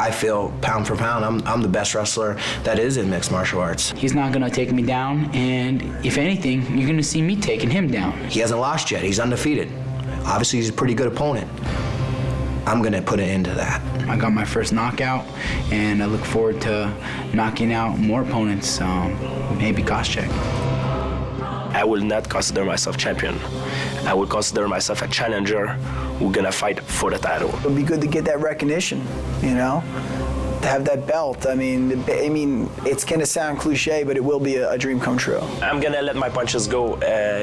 I feel pound for pound, I'm the best wrestler that is in mixed martial arts. He's not gonna take me down, and if anything, you're gonna see me taking him down. He hasn't lost yet, he's undefeated. Obviously, he's a pretty good opponent. I'm gonna put an end to that. I got my first knockout, and I look forward to knocking out more opponents, maybe Koscheck. I will not consider myself champion. I will consider myself a challenger who's gonna fight for the title. It would be good to get that recognition, you know, to have that belt. I mean, it's gonna sound cliche, but it will be a dream come true. I'm gonna let my punches go,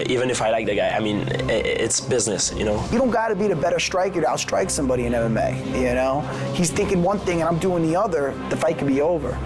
even if I like the guy. I mean, it's business, you know. You don't gotta be the better striker to outstrike somebody in MMA, you know? He's thinking one thing and I'm doing the other, the fight could be over.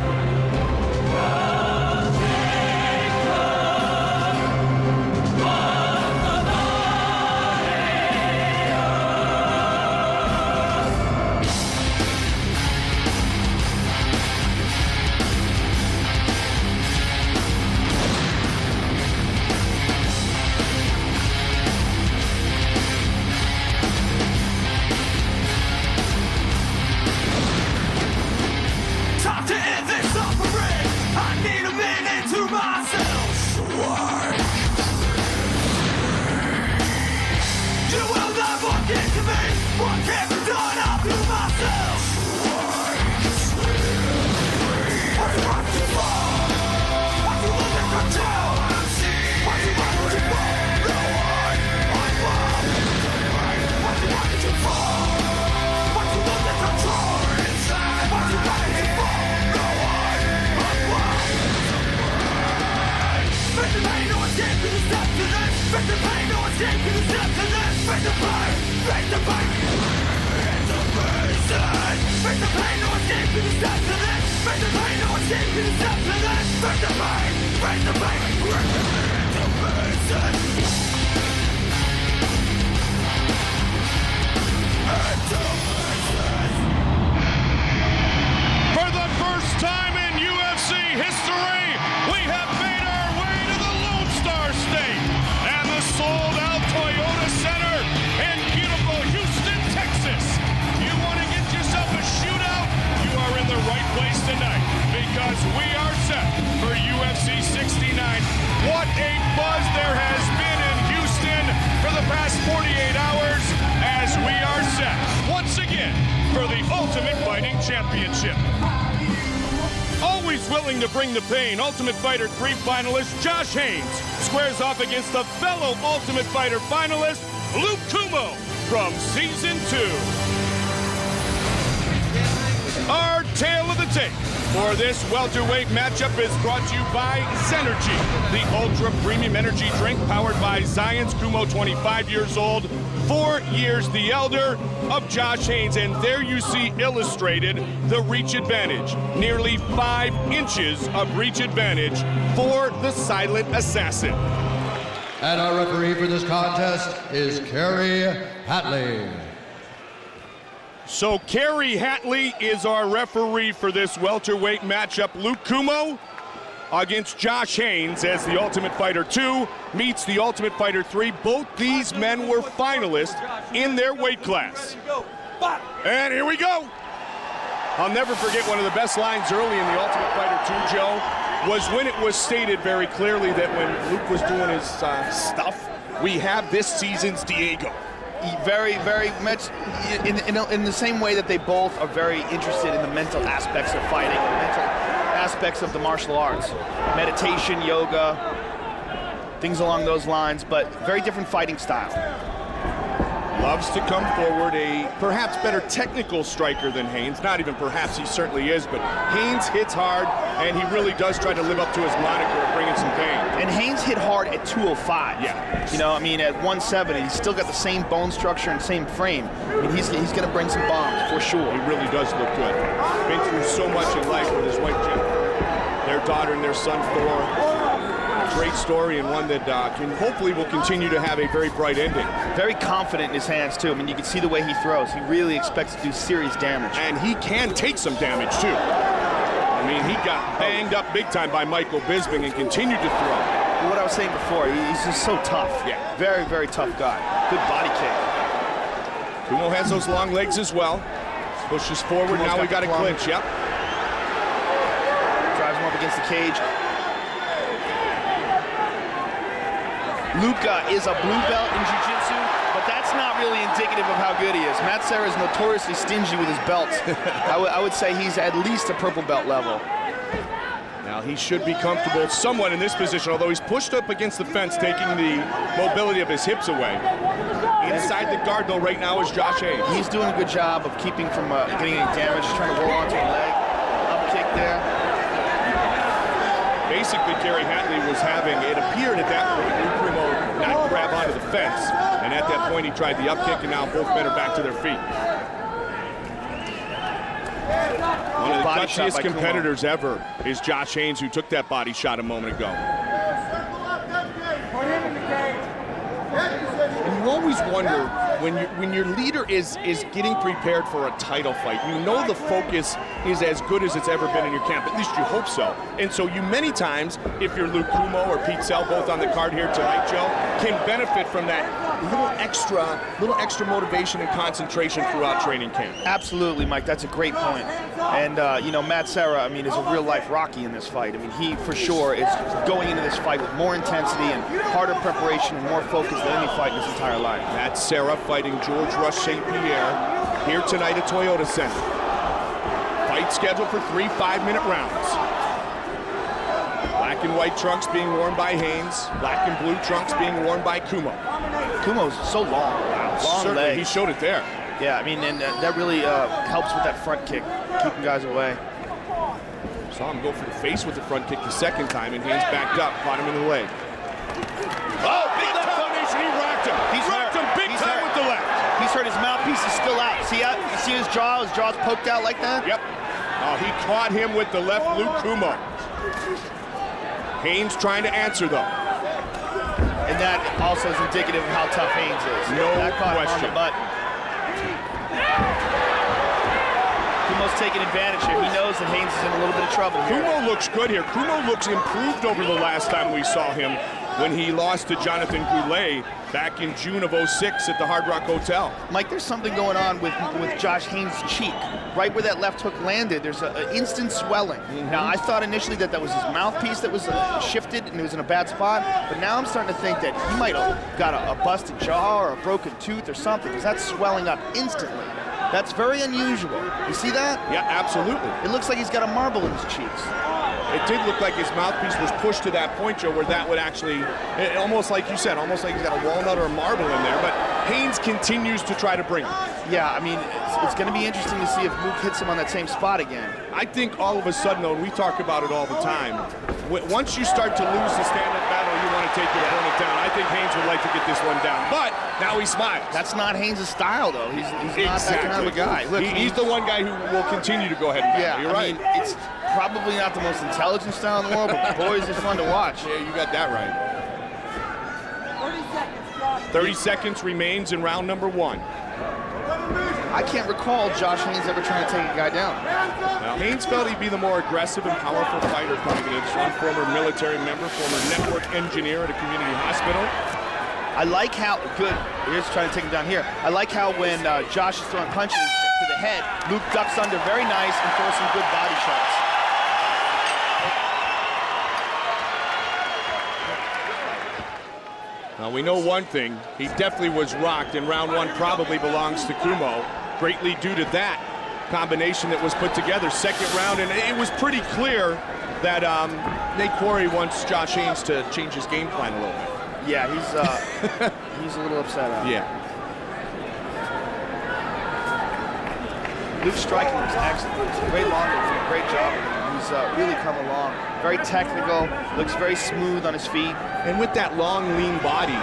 For the first time in UFC history, we have made our way to the Lone Star State and the sold-out Toyota Center in beautiful Houston, Texas. You want to get yourself a shootout? You are in the right place tonight because we are set for UFC 69. What a buzz there has been in Houston for the past 48 hours as we are set once again for the Ultimate Fighting Championship. Always willing to bring the pain, Ultimate Fighter 3 finalist Josh Haynes squares off against the fellow Ultimate Fighter finalist Luke Kumo from Season 2. Our tale of the tape for this welterweight matchup is brought to you by Zenergy, the ultra premium energy drink powered by Zion's Kumo, 25 years old, 4 years the elder of Josh Haynes. And there you see illustrated the reach advantage. Nearly 5 inches of reach advantage for the silent assassin. And our referee for this contest is Kerry Hatley. So Kerry Hatley is our referee for this welterweight matchup. Luke Kumo against Josh Haynes as the Ultimate Fighter 2 meets the Ultimate Fighter 3. Both these men were finalists in their weight class. And here we go. I'll never forget one of the best lines early in the Ultimate Fighter 2, Joe, was when it was stated very clearly that when Luke was doing his stuff, we have this season's Diego. Very, very much in the same way that they both are very interested in the mental aspects of fighting, the mental aspects of the martial arts, meditation, yoga, things along those lines, but very different fighting style. Loves to come forward, a perhaps better technical striker than Haynes. Not even perhaps, he certainly is, but Haynes hits hard, and he really does try to live up to his moniker of bringing some pain. And Haynes hit hard at 205. Yeah. You know, I mean, at 170, he's still got the same bone structure and same frame. I mean, he's going to bring some bombs, for sure. He really does look good. Been through so much in life with his wife, Jennifer, their daughter and their son, Thor. Great story, and one that hopefully will continue to have a very bright ending. Very confident in his hands, too. I mean, you can see the way he throws. He really expects to do serious damage. And he can take some damage, too. I mean, he got banged up big time by Michael Bisping and continued to throw. What I was saying before, he's just so tough. Yeah. Very, very tough guy. Good body kick. Kumo has those long legs as well. Pushes forward, now we got a clinch, yep. Drives him up against the cage. Luca is a blue belt in jiu-jitsu, but that's not really indicative of how good he is. Matt Serra is notoriously stingy with his belts. I would say he's at least a purple belt level. Now he should be comfortable somewhat in this position, although he's pushed up against the fence, taking the mobility of his hips away. Inside the guard, though, right now is Josh Haynes. He's doing a good job of keeping from getting any damage. He's trying to roll onto a leg. Up kick there. Basically, Gary Hatley was having, it appeared at that point, Lou Primo not grab onto the fence. And at that point, he tried the up kick, and now both men are back to their feet. One of the gutsiest competitors ever is Josh Haynes, who took that body shot a moment ago. And you always wonder when your leader is getting prepared for a title fight, you know the focus is as good as it's ever been in your camp. At least you hope so. And so you many times, if you're Luke Kumo or Pete Sell, both on the card here tonight, Joe, can benefit from that little extra motivation and concentration throughout training camp. Absolutely, Mike. That's a great point. And you know, Matt Serra, I mean, is a real-life Rocky in this fight. I mean, he for sure is going into this fight with more intensity and harder preparation and more focus than any fight in his entire life. Matt Serra fighting Georges St-Pierre here tonight at Toyota Center. Fight scheduled for 3 5-minute rounds. Black and white trunks being worn by Haynes. Black and blue trunks being worn by Kumo. Kumo's so long. Long legs. He showed it there. Yeah, I mean, and that really helps with that front kick, keeping guys away. Saw him go for the face with the front kick the second time, and Haynes backed up, caught him in the leg. Oh, big left combination, he rocked him. He's rocked him big time with the left. He's hurt, his mouthpiece is still out. See how, you see his jaw's poked out like that? Yep. Oh, he caught him with the left, Luke Kumo. Haynes trying to answer, though. And that also is indicative of how tough Haynes is. No that caught question. him on the butt. Kumo's taking advantage here. He knows that Haynes is in a little bit of trouble here. Kumo looks good here. Kumo looks improved over the last time we saw him when he lost to Jonathan Goulet back in June of '06 at the Hard Rock Hotel. Mike, there's something going on with Josh Haynes' cheek. Right where that left hook landed, there's an instant swelling. Now, I thought initially that was his mouthpiece that was shifted and it was in a bad spot, but now I'm starting to think that he might have got a busted jaw or a broken tooth or something, because that's swelling up instantly. That's very unusual. You see that? Yeah, absolutely. It looks like he's got a marble in his cheeks. It did look like his mouthpiece was pushed to that point, Joe, where that would actually, almost like you said, almost like he's got a walnut or a marble in there, but Haynes continues to try to bring it. Yeah, I mean, it's going to be interesting to see if Luke hits him on that same spot again. I think all of a sudden, though, and we talk about it all the time, once you start to lose the stand-up battle, you want to take your opponent down. I think Haynes would like to get this one down, but now he smiles. That's not Haynes' style, though. He's not that kind of a guy. Look, he's the one guy who will continue to go ahead and battle. Yeah, You're right. I mean, it's probably not the most intelligent style in the world, but boy, is it fun to watch. Yeah, you got that right. 30 seconds remains in round number 1. I can't recall Josh Haynes ever trying to take a guy down. Now, Haynes felt he'd be the more aggressive and powerful fighter coming against one former military member, former network engineer at a community hospital. I like how, here's trying to take him down here. I like how when Josh is throwing punches to the head, Luke ducks under very nice and throws some good body shots. Now, we know one thing, he definitely was rocked, and round 1 probably belongs to Kumo, greatly due to that combination that was put together. Second round, and it was pretty clear that Nate Quarry wants Josh Haynes to change his game plan a little bit. Yeah, he's a little upset at it. Yeah. Luke's striking was excellent. Ray Longo did a great job. He's really come along. Very technical, looks very smooth on his feet. And with that long, lean body,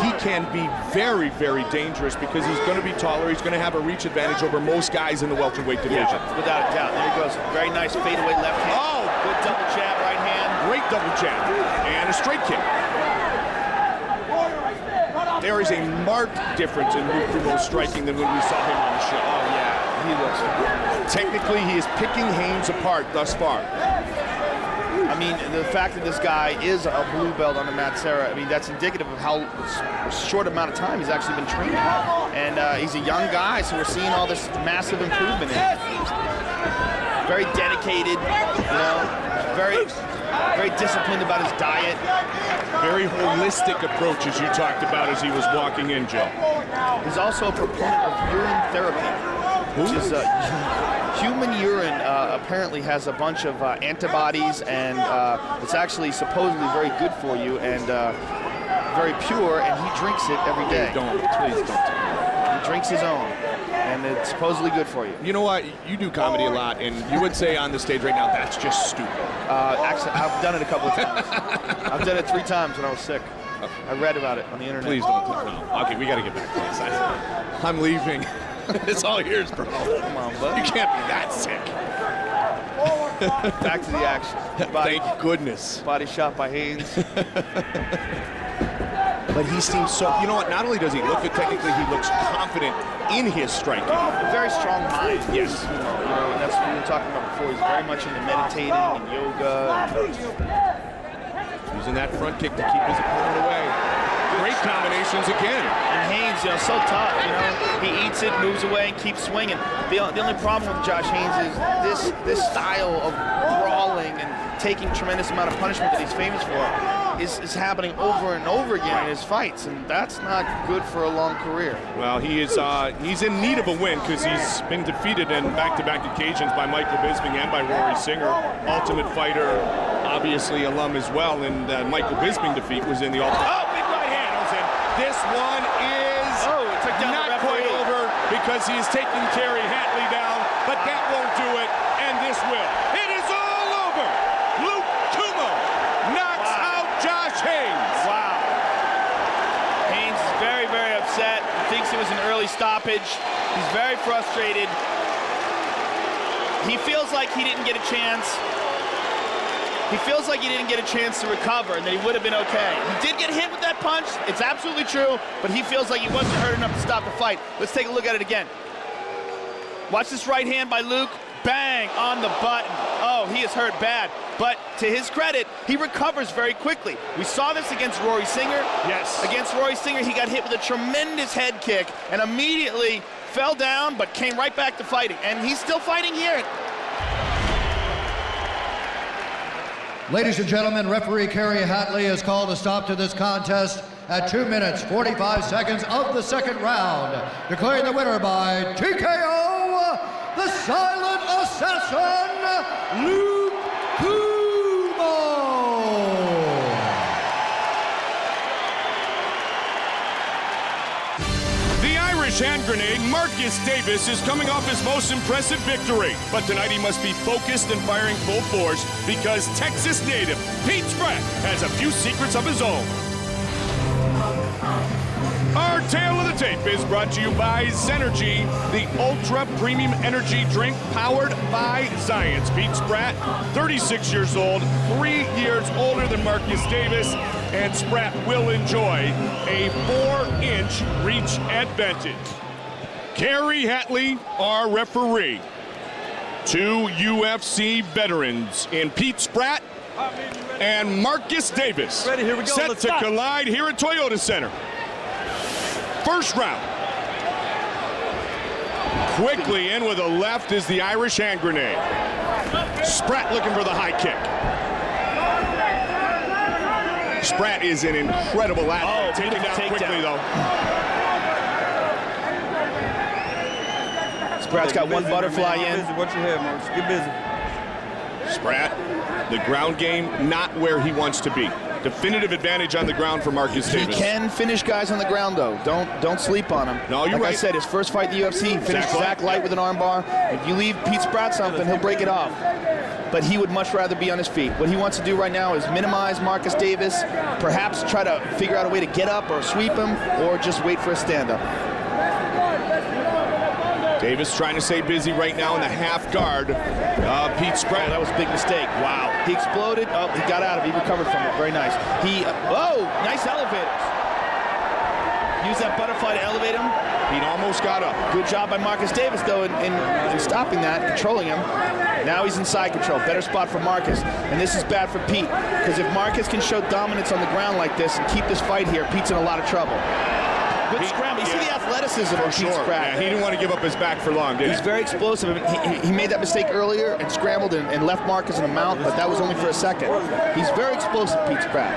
he can be very, very dangerous because he's going to be taller. He's going to have a reach advantage over most guys in the welterweight division. Yeah, without a doubt. There he goes. Very nice fadeaway left hand. Oh! Good double jab, right hand. Great double jab. And a straight kick. There is a marked difference in Luke Kumo's striking than when we saw him on the show. Oh, yeah. He looks phenomenal. Technically, he is picking Haynes apart thus far. I I mean, the fact that this guy is a blue belt under Matt Serra, I mean, that's indicative of how short amount of time he's actually been training. And he's a young guy, so we're seeing all this massive improvement in him. Very dedicated, you know, very disciplined about his diet. Very holistic approach, as you talked about as he was walking in, Joe. He's also a proponent of urine therapy, which is human urine apparently has a bunch of antibodies, and it's actually supposedly very good for you and very pure, and he drinks it every day. Please don't. He drinks his own, and it's supposedly good for you. You know what? You do comedy a lot, and you would say on the stage right now, that's just stupid. Actually, I've done it a couple of times. I've done it 3 times when I was sick. I read about it on the internet. Please don't. No. Okay, we got to get back to this. I'm leaving. It's all yours, bro. Come on, bud. You can't be that sick. Back to the action. Thank goodness. Body shot by Haynes. But he seems so, you know what, not only does he look good technically, he looks confident in his striking. A very strong mind. Yes. You know, and that's what we were talking about before. He's very much into meditating and yoga. Using that front kick to keep his opponent away. Great combinations again. And Haynes, you know, so tough, you know. He eats it, moves away, and keeps swinging. The only problem with Josh Haynes is this style of brawling and taking tremendous amount of punishment that he's famous for is happening over and over again in his fights, and that's not good for a long career. Well, he's in need of a win because he's been defeated in back-to-back occasions by Michael Bisping and by Rory Singer. Ultimate Fighter, obviously alum as well, and Michael Bisping defeat was in the Ultimate. Oh, big right hand goes in. This one is not quite over because he is taking Kerry Hatley down, but that won't do it, and this will. It is all over. Luke Kumo knocks out Josh Haynes. Wow. Haynes is very, very upset. He thinks it was an early stoppage. He's very frustrated. He feels like he didn't get a chance. He feels like he didn't get a chance to recover and that he would have been okay. He did get hit with that punch. It's absolutely true, but he feels like he wasn't hurt enough to stop the fight. Let's take a look at it again. Watch this right hand by Luke. Bang on the button. Oh, he is hurt bad. But to his credit, he recovers very quickly. We saw this against Rory Singer. Yes. Against Rory Singer, he got hit with a tremendous head kick and immediately fell down, but came right back to fighting. And he's still fighting here. Ladies and gentlemen, referee Kerry Hatley has called a stop to this contest at 2 minutes, 45 seconds of the second round, declaring the winner by TKO, the Silent Assassin, Luke Kumo. The Irish hand grenade, Marcus Davis, is coming off his most impressive victory. But tonight he must be focused and firing full force because Texas native Pete Spratt has a few secrets of his own. Our tale of the tape is brought to you by Zenergy, the ultra premium energy drink powered by science. Pete Spratt, 36 years old, 3 years older than Marcus Davis, and Spratt will enjoy a 4-inch reach advantage. Kerry Hatley, our referee. 2 UFC veterans in Pete Spratt and Marcus Davis. Ready, here we go. Set to collide here at Toyota Center. First round. Quickly in with a left is the Irish hand grenade. Spratt looking for the high kick. Spratt is an incredible athlete. Taken down quickly, though. Spratt's got one butterfly in. What you have, Marcus? Get busy. Spratt, the ground game, not where he wants to be. Definitive advantage on the ground for Marcus Davis. He can finish guys on the ground, though. Don't sleep on him. No, you're like right. I said, his first fight in the UFC, he finished Zach Light with an armbar. If you leave Pete Spratt something, he'll break it off. But he would much rather be on his feet. What he wants to do right now is minimize Marcus Davis, perhaps try to figure out a way to get up or sweep him, or just wait for a stand-up. Davis trying to stay busy right now in the half guard. Pete Spratt. Oh, that was a big mistake. Wow. He exploded. Oh, he got out of it. He recovered from it. Very nice. Nice elevators. Use that butterfly to elevate him. Pete almost got up. Good job by Marcus Davis, though, in stopping that, controlling him. Now he's in side control. Better spot for Marcus. And this is bad for Pete, because if Marcus can show dominance on the ground like this and keep this fight here, Pete's in a lot of trouble. Good scramble. You see the athleticism of Pete Spratt. Yeah, he didn't want to give up his back for long, did he? He's very explosive. He made that mistake earlier and scrambled and left Marcus in the mount, but that was only for a second. He's very explosive, Pete Spratt.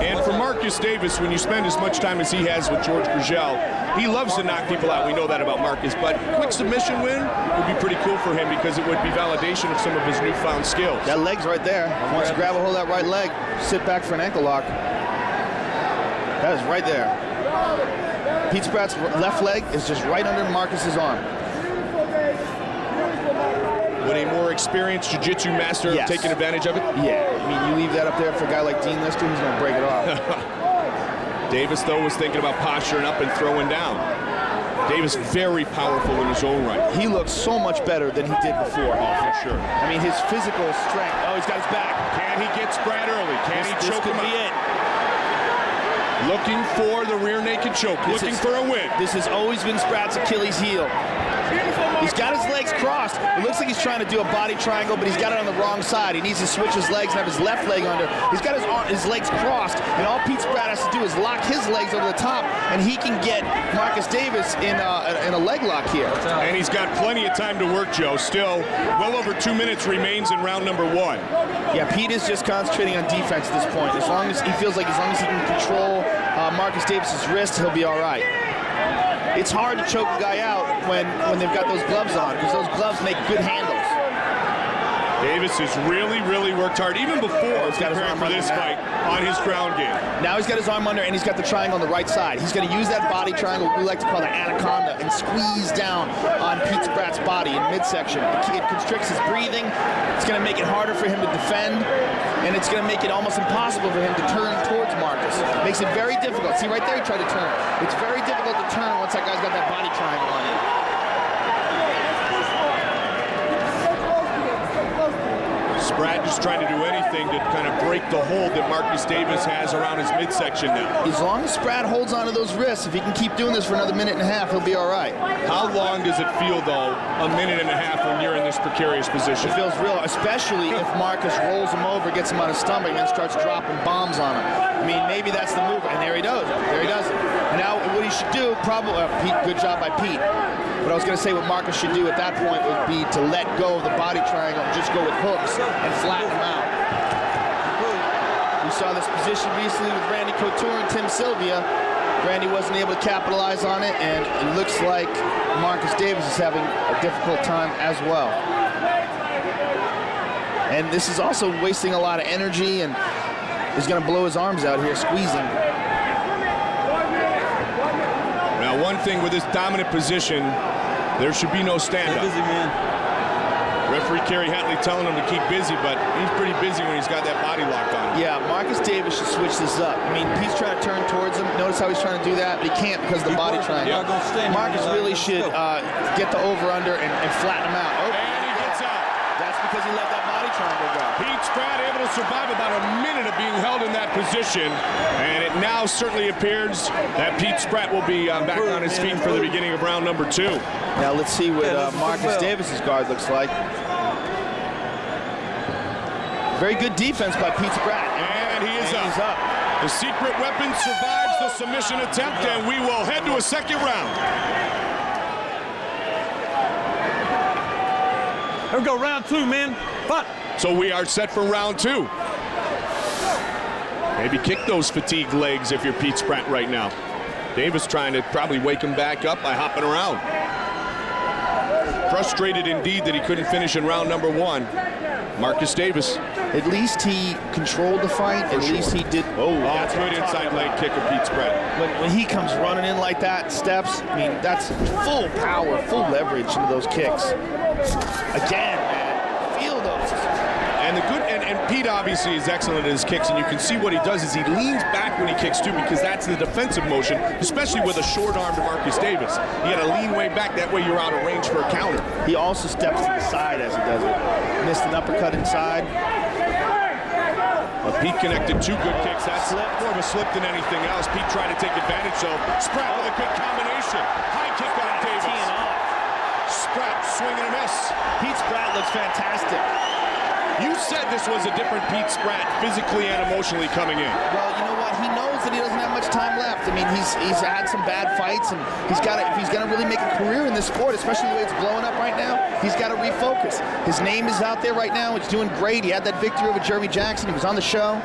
And for Marcus Davis, when you spend as much time as he has with Georges St-Pierre, he loves to knock people out. We know that about Marcus, but quick submission win would be pretty cool for him because it would be validation of some of his newfound skills. That leg's right there. Once you grab a hold of that right leg, sit back for an ankle lock. That is right there. Pete Spratt's left leg is just right under Marcus's arm. Would a more experienced jiu-jitsu master have taken advantage of it? Yeah, I mean, you leave that up there for a guy like Dean Lister, he's gonna break it off. Davis, though, was thinking about posturing up and throwing down. Davis very powerful in his own right. He looks so much better than he did before. Oh, for sure. I mean, his physical strength. Oh, he's got his back. Can he get Spratt early? Can he choke him out? This could be it. Looking for the rear naked choke, looking for a win. This has always been Spratt's Achilles heel. He's got his legs crossed. It looks like he's trying to do a body triangle, but he's got it on the wrong side. He needs to switch his legs and have his left leg under. He's got his legs crossed, and all Pete Spratt has to do is lock his legs over the top, and he can get Marcus Davis in a leg lock here. And he's got plenty of time to work, Joe. Still, well over 2 minutes remains in round number 1. Yeah, Pete is just concentrating on defense at this point. As long as he feels like as long as he can control Marcus Davis's wrist, he'll be all right. It's hard to choke a guy out when they've got those gloves on, because those gloves make good handles. Davis has really worked hard, even before preparing for this fight, on his ground game. Now he's got his arm under, and he's got the triangle on the right side. He's going to use that body triangle, we like to call the anaconda, and squeeze down on Pete Spratt's body in midsection. It constricts his breathing. It's going to make it harder for him to defend, and it's going to make it almost impossible for him to turn towards Marcus. It makes it very difficult. See, right there he tried to turn. It's very difficult to turn once that guy's got that body triangle on him. Spratt just trying to do anything to kind of break the hold that Marcus Davis has around his midsection now. As long as Spratt holds onto those wrists, if he can keep doing this for another minute and a half, he'll be all right. How long does it feel, though, a minute and a half when you're in this precarious position? It feels real, especially if Marcus rolls him over, gets him on his stomach, and then starts dropping bombs on him. I mean, maybe that's the move, and there he does. There he does it. Now, what he should do, probably, Pete, good job by Pete. What I was going to say what Marcus should do at that point would be to let go of the body triangle and just go with hooks and flatten him out. We saw this position recently with Randy Couture and Tim Sylvia. Randy wasn't able to capitalize on it, and it looks like Marcus Davis is having a difficult time as well. And this is also wasting a lot of energy, and he's going to blow his arms out here, squeezing. Now, one thing with this dominant position, there should be no stand-up. Busy, man. Referee Kerry Hatley telling him to keep busy, but he's pretty busy when he's got that body locked on him. Yeah, Marcus Davis should switch this up. I mean, Pete's trying to turn towards him. Notice how he's trying to do that, but he can't because of the body triangle. Marcus really should get the over-under and flatten him out. And he gets out. That's because he let that body triangle go. Pete Spratt able to survive about a minute of being held in that position, and it now certainly appears that Pete Spratt will be back on his feet for the beginning of round number 2. Now let's see what Marcus Davis's guard looks like. Very good defense by Pete Spratt. And he is He's up. The secret weapon survives the submission attempt, and we will head to a second round. Here we go, round 2, man. Fight. So we are set for round 2. Maybe kick those fatigued legs if you're Pete Spratt right now. Davis trying to probably wake him back up by hopping around. Frustrated indeed that he couldn't finish in round number 1. Marcus Davis. At least he controlled the fight. At least he did. Oh, that's good inside leg kick of Pete Spratt. When he comes running in like that, steps, I mean, that's full power, full leverage into those kicks. Again, man, feel those. And the good, and Pete obviously is excellent at his kicks, and you can see what he does is he leans back when he kicks too, because that's the defensive motion, especially with a short-armed Marcus Davis. You gotta lean way back, that way you're out of range for a counter. He also steps to the side as he does it. Missed an uppercut inside. But Pete connected 2 good kicks. That's more of a slip than anything else. Pete trying to take advantage, so Spratt with a good combination. High kick on Davis. Spratt swing and a miss. Pete Spratt looks fantastic. You said this was a different Pete Spratt, physically and emotionally coming in. Well, you know what? He knows that he doesn't have much time left. I mean, he's had some bad fights, and he's got to, if he's going to really make a career in this sport, especially the way it's blowing up right now, he's got to refocus. His name is out there right now. He's doing great. He had that victory over Jeremy Jackson. He was on the show.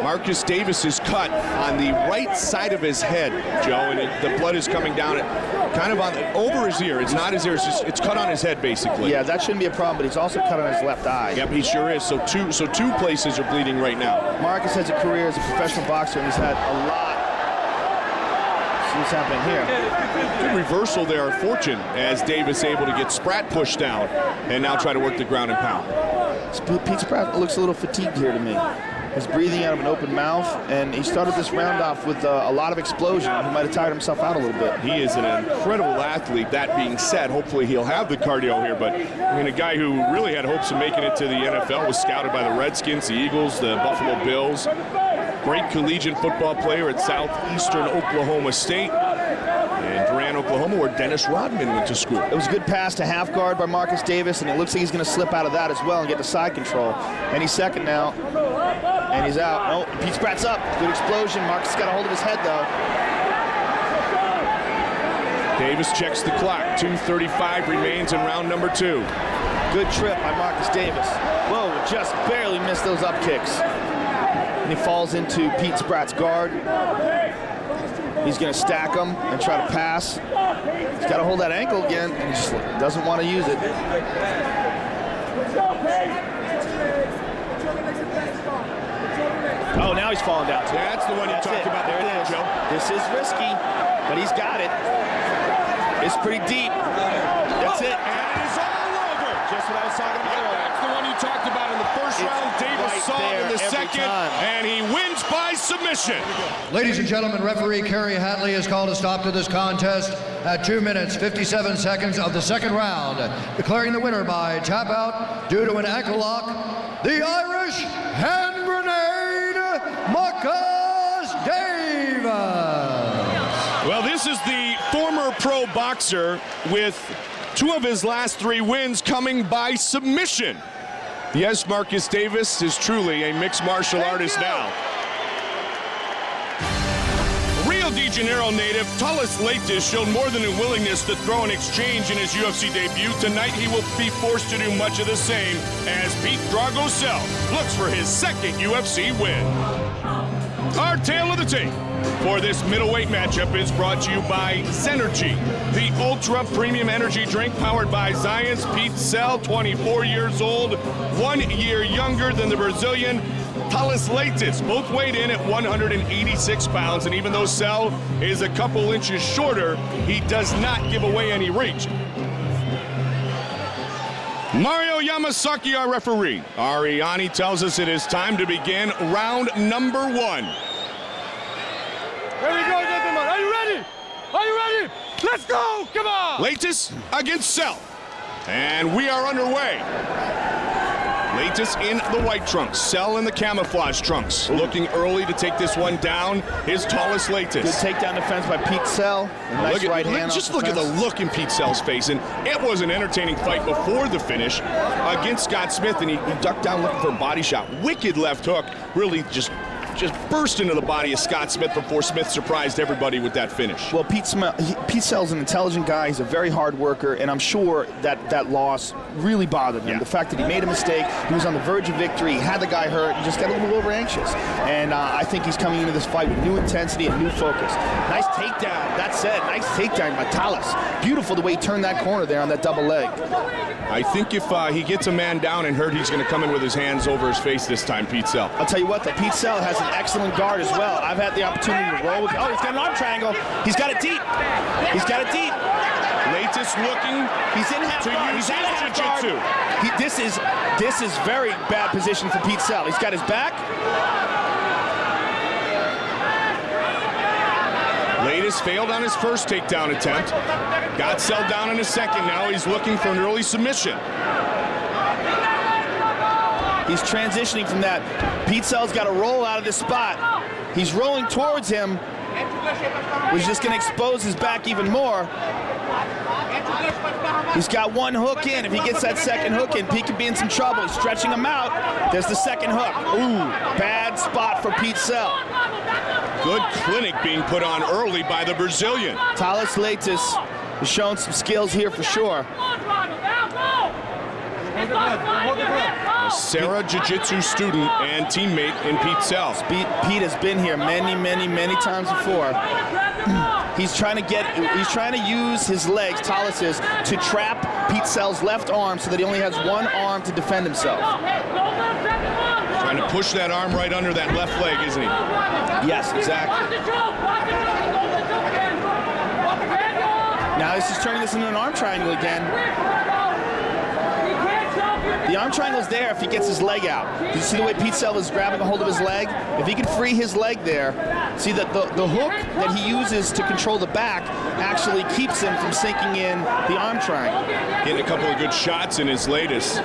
Marcus Davis is cut on the right side of his head, Joe, and the blood is coming down kind of over his ear. It's not his ear, it's cut on his head, basically. Yeah, that shouldn't be a problem, but he's also cut on his left eye. Yep, he sure is. So two places are bleeding right now. Marcus has a career as a professional boxer, and he's had a lot. See what's happening here. Good reversal there, Fortune, as Davis able to get Spratt pushed down and now try to work the ground and pound. Pete Spratt looks a little fatigued here to me. He's breathing out of an open mouth, and he started this round off with a lot of explosion. He might have tired himself out a little bit. He is an incredible athlete. That being said, hopefully he'll have the cardio here, but I mean, a guy who really had hopes of making it to the NFL, was scouted by the Redskins, the Eagles, the Buffalo Bills. Great collegiate football player at Southeastern Oklahoma State. And Durant, Oklahoma, where Dennis Rodman went to school. It was a good pass to half guard by Marcus Davis, and it looks like he's going to slip out of that as well and get to side control. And he's second now, and he's out. No, Pete Spratt's up. Good explosion. Marcus got a hold of his head, though. Davis checks the clock. 2:35 remains in round number 2. Good trip by Marcus Davis. Whoa, just barely missed those up kicks. And he falls into Pete Spratt's guard. He's going to stack him and try to pass. He's got to hold that ankle again, and he just doesn't want to use it. Oh, now he's falling down. That's the one you talked about there, Joe. This is risky, but he's got it. It's pretty deep. That's it. And it is all over. Just what I was talking about earlier. That's the one you talked about in the first round. Davis saw in the second, and he wins by submission. Ladies and gentlemen, referee Kerry Hatley has called a stop to this contest at 2 minutes, 57 seconds of the second round, declaring the winner by tap out due to an ankle lock, the Irish hand grenade, Marcus Davis. Well, this is the former pro boxer with 2 of his last 3 wins coming by submission. Yes, Marcus Davis is truly a mixed martial artist now. Rio de Janeiro native Thales Leites showed more than a willingness to throw an exchange in his UFC debut. Tonight he will be forced to do much of the same as Pete Dragosel looks for his second UFC win. Our tale of the tape for this middleweight matchup is brought to you by Zenergy, the ultra premium energy drink powered by Zions. Pete Sell, 24 years old, 1 year younger than the Brazilian Thales Leites. Both weighed in at 186 pounds, and even though Sell is a couple inches shorter, he does not give away any reach. Mario Yamasaki, our referee. Ariani tells us it is time to begin round number 1. Here we go, gentlemen. Are you ready? Are you ready? Let's go! Come on! Leites against Sell. And we are underway. Leites in the white trunks, Sell in the camouflage trunks. Looking early to take this one down, his tallest Leites. Good takedown defense by Pete Sell. Nice right hand. Just look at the look in Pete Sell's face. And it was an entertaining fight before the finish against Scott Smith, and he ducked down looking for a body shot. Wicked left hook, really just burst into the body of Scott Smith before Smith surprised everybody with that finish. Well, Pete Sell's an intelligent guy. He's a very hard worker, and I'm sure that loss really bothered him. Yeah. The fact that he made a mistake, he was on the verge of victory, he had the guy hurt, he just got a little over anxious. And I think he's coming into this fight with new intensity and new focus. Nice takedown. That said, nice takedown by Thales. Beautiful the way he turned that corner there on that double leg. I think if he gets a man down and hurt, he's going to come in with his hands over his face this time, Pete Sell. I'll tell you what, though, Pete Sell has an excellent guard as well. I've had the opportunity to roll with. Oh, he's got an arm triangle. He's got it deep. He's got it deep. Leites looking. He's in half guard. He's out of half guard. This is very bad position for Pete Sell. He's got his back. Leites failed on his first takedown attempt. Got Sell down in his second. Now he's looking for an early submission. He's transitioning from that. Pete Sell's got to roll out of this spot. He's rolling towards him, which is just going to expose his back even more. He's got one hook in. If he gets that second hook in, Pete could be in some trouble. He's stretching him out. There's the second hook. Ooh, bad spot for Pete Sell. Good clinic being put on early by the Brazilian. Thales Leites is showing some skills here for sure. A Serra Jiu-Jitsu student and teammate in Pete Sell. Pete has been here many times before. He's trying to use his legs, Thales is, to trap Pete Sell's left arm so that he only has one arm to defend himself. Trying to push that arm right under that left leg, isn't he? Yes, exactly. Now he's just turning this into an arm triangle again. The arm triangle's there if he gets his leg out. You see the way Pete Sell is grabbing a hold of his leg? If he can free his leg there, see that the hook that he uses to control the back actually keeps him from sinking in the arm triangle. Getting a couple of good shots in his latest.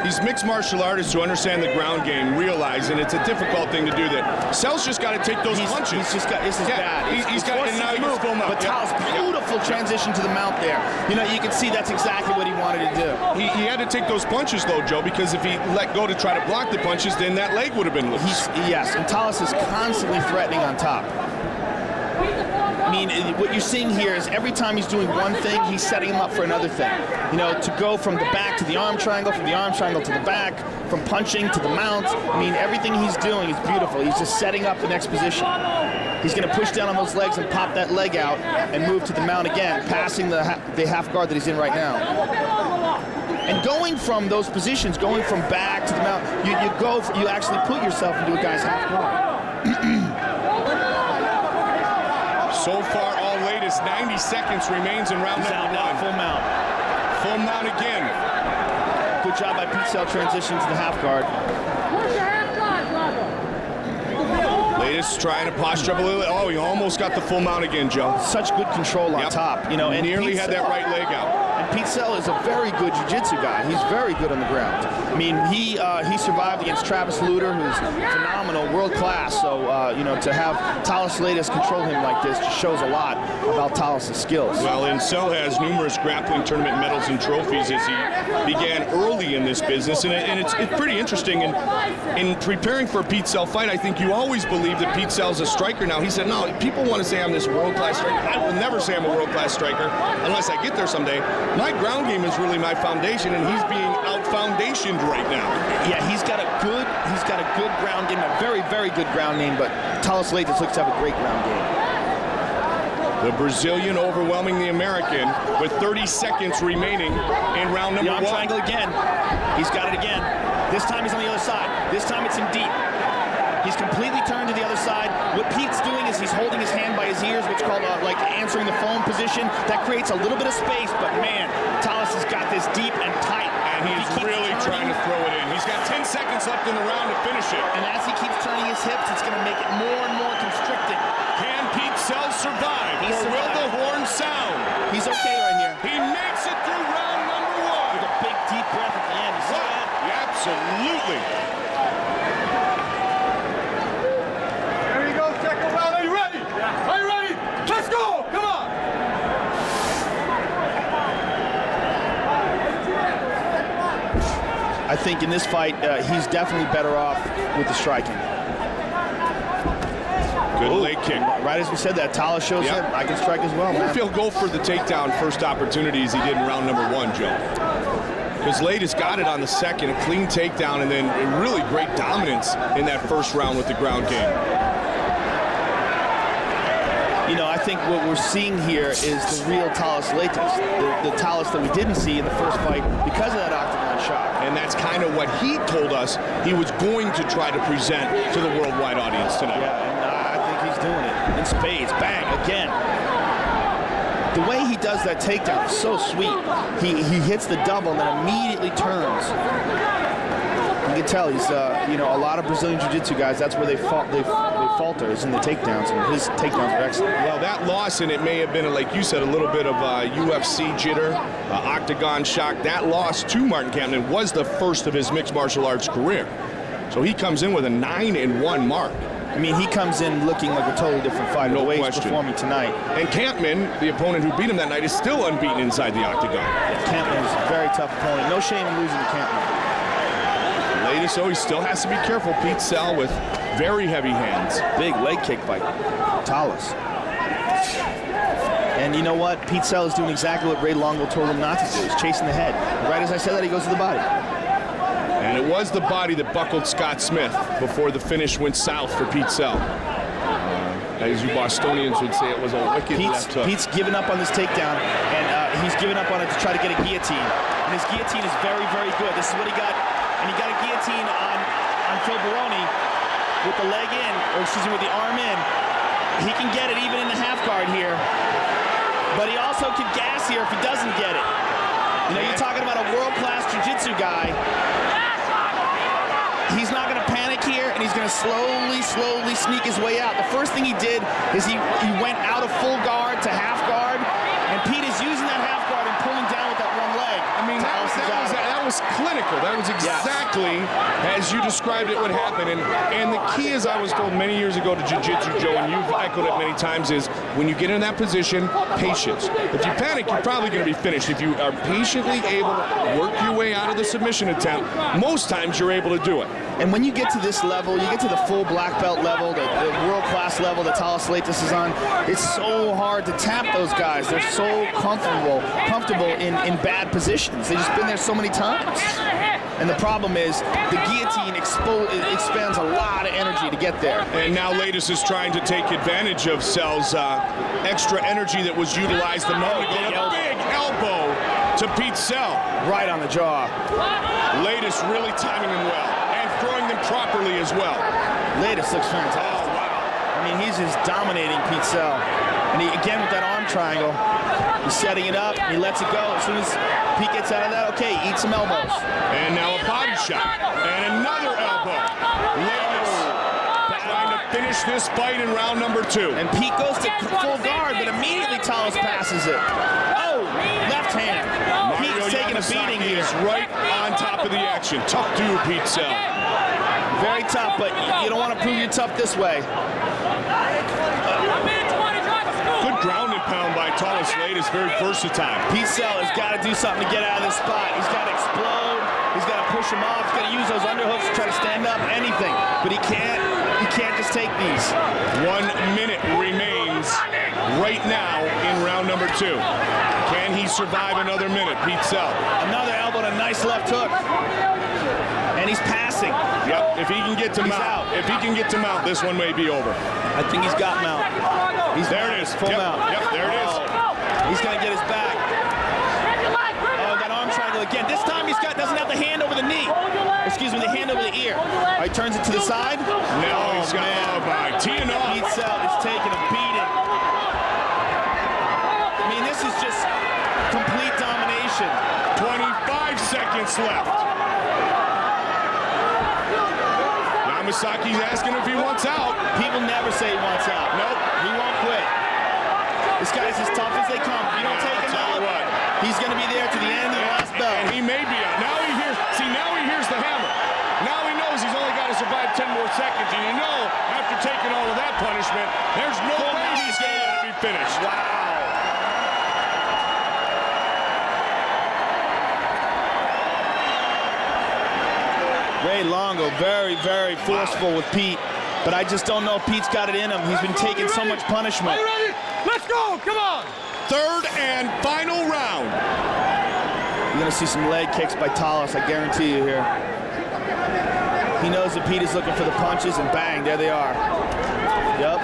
These mixed martial artists who understand the ground game realize, and it's a difficult thing to do, that Sell's just got to take those punches. He's just got, this is bad. He's got to move. But Thales, beautiful transition to the mount there. You know, you can see that's exactly what he wanted to do. He had to take those punches, though, Joe, because if he let go to try to block the punches, then that leg would have been loose. Yes, and Thales is constantly threatening on top. I mean, what you're seeing here is every time he's doing one thing, he's setting him up for another thing. You know, to go from the back to the arm triangle, from the arm triangle to the back, from punching to the mount. I mean, everything he's doing is beautiful. He's just setting up the next position. He's going to push down on those legs and pop that leg out and move to the mount again, passing the half guard that he's in right now. And going from those positions, going from back to the mount, you actually put yourself into a guy's half guard. So far, all latest, 90 seconds remains in round number one. Full mount. Full mount again. Good job by Pete Sell transition to the half guard. Latest trying to posture up a little. Oh, he almost got the full mount again, Joe. Such good control on top. You know, and nearly had that right leg out. And Pete Sell is a very good jiu-jitsu guy. He's very good on the ground. I mean, he survived against Travis Lutter, who's phenomenal, world class. So, you know, to have Thales Leites control him like this just shows a lot about Thales' skills. Well, and Sell has numerous grappling tournament medals and trophies as he began early in this business. And it's pretty interesting. In preparing for a Pete Sell fight, I think you always believe that Pete Sell's a striker now. He said, no, people want to say I'm this world-class striker. I will never say I'm a world-class striker unless I get there someday. My ground game is really my foundation, and he's being out-foundationed right now. Yeah, he's got a good ground game, a very good ground game, but Thales Leites looks to have a great ground game. The Brazilian overwhelming the American with 30 seconds remaining in round number one. The arm triangle again. He's got it again. This time he's on the other side. This time it's in deep. He's completely turned to the other side. What Pete's doing is he's holding his hand by his ears, which is called like answering the phone position. That creates a little bit of space, but man, Thales has got this deep and tight. And he's really trying to throw it in. He's got 10 seconds left in the round to finish it. And as he keeps turning his hips, it's going to make it more and more constricted. Can Pete Sell survive? Or will the horn sound? He's okay right here. He makes it through round number one. With a big, deep breath at the end. You see that? Yeah, absolutely. There you go, second round. Are you ready? Are you ready? Let's go! Come on! I think in this fight, he's definitely better off with the striking. Good leg kick. Right as we said that, Thales shows him, I can strike as well, man. If he'll go for the takedown first opportunity as he did in round number one, Joe. Because Leites got it on the second, a clean takedown, and then a really great dominance in that first round with the ground game. You know, I think what we're seeing here is the real Thales Leites, the Thales that we didn't see in the first fight because of that octagon shot. And that's kind of what he told us he was going to try to present to the worldwide audience tonight. Yeah, and I think he's doing it. In spades, bang, again. The way he does that takedown is so sweet. He hits the double and then immediately turns. You can tell he's, you know, a lot of Brazilian Jiu-Jitsu guys, that's where they falter is in the takedowns, and his takedowns are excellent. Well, that loss, and it may have been, like you said, a little bit of UFC jitter, octagon shock. That loss to Martin Kampmann was the first of his mixed martial arts career. So he comes in with a 9-1 mark. I mean, he comes in looking like a totally different fighter. No the way question. he's performing tonight. And Campman, the opponent who beat him that night, is still unbeaten inside the octagon. Campman is a very tough opponent. No shame in losing to Campman. Latest, though, he still has to be careful. Pete Sell with very heavy hands. Big leg kick by Talas. And you know what? Pete Sell is doing exactly what Ray Longo told him not to do. He's chasing the head. Right as I said that, he goes to the body. And it was the body that buckled Scott Smith before the finish went south for Pete Sell. As you Bostonians would say, it was a wicked left hook. Pete's given up on this takedown, and he's given up on it to try to get a guillotine. And his guillotine is very, very good. This is what he got. And he got a guillotine on Phil Baroni with the leg in, or excuse me, with the arm in. He can get it even in the half guard here. But he also could gas here if he doesn't get it. You know, you're talking about a world-class jiu-jitsu guy. He's not going to panic here, and he's going to slowly sneak his way out. The first thing he did is he went out of full guard to half guard, and Pete is using that half guard and pulling down with that one leg. I mean, that was clinical. That was exactly as you described it would happen. And the key, as I was told many years ago to jiu-jitsu, Joe, and you've echoed it many times, is when you get in that position, patience. If you panic, you're probably going to be finished. If you are patiently able to work your way out of the submission attempt, most times you're able to do it. And when you get to this level, you get to the full black belt level, the world-class level that Talas Leites is on, it's so hard to tap those guys. They're so comfortable in bad positions. They've just been there so many times. And the problem is the guillotine expends a lot of energy to get there. And now Leites is trying to take advantage of Sell's extra energy that was utilized the moment ago. A big elbow to Pete Sell. Right on the jaw. Leites really timing him well. Throwing them properly as well. Leites looks fantastic. Oh, wow. I mean, he's just dominating Pete Sell. And he, again, with that arm triangle, he's setting it up, he lets it go. As soon as Pete gets out of that, okay, eat some elbows. And now a body shot. And another elbow. Leites trying to finish this fight in round number 2. And Pete goes to full guard, but immediately Talas passes it. Oh, left hand. Pete's taking a beating here. He's right on top of the action. Tough dude, Pete Sell. Very tough, but you don't want to prove you're tough this way. Good ground and pound by Talas Leites, very versatile. Pete Sell has got to do something to get out of this spot. He's got to explode. He's got to push him off. He's got to use those underhooks to try to stand up, anything. But he can't just take these. 1 minute remains right now in round number 2. Can he survive another minute, Pete Sell? Another elbow and a nice left hook. And he's passing. Yep, if he can get to mount. If he can get to mount, this one may be over. I think he's got mount. There it is. Full mount. Yep, there it is. He's going to get his back. Oh, that arm triangle again. This time doesn't have the hand over the knee. Excuse me, the hand over the ear. All right, turns it to the side. No, he's got by teeing off. Pete Sell is taking a beating. I mean, this is just complete domination. 25 seconds left. Yamasaki's asking if he wants out. He will never say he wants out. Nope. He won't quit. This guy's as tough as they come. If you don't take him out, he's going to be there to the end of the last bell. And he may be out. Now he hears the hammer. Now he knows he's only got to survive 10 more seconds. And you know, after taking all of that punishment, there's no way he's going to let it be finished. Wow. Ray Longo, very, very forceful with Pete, but I just don't know if Pete's got it in him. He's been taking so much punishment. Are you ready? Let's go! Come on! Third and final round. You're going to see some leg kicks by Talas, I guarantee you here. He knows that Pete is looking for the punches, and bang, there they are. Yep.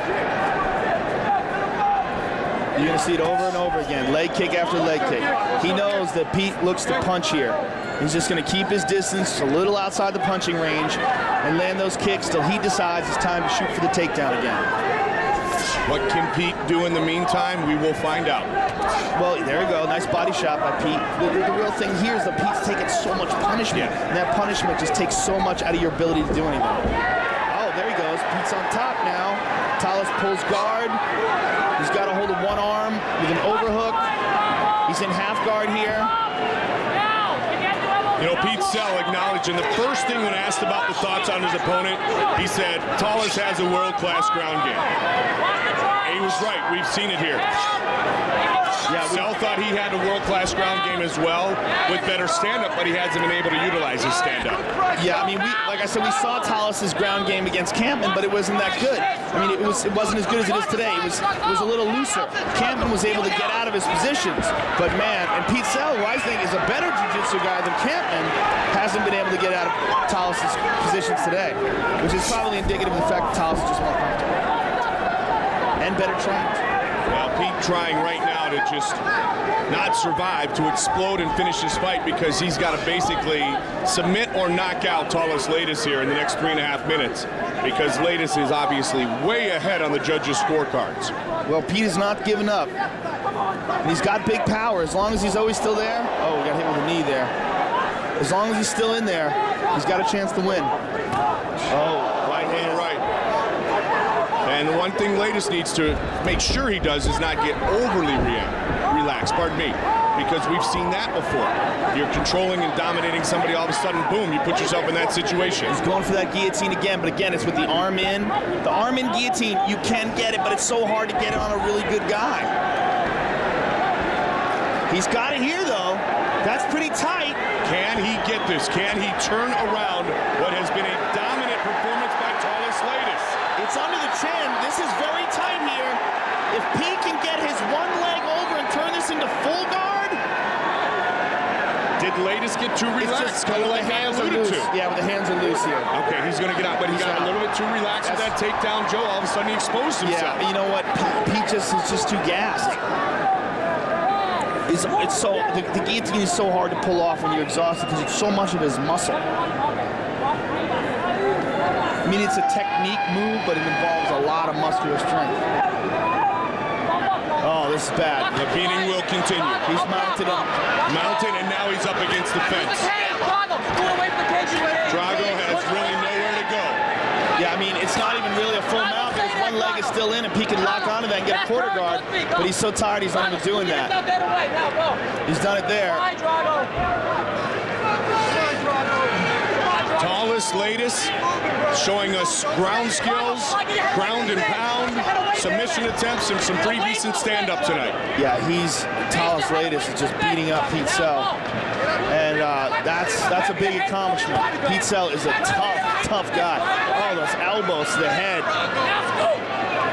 You're going to see it over and over again, leg kick after leg kick. He knows that Pete looks to punch here. He's just going to keep his distance a little outside the punching range and land those kicks till he decides it's time to shoot for the takedown again. What can Pete do in the meantime? We will find out. Well, there you go. Nice body shot by Pete. The real thing here is that Pete's taking so much punishment, and that punishment just takes so much out of your ability to do anything. Oh, there he goes. Pete's on top now. Talas pulls guard. He's got a hold of one arm with an overhook. He's in half guard here. You know, Pete Sell acknowledged in the first thing when asked about the thoughts on his opponent, he said, Tallis has a world-class ground game. And he was right. We've seen it here. Yeah, Sell thought he had a world-class ground game as well with better stand-up, but he hasn't been able to utilize his stand-up. Yeah, I mean, like I said, we saw Tallis' ground game against Campman, but it wasn't that good. I mean, it wasn't as good as it is today. It was a little looser. Campman was able to get out of his positions, but man, and Pete Sell, who I think is a better jiu-jitsu guy than Campman, hasn't been able to get out of Tallis' positions today, which is probably indicative of the fact that Tallis is just more comfortable and better trained. Well, Pete trying right now to just not survive, to explode and finish his fight, because he's got to basically submit or knock out Tallis Laitis here in the next 3.5 minutes, because Laitis is obviously way ahead on the judges' scorecards. Well, Pete is not giving up. And he's got big power. As long as he's always still there. Oh, we got hit with a knee there. As long as he's still in there, he's got a chance to win. Oh, right hand right. And the one thing Laitis needs to make sure he does is not get overly relaxed, pardon me, because we've seen that before. You're controlling and dominating somebody, all of a sudden, boom, you put yourself in that situation. He's going for that guillotine again, but again, it's with the arm in. The arm in guillotine, you can get it, but it's so hard to get it on a really good guy. He's got it here, though. That's pretty tight. Can he get this? Can he turn around what has been a dominant performance by Tallis Laitis? It's under the chin. This is very tight here. If Pete can get his one leg over and turn this into full guard. Did Laitis get too relaxed? Kind of like Matt alluded to. Yeah, with the hands are loose here. Okay, he's going to get out, but he got a little bit too relaxed with that takedown, Joe. All of a sudden he exposed himself. Yeah, you know what? Pete just is just too gassed. It's so the guillotine is so hard to pull off when you're exhausted because it's so much of his muscle. I mean, it's a technique move, but it involves a lot of muscular strength. Oh, this is bad. The beating will continue. He's mounted up. Mounted, and now he's up against the fence. Drago has really nowhere to go. Yeah, I mean, it's not even really a full mount because one leg is still in and Pete can lock onto that and get a quarter guard, but he's so tired he's not even doing that. He's done it there. Tallis Laitis showing us ground skills, ground and pound, submission attempts, and some pretty decent stand-up tonight. Yeah, Tallis Laitis is just beating up Pete Sell. And that's a big accomplishment. Pete Sell is a tough guy. Oh, those elbows to the head.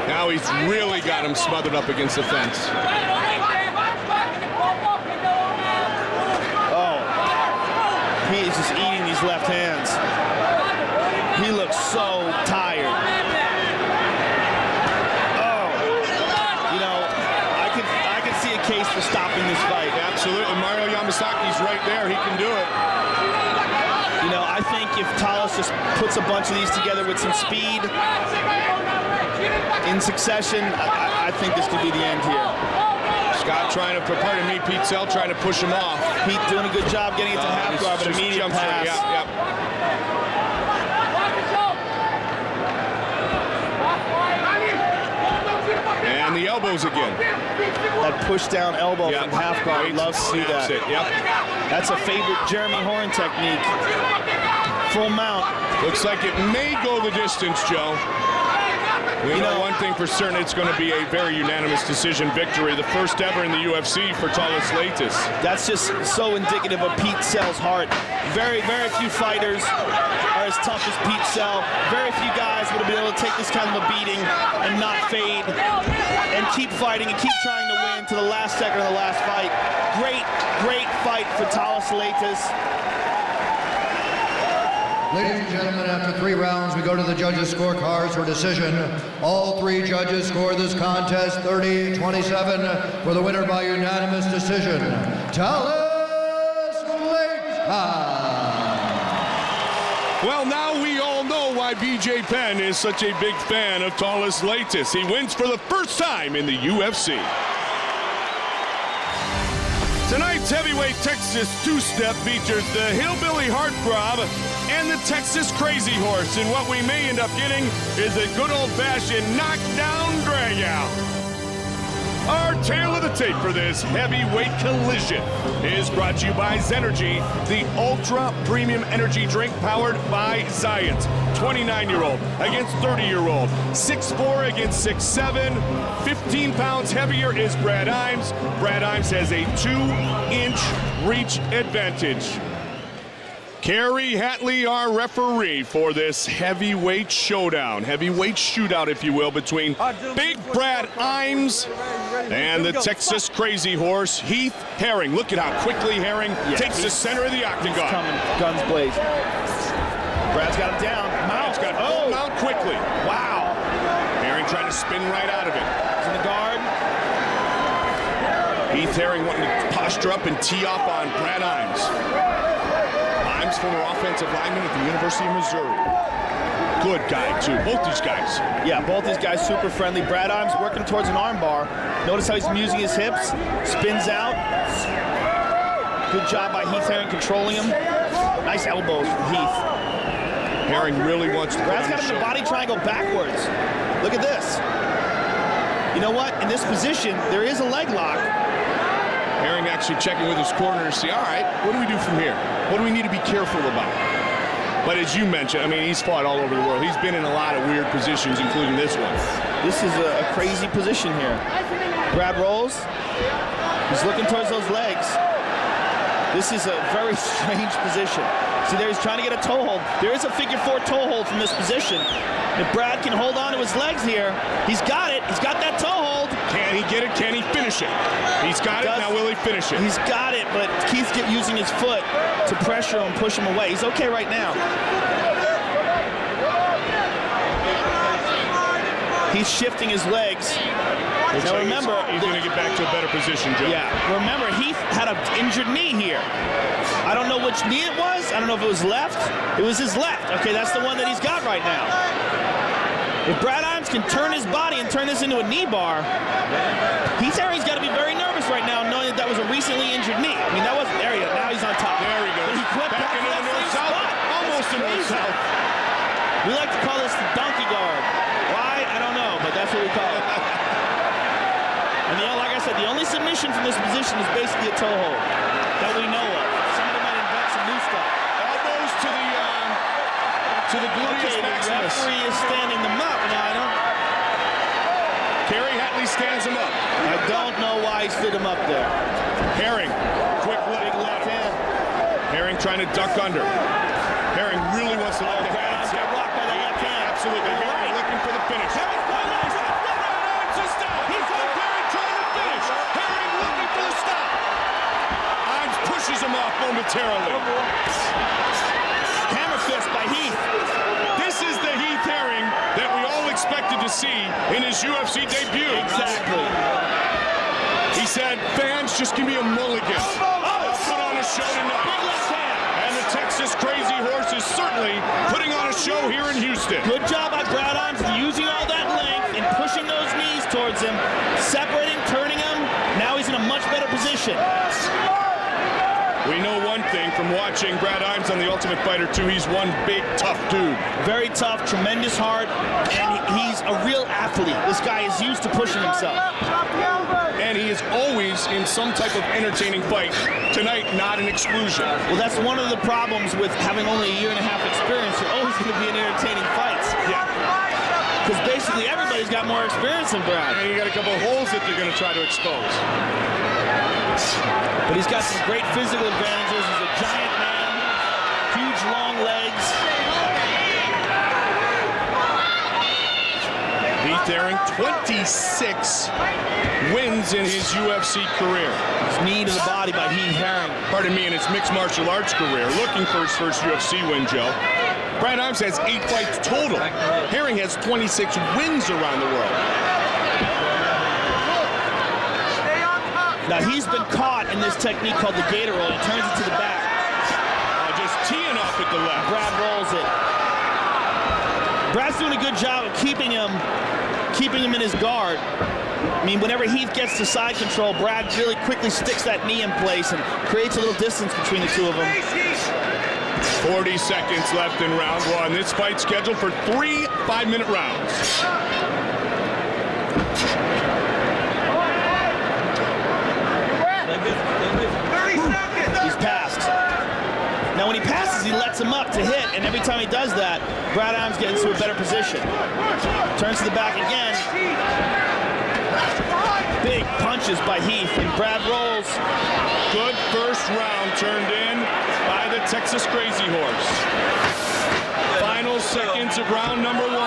Now he's really got him smothered up against the fence. Oh, Pete is just eating these left hands. He looks so tired. Oh, you know, I could see a case for stopping this fight. Absolutely, Mario Yamasaki's right there. He can do it. You know, I think if Tallis just puts a bunch of these together with some speed in succession, I think this could be the end here. Scott trying to, pardon me, Pete Sell trying to push him off. Pete doing a good job getting it to half guard, but immediate pass. Yep. And the elbows again. That push down elbow from half guard. Love to see that. That's a favorite Jeremy Horn technique. Full mount. Looks like it may go the distance, Joe. We know one thing for certain, it's going to be a very unanimous decision victory, the first ever in the UFC for Tallis Laitis. That's just so indicative of Pete Sell's heart. Very, very few fighters are as tough as Pete Sell. Very few guys would have been able to take this kind of a beating and not fade and keep fighting and keep trying to win to the last second of the last fight. Great fight for Tallis Laitis. Ladies and gentlemen, after 3 rounds, we go to the judges' scorecards for decision. All 3 judges scored this contest 30-27 for the winner by unanimous decision, Tallis Laitis. Well, now we all know why BJ Penn is such a big fan of Tallis Laitis. He wins for the first time in the UFC. Tonight's heavyweight Texas two-step features the Hillbilly Heartthrob and the Texas Crazy Horse, and what we may end up getting is a good old-fashioned knockdown dragout. Our tale of the tape for this heavyweight collision is brought to you by Zenergy, the ultra premium energy drink powered by Zions. 29-year-old against 30-year-old, 6'4" against 6'7", 15 pounds heavier is Brad Imes. Brad Imes has a 2-inch reach advantage. Kerry Hatley, our referee for this heavyweight showdown, heavyweight shootout, if you will, between Big Brad Imes and the Texas Crazy Horse, Heath Herring. Look at how quickly Herring takes the center of the octagon. He's coming, guns blazing. Brad's got him down. Brad's got him out quickly. Wow. Herring trying to spin right out of it. He's in the guard. Heath Herring wanting to posture up and tee off on Brad Imes. Imes, former offensive lineman at the University of Missouri. Good guy, too. Both these guys. Yeah, both these guys super friendly. Brad Imes working towards an arm bar. Notice how he's using his hips. Spins out. Good job by Heath Herring controlling him. Nice elbows from Heath. Herring really wants to. Brad's got him in the body triangle backwards. Look at this. You know what? In this position, there is a leg lock. Herring actually checking with his corner to see, all right, what do we do from here? What do we need to be careful about? But as you mentioned, I mean, he's fought all over the world. He's been in a lot of weird positions, including this one. This is a crazy position here. Brad rolls. He's looking towards those legs. This is a very strange position. See there, he's trying to get a toe hold. There is a figure 4 toe hold from this position. If Brad can hold on to his legs here, he's got it. He's got that toe hold. Can he get it? Can he finish it? He's got it. Now will he finish it? He's got it, but Keith's using his foot to pressure him, push him away. He's okay right now. He's shifting his legs. Now remember, he's going to get back to a better position, Joe. Yeah, remember, Heath had an injured knee here. I don't know which knee it was. I don't know if it was left. It was his left. Okay, that's the one that he's got right now. If Brad Imes can turn his body and turn this into a knee bar, Heath Herring's got to be very nervous right now knowing that was a recently injured knee. I mean, that wasn't there yet. Now he's on top. There he goes. But he quit back into the north-south. Almost in north-south. We like to call this the donkey guard. Why? I don't know, but that's what we call it. And like I said, the only submission from this position is basically a toe hold that we know of. Somebody might invent some new stuff. Elbows to the gluteus maximus. The referee is standing them up. Now I don't. Kerry Hatley stands him up. I don't know why he stood him up there. Herring, quick Big left hand. Herring trying to duck under. Herring really wants to let the hands get rocked by the left hand. Absolutely. Herring looking for the finish. Pushes him off momentarily. Hammer fist by Heath. This is the Heath Herring that we all expected to see in his UFC debut. Exactly. He said, fans, just give me a mulligan. Let's put on a show tonight. Big left hand. And the Texas Crazy Horse is certainly putting on a show here in Houston. Good job by Brad Imes using all that length and pushing those knees towards him, separating, turning him. Now he's in a much better position. We know one thing from watching Brad Imes on The Ultimate Fighter 2, he's one big, tough dude. Very tough, tremendous heart, and he's a real athlete. This guy is used to pushing himself. And he is always in some type of entertaining fight. Tonight, not an exclusion. Well, that's one of the problems with having only a 1.5 years experience. You're always going to be in entertaining fights. Yeah. Because basically everybody's got more experience than Brad. And you got a couple of holes that they're going to try to expose. But he's got some great physical advantages. He's a giant man, huge long legs. Heath Herring, 26 wins in his UFC career. His knee to the body by Heath Herring. Pardon me, in his mixed martial arts career, looking for his first UFC win, Joe. Brad Imes has 8 fights total. Herring has 26 wins around the world. Now he's been caught in this technique called the gator roll. He turns it to the back. Just teeing off at the left. Brad rolls it. Brad's doing a good job of keeping him in his guard. I mean, whenever Heath gets to side control, Brad really quickly sticks that knee in place and creates a little distance between the two of them. 40 seconds left in round 1. This fight scheduled for 3 5-minute rounds. sets him up to hit, and every time he does that, Brad Adams gets into a better position. Turns to the back again. Big punches by Heath, and Brad rolls. Good first round turned in by the Texas Crazy Horse. Final seconds of round number 1.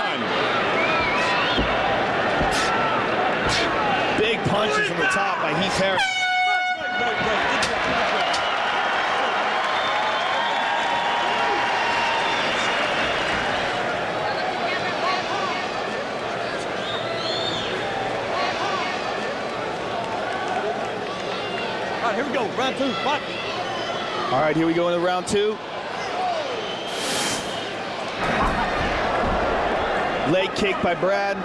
Big punches from the top by Heath Herring. All right, here we go, round 2, fight. All right, here we go into round 2. Leg kick by Brad.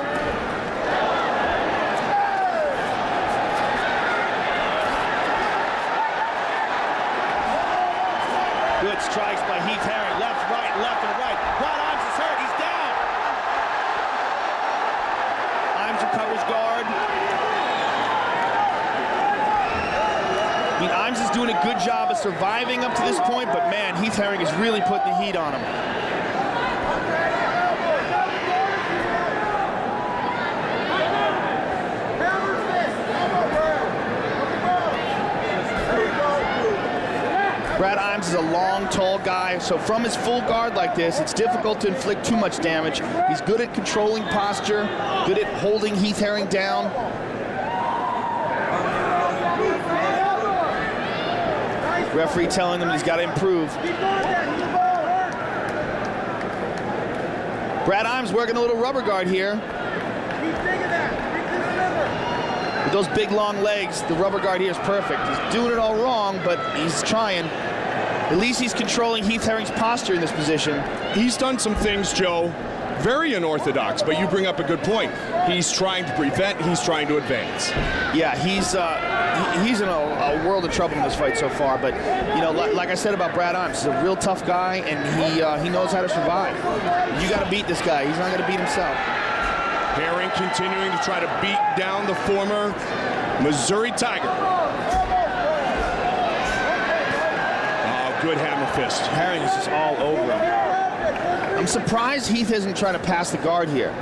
Good strikes by Heath Herring. Left, right, left, and right. Brad Adams is hurt. He's down. Adams recovers guard. I mean, Adams is doing a good job of surviving up to this point, but man, Heath Herring is really putting the heat on him. Brad Adams is a long, tall guy, so from his full guard like this, it's difficult to inflict too much damage. He's good at controlling posture, good at holding Heath Herring down. Referee telling him he's got to improve. Brad Adams working a little rubber guard here. With those big, long legs, the rubber guard here is perfect. He's doing it all wrong, but he's trying. At least he's controlling Heath Herring's posture in this position. He's done some things, Joe, very unorthodox, but you bring up a good point. He's trying to prevent, he's trying to advance. Yeah, he's in a world of trouble in this fight so far, but you know, like I said about Brad Adams, he's a real tough guy, and he knows how to survive. You got to beat this guy. He's not going to beat himself. Herring continuing to try to beat down the former Missouri Tiger. Oh, good hammer fist. Herring is just all over him. I'm surprised Heath isn't trying to pass the guard here.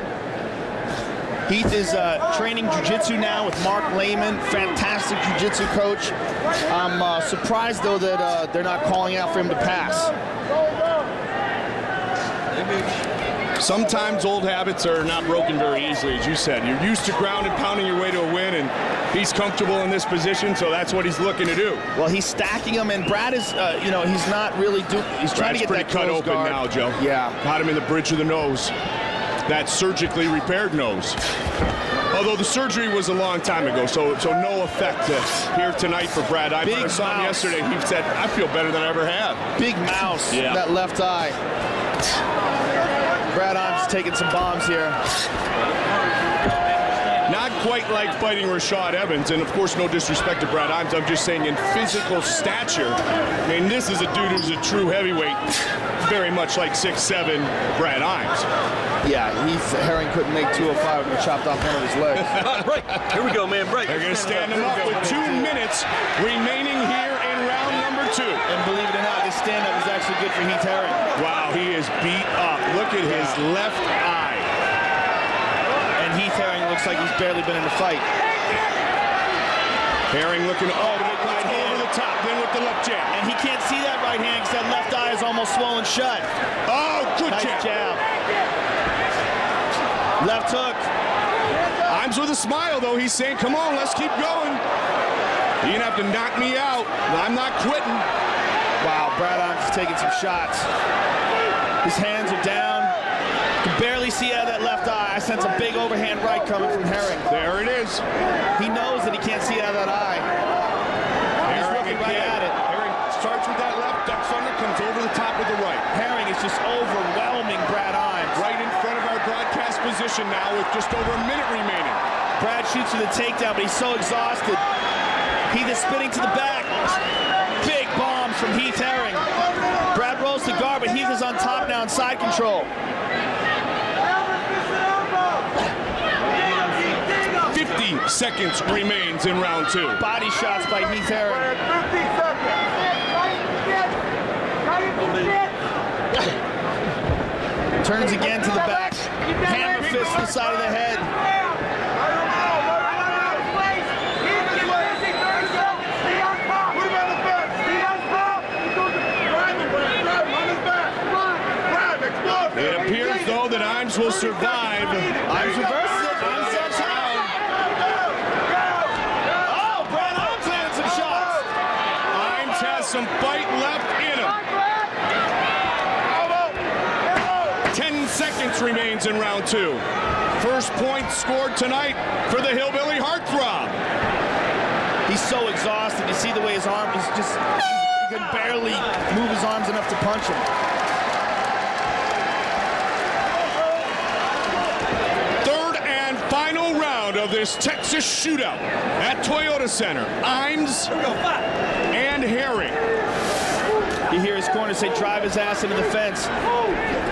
Heath is training jiu-jitsu now with Mark Lehman, fantastic jiu-jitsu coach. I'm surprised, though, that they're not calling out for him to pass. Sometimes old habits are not broken very easily, as you said. You're used to ground and pounding your way to a win, and he's comfortable in this position, so that's what he's looking to do. Well, he's stacking them, and Brad is, you know, he's not really doing. He's trying to get pretty that cut close open guard. now, Joe. Yeah, Caught him in the bridge of the nose. That surgically repaired nose. Although the surgery was a long time ago, so no effect here tonight for Brad. I saw him yesterday. He said, "I feel better than I ever have." Big mouse, yeah. That left eye. Brad Adams taking some bombs here. Not quite like fighting Rashad Evans, and of course, no disrespect to Brad Adams. I'm just saying in physical stature. I mean, this is a dude who's a true heavyweight, very much like 6'7" Brad Adams. Yeah, Heath Herring couldn't make 205 when he chopped off one of his legs. Break. Here we go, man. Break. They're going to stand him up with 2 minutes remaining here in round number 2. And believe it or not, this stand-up is actually good for Heath Herring. Wow, he is beat up. Look at his left eye. And Heath Herring looks like he's barely been in the fight. Herring looking over the top, then with the left jab. And he can't see that right hand because that left eye is almost swollen shut. Oh, good Nice jab. Left hook. Adams with a smile, though. He's saying, come on, let's keep going. You're going to have to knock me out. I'm not quitting. Wow, Brad Adams is taking some shots. His hands are down. Can barely see out of that left eye. I sense a big overhand right coming from Herring. There it is. He knows that he can't see out of that eye. He's looking right at it. Herring starts with that left, ducks under, comes over the top with the right. Herring is just overwhelming Brad Adams. Right in front of our broadcast position now with just over a minute remaining. Brad shoots for the takedown, but he's so exhausted. Heath is spinning to the back. Big bombs from Heath Herring. Brad rolls the guard, but Heath is on top now in side control. 50 seconds remains in round 2. Body shots by Heath Herring. Turns again to the back. Hammer fist to the side of the head. It appears, though, that Imes will survive. Imes reverses it. Imes steps out. Oh, Brad Imes landed some shots. Imes has some fight left in him. 10 seconds remains in round 2. First point scored tonight for the Hillbilly Heartthrob. He's so exhausted. You see the way his arm is just, he can barely move his arms enough to punch him. Third and final round of this Texas shootout at Toyota Center. Imes and Herring. You hear his corner say, drive his ass into the fence.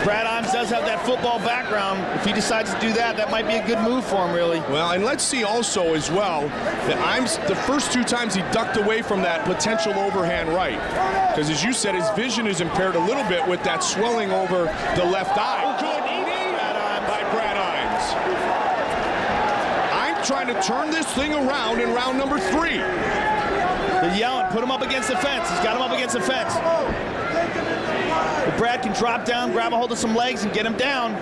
Brad Imes does have that football background. If he decides to do that, that might be a good move for him, really. Well, and let's see also as well that Imes, the first 2 times he ducked away from that potential overhand right. Because as you said, his vision is impaired a little bit with that swelling over the left eye. Oh, good knee by Brad Imes. I'm trying to turn this thing around in round number 3. They're yelling, put him up against the fence. He's got him up against the fence. But Brad can drop down, grab a hold of some legs, and get him down.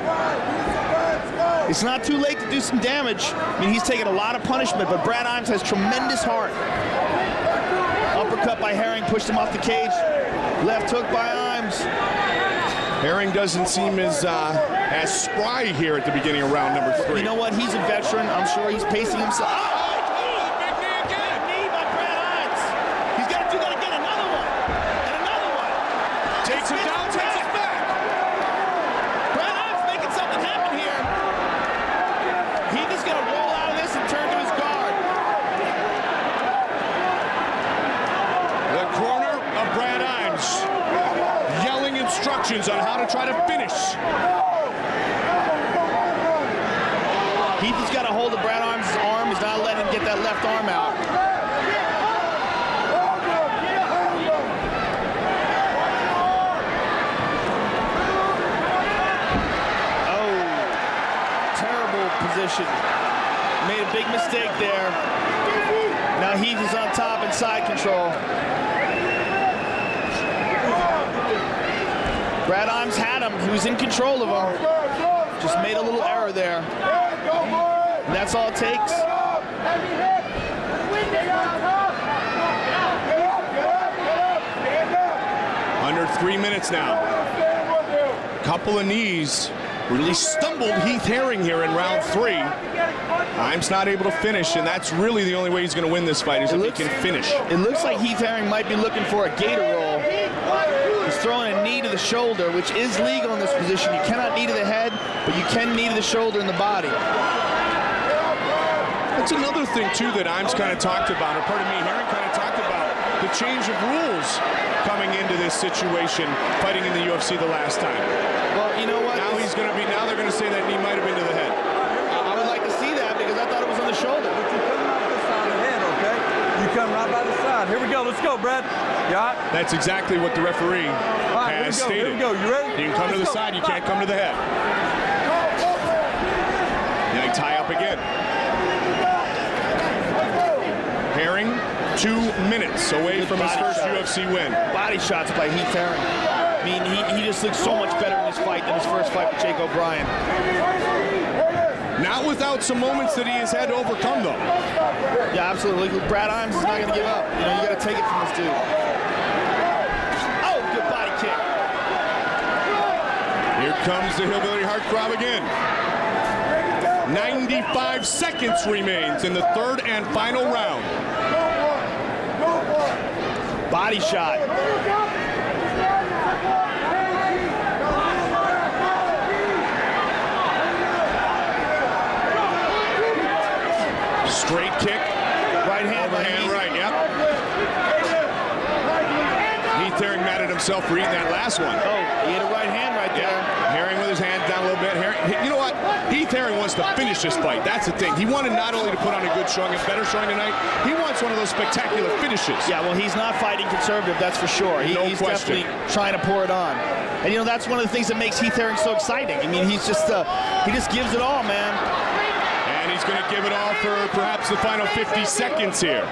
It's not too late to do some damage. I mean, he's taking a lot of punishment, but Brad Imes has tremendous heart. Uppercut by Herring, pushed him off the cage. Left hook by Imes. Herring doesn't seem as spry here at the beginning of round number 3. You know what? He's a veteran. I'm sure he's pacing himself. Oh! Takes him down, takes it back. Brad Imes making something happen here. Heath is going to roll out of this and turn to his guard. The corner of Brad Imes yelling instructions on how to try to finish. Heath has got a hold of Brad Imes' arm. He's not letting him get that left arm out. Position. Made a big mistake there. Now Heath is on top and side control. Brad Imes had him. He was in control of him. Just made a little error there. And that's all it takes. Under 3 minutes now. Couple of knees. Really stumbled Heath Herring here in round 3. Imes not able to finish, and that's really the only way he's going to win this fight is if he can finish. It looks like Heath Herring might be looking for a gator roll. He's throwing a knee to the shoulder, which is legal in this position. You cannot knee to the head, but you can knee to the shoulder and the body. That's another thing, too, that Imes kind of talked about, or pardon me, Herring kind of talked about, the change of rules coming into this situation, fighting in the UFC the last time. Well, you know what? Now they're going to say that knee might have been to the head. I would like to see that because I thought it was on the shoulder. But you come right by the side of the head, okay? You come right by the side. Here we go. Let's go, Brad. You all right? That's exactly what the referee has stated. Here we go. You ready? You can come to the side. You can't come to the head. Now he tie up again. Herring, 2 minutes away from his first UFC win. Body shots by Heath Herring. I mean, he just looks so much better in this fight than his first fight with Jake O'Brien. Not without some moments that he has had to overcome, though. Yeah, absolutely. Brad Imes is not going to give up. You know, you got to take it from this dude. Oh, good body kick. Here comes the Hillbilly Heartthrob again. 95 seconds remains in the third and final round. Body shot. Straight kick. Right hand. Overhand right, yep. Heath Herring mad at himself for eating that last one. Oh, he hit a right hand right there. Herring with his hand down a little bit. You know what? Heath Herring wants to finish this fight. That's the thing. He wanted not only to put on a good showing, a better showing tonight, he wants one of those spectacular finishes. Yeah, well, he's not fighting conservative, that's for sure. He's question. definitely trying to pour it on. And, you know, that's one of the things that makes Heath Herring so exciting. I mean, he just gives it all, man. And he's going to give it all for perhaps the final 50 seconds here.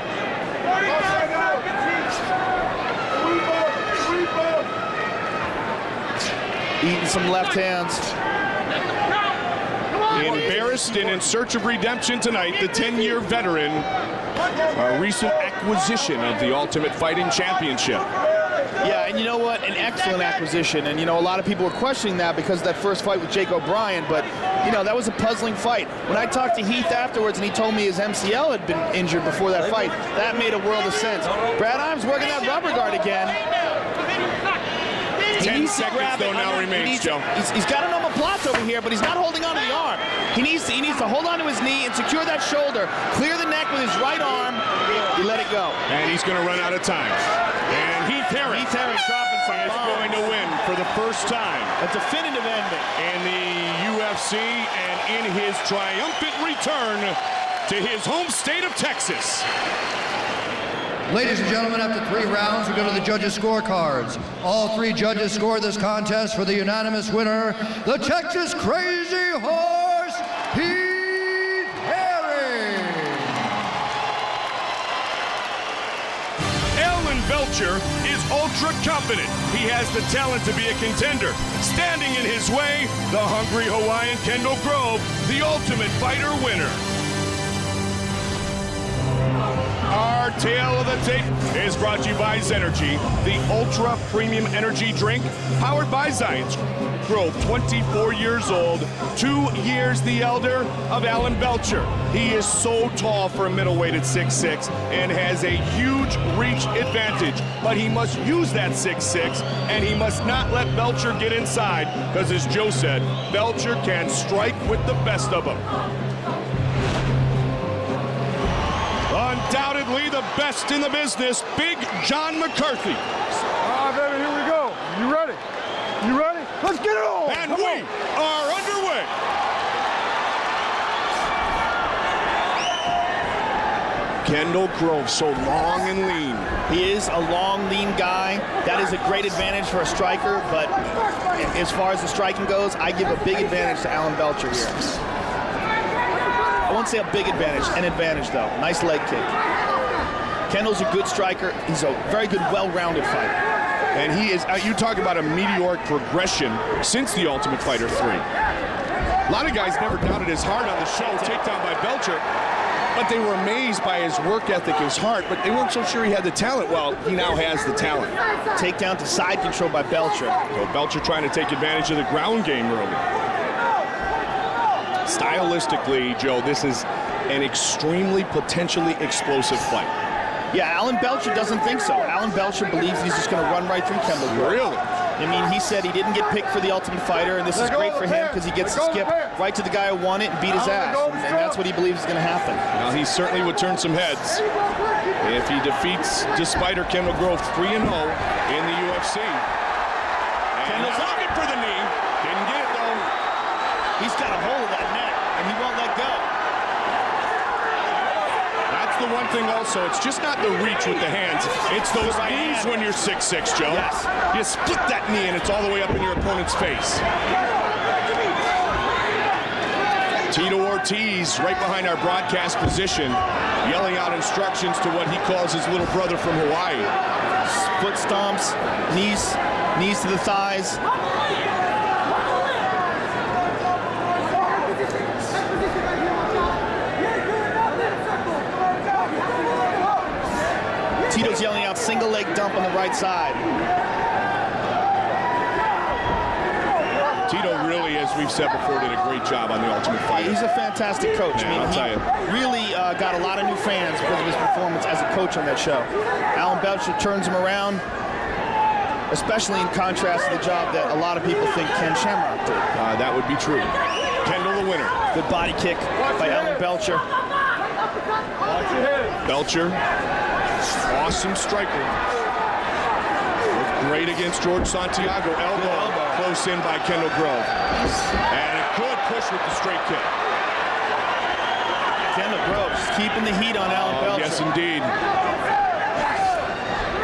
Eating some left hands. Embarrassed and in search of redemption tonight, the 10-year veteran, a recent acquisition of the Ultimate Fighting Championship. Yeah, and you know what? An excellent acquisition. And, you know, a lot of people were questioning that because of that first fight with Jake O'Brien. But, you know, that was a puzzling fight. When I talked to Heath afterwards and he told me his MCL had been injured before that fight, that made a world of sense. Brad Imes working that rubber guard again. 10 seconds though now remains, Joe. He's got an omoplata over here, but he's not holding on to the arm. He needs to hold on to his knee and secure that shoulder, clear the neck with his right arm. He let it go. And he's going to run out of time. And Heath Herring dropping some is going to win for the first time. A definitive ending. In the UFC and in his triumphant return to his home state of Texas. Ladies and gentlemen, after 3 rounds, we go to the judges' scorecards. All 3 judges scored this contest for the unanimous winner, the Texas Crazy Horse, Heath Herring. Alan Belcher is ultra confident. He has the talent to be a contender. Standing in his way, the hungry Hawaiian Kendall Grove, the Ultimate Fighter winner. Our tale of the tape is brought to you by Zenergy, the ultra premium energy drink powered by Zions Grove, 24 years old, 2 years the elder of Alan Belcher. He is so tall for a middleweight at 6'6" and has a huge reach advantage, but he must use that 6'6", and he must not let Belcher get inside, because as Joe said, Belcher can strike with the best of them. Undoubtedly the best in the business, Big John McCarthy. All right, baby, here we go. You ready? You ready? Let's get it on! And we are underway. Kendall Grove, so long and lean. He is a long, lean guy. That is a great advantage for a striker, but as far as the striking goes, I give a big advantage to Alan Belcher here. I won't say a big advantage, an advantage though. Nice leg kick. Kendall's a good striker. He's a very good, well-rounded fighter. And he is, you talk about a meteoric progression since the Ultimate Fighter 3. A lot of guys never doubted his heart on the show, takedown by Belcher, but they were amazed by his work ethic, his heart, but they weren't so sure he had the talent. Well, he now has the talent. Takedown to side control by Belcher. So Belcher trying to take advantage of the ground game early. Stylistically, Joe, this is an extremely potentially explosive fight. Yeah, Alan Belcher doesn't think so. Alan Belcher believes he's just going to run right through Kendall Grove. Really? I mean, he said he didn't get picked for the Ultimate Fighter, and this is great for him because he gets to skip right to the guy who won it and beat his ass. And that's what he believes is going to happen. Now, he certainly would turn some heads if he defeats Despiter Kendall Grove 3-0 in the UFC. Kendall's looking for the knee. Didn't get it, though. He's got a hold of that neck, and he won't let go. That's the one thing also. It's just not the reach with the hands. It's those knees when you're 6'6", Joe. Yes. You split that knee, and it's all the way up in your opponent's face. Tito Ortiz, right behind our broadcast position, yelling out instructions to what he calls his little brother from Hawaii. Foot stomps, knees to the thighs. Tito's yelling out single leg dump on the right side. Tito really, as we've said before, did a great job on the Ultimate Fighter. He's a fantastic coach. Man, I'll tell you. He really got a lot of new fans because of his performance as a coach on that show. Alan Belcher turns him around, especially in contrast to the job that a lot of people think Ken Shamrock did. That would be true. Kendall the winner. Good body kick by Alan Belcher. Belcher, awesome striker. Looked great against Georges St-Pierre. Elbow close in by Kendall Grove. And a good push with the straight kick. Kendall Grove keeping the heat on Alan Belcher. Yes, indeed.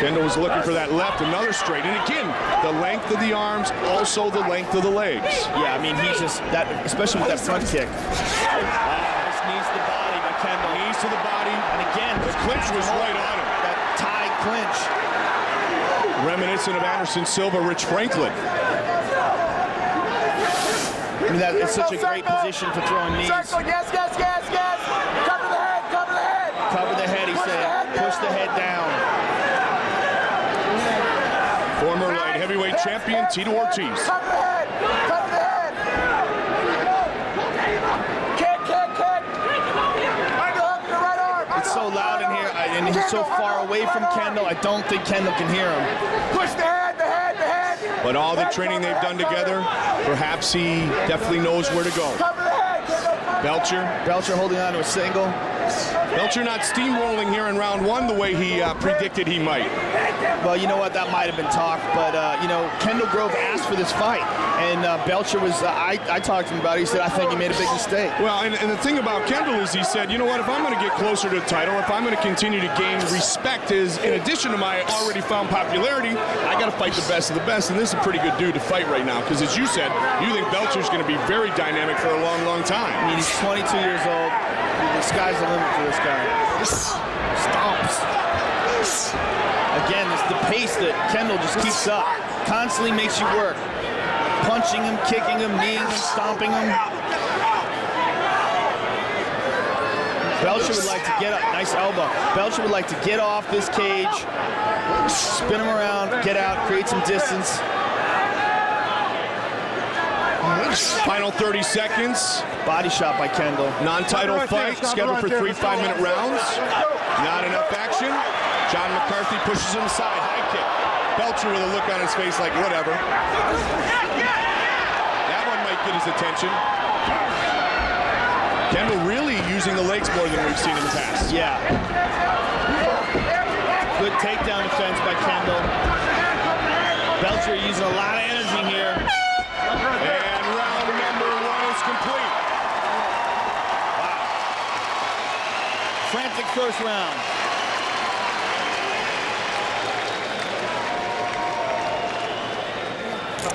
Kendall was looking for that left, another straight. And again, the length of the arms, also the length of the legs. Yeah, I mean, he's just, that, especially with that front kick. Nice knees to the body by Kendall. Knees to the body. And again, the clinch was right on him. That tied clinch. Reminiscent of Anderson Silva, Rich Franklin. I mean, that is such a great position for throwing knees. Circle, yes. Cover the head. Cover the head, he said. Push the head down. Former light heavyweight champion, Tito Ortiz. Cover the head. Kick. Underhook to the right arm. It's so loud in here, and he's so far away from Kendall, I don't think Kendall can hear him. Push the head. But all the training they've done together, perhaps he definitely knows where to go. Cover the head. Belcher holding on to a single. Belcher not steamrolling here in round one the way he predicted he might. Well, you know what? That might have been talk, but you know, Kendall Grove asked for this fight, and Belcher was. I talked to him about it. He said, "I think you made a big mistake." Well, and the thing about Kendall is he said, "You know what? If I'm going to get closer to the title, if I'm going to continue to gain respect, is in addition to my already found popularity, I got to fight the best of the best." And this is a pretty good dude to fight right now, because as you said, you think Belcher's going to be very dynamic for a long, long time. I mean, he's 22 years old. The sky's the limit for this guy. Stomps. Again, it's the pace that Kendall just keeps up. Constantly makes you work. Punching him, kicking him, kneeing him, stomping him. Belcher would like to get up. Nice elbow. Belcher would like to get off this cage, spin him around, get out, create some distance. Final 30 seconds. Body shot by Kendall. Non-title fight scheduled for 3 5-minute rounds. Not enough action. John McCarthy pushes him aside. High kick. Belcher with a look on his face like whatever. That one might get his attention. Kendall really using the legs more than we've seen in the past. Yeah. Good takedown defense by Kendall. Belcher using a lot of energy here. And round number 1 is complete. Wow. Frantic first round.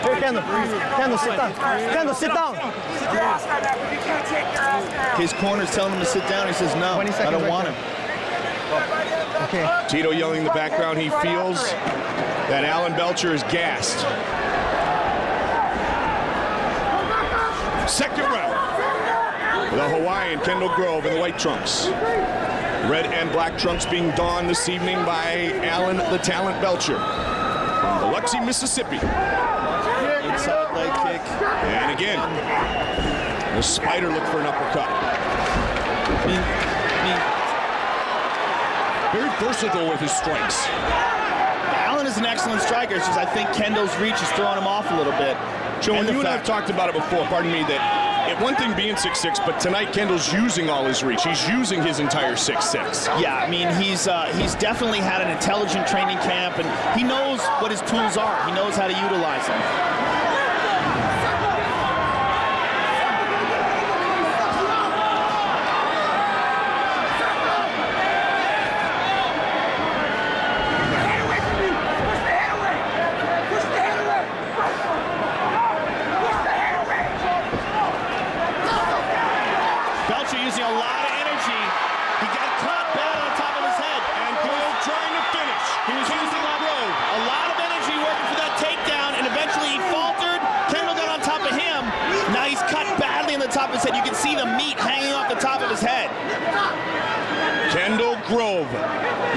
Here, Kendall. Kendall, sit down. Kendall, sit down. His corner's telling him to sit down. He says, no, I don't want him. Okay. Tito yelling in the background. He feels that Alan Belcher is gassed. Second round. The Hawaiian Kendall Grove in the white trunks. Red and black trunks being donned this evening by Alan the Talent Belcher from Biloxi, Mississippi. Inside leg kick. And again, the Spider looked for an uppercut. Very versatile with his strikes. Allen is an excellent striker. It's just I think Kendall's reach is throwing him off a little bit. Joe, and you and I have talked about it before, pardon me, that one thing being 6'6", but tonight Kendall's using all his reach. He's using his entire 6'6". Yeah, I mean, he's definitely had an intelligent training camp, and he knows what his tools are. He knows how to utilize them. Top of his head. You can see the meat hanging off the top of his head. Kendall Grove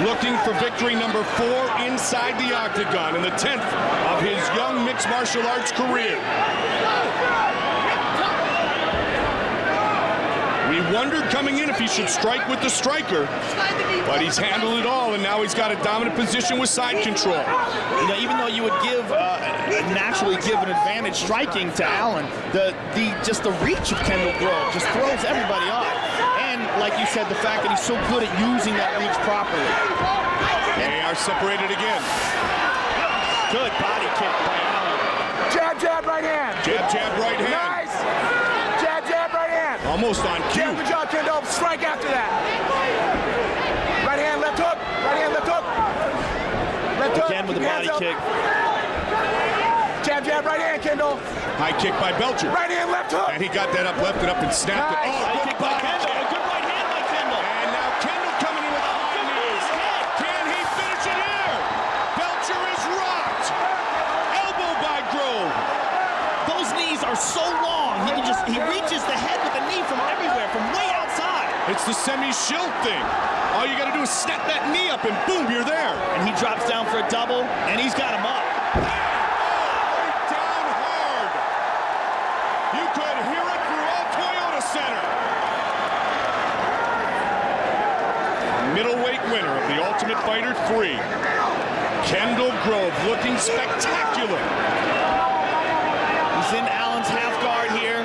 looking for victory number 4 inside the octagon in the 10th of his young mixed martial arts career. We wondered coming in if he should strike with the striker, but he's handled it all, and now he's got a dominant position with side control. You know, even though you would naturally give an advantage striking to Allen, just the reach of Kendall Grove just throws everybody off. And like you said, the fact that he's so good at using that reach properly. They are separated again. Good body kick by Allen. Jab, jab, right hand. Jab, jab, right hand. Nice. Jab, jab, right hand. Almost on cue. Jab, good job, Kendall. Strike after that. Right hand, left hook. Right hand, left hook. Left Again with a body kick. Jab, jab, right hand, Kendall. High kick by Belcher. Right hand, left hook. And he got that up, left it up, and snapped it. Nice. Oh, High good kick by body Kendall. kick. A good right hand by Kendall. And now Kendall coming in with a high knee. Can he finish it here? Belcher is rocked. Elbow by Grove. Those knees are so long. He reaches the head with the knee from everywhere, from way outside. It's the semi-shield thing. All you got to do is snap that knee up, and boom, you're there. And he drops down for a double, and he's got him up. Down hard. You could hear it through all Toyota Center. Middleweight winner of the Ultimate Fighter 3. Kendall Grove looking spectacular. He's in Allen's half guard here.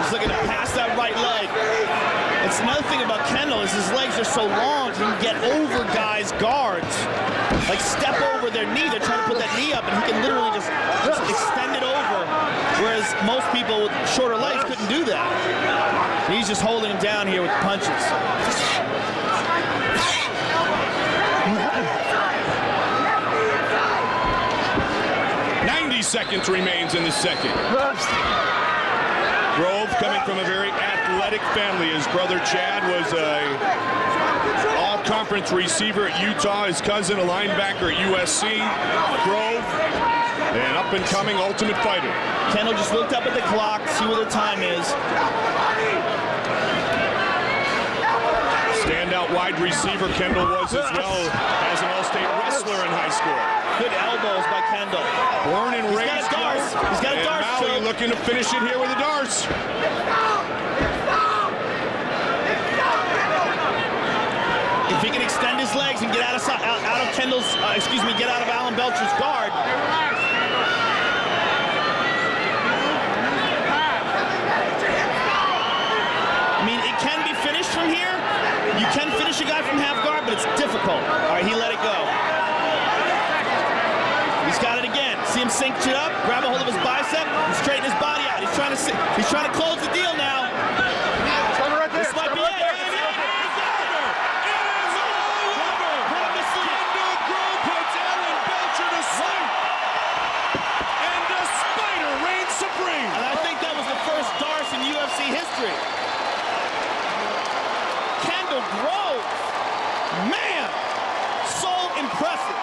He's looking to pass that right leg. It's another thing about Kendall is his legs are so long, he can get over guys' guards. Like step over their knee. They're trying to put that knee up, and he can literally just extend it over. Whereas most people with shorter legs couldn't do that. He's just holding him down here with punches. 90 seconds remains in the second. Grove coming from a very athletic family. His brother Chad was a all-conference receiver at Utah. His cousin, a linebacker at USC. Grove, an up-and-coming Ultimate Fighter. Kendall just looked up at the clock, see what the time is. Standout wide receiver Kendall was as well as an all-state wrestler in high school. Good elbows by Kendall. Born and raised. He's got a darce. Maui looking to finish it here with a darce. If he can extend his legs and get out of Kendall's, get out of Alan Belcher's guard. I mean, it can be finished from here. You can finish a guy from half guard, but it's difficult. All right, he let it go. He's got it again. See him sync it up, grab a hold of his bicep, and straighten his body out. He's trying to close the deal now. This might be it. And I think that was the first darce in UFC history. Kendall Grove, man, so impressive.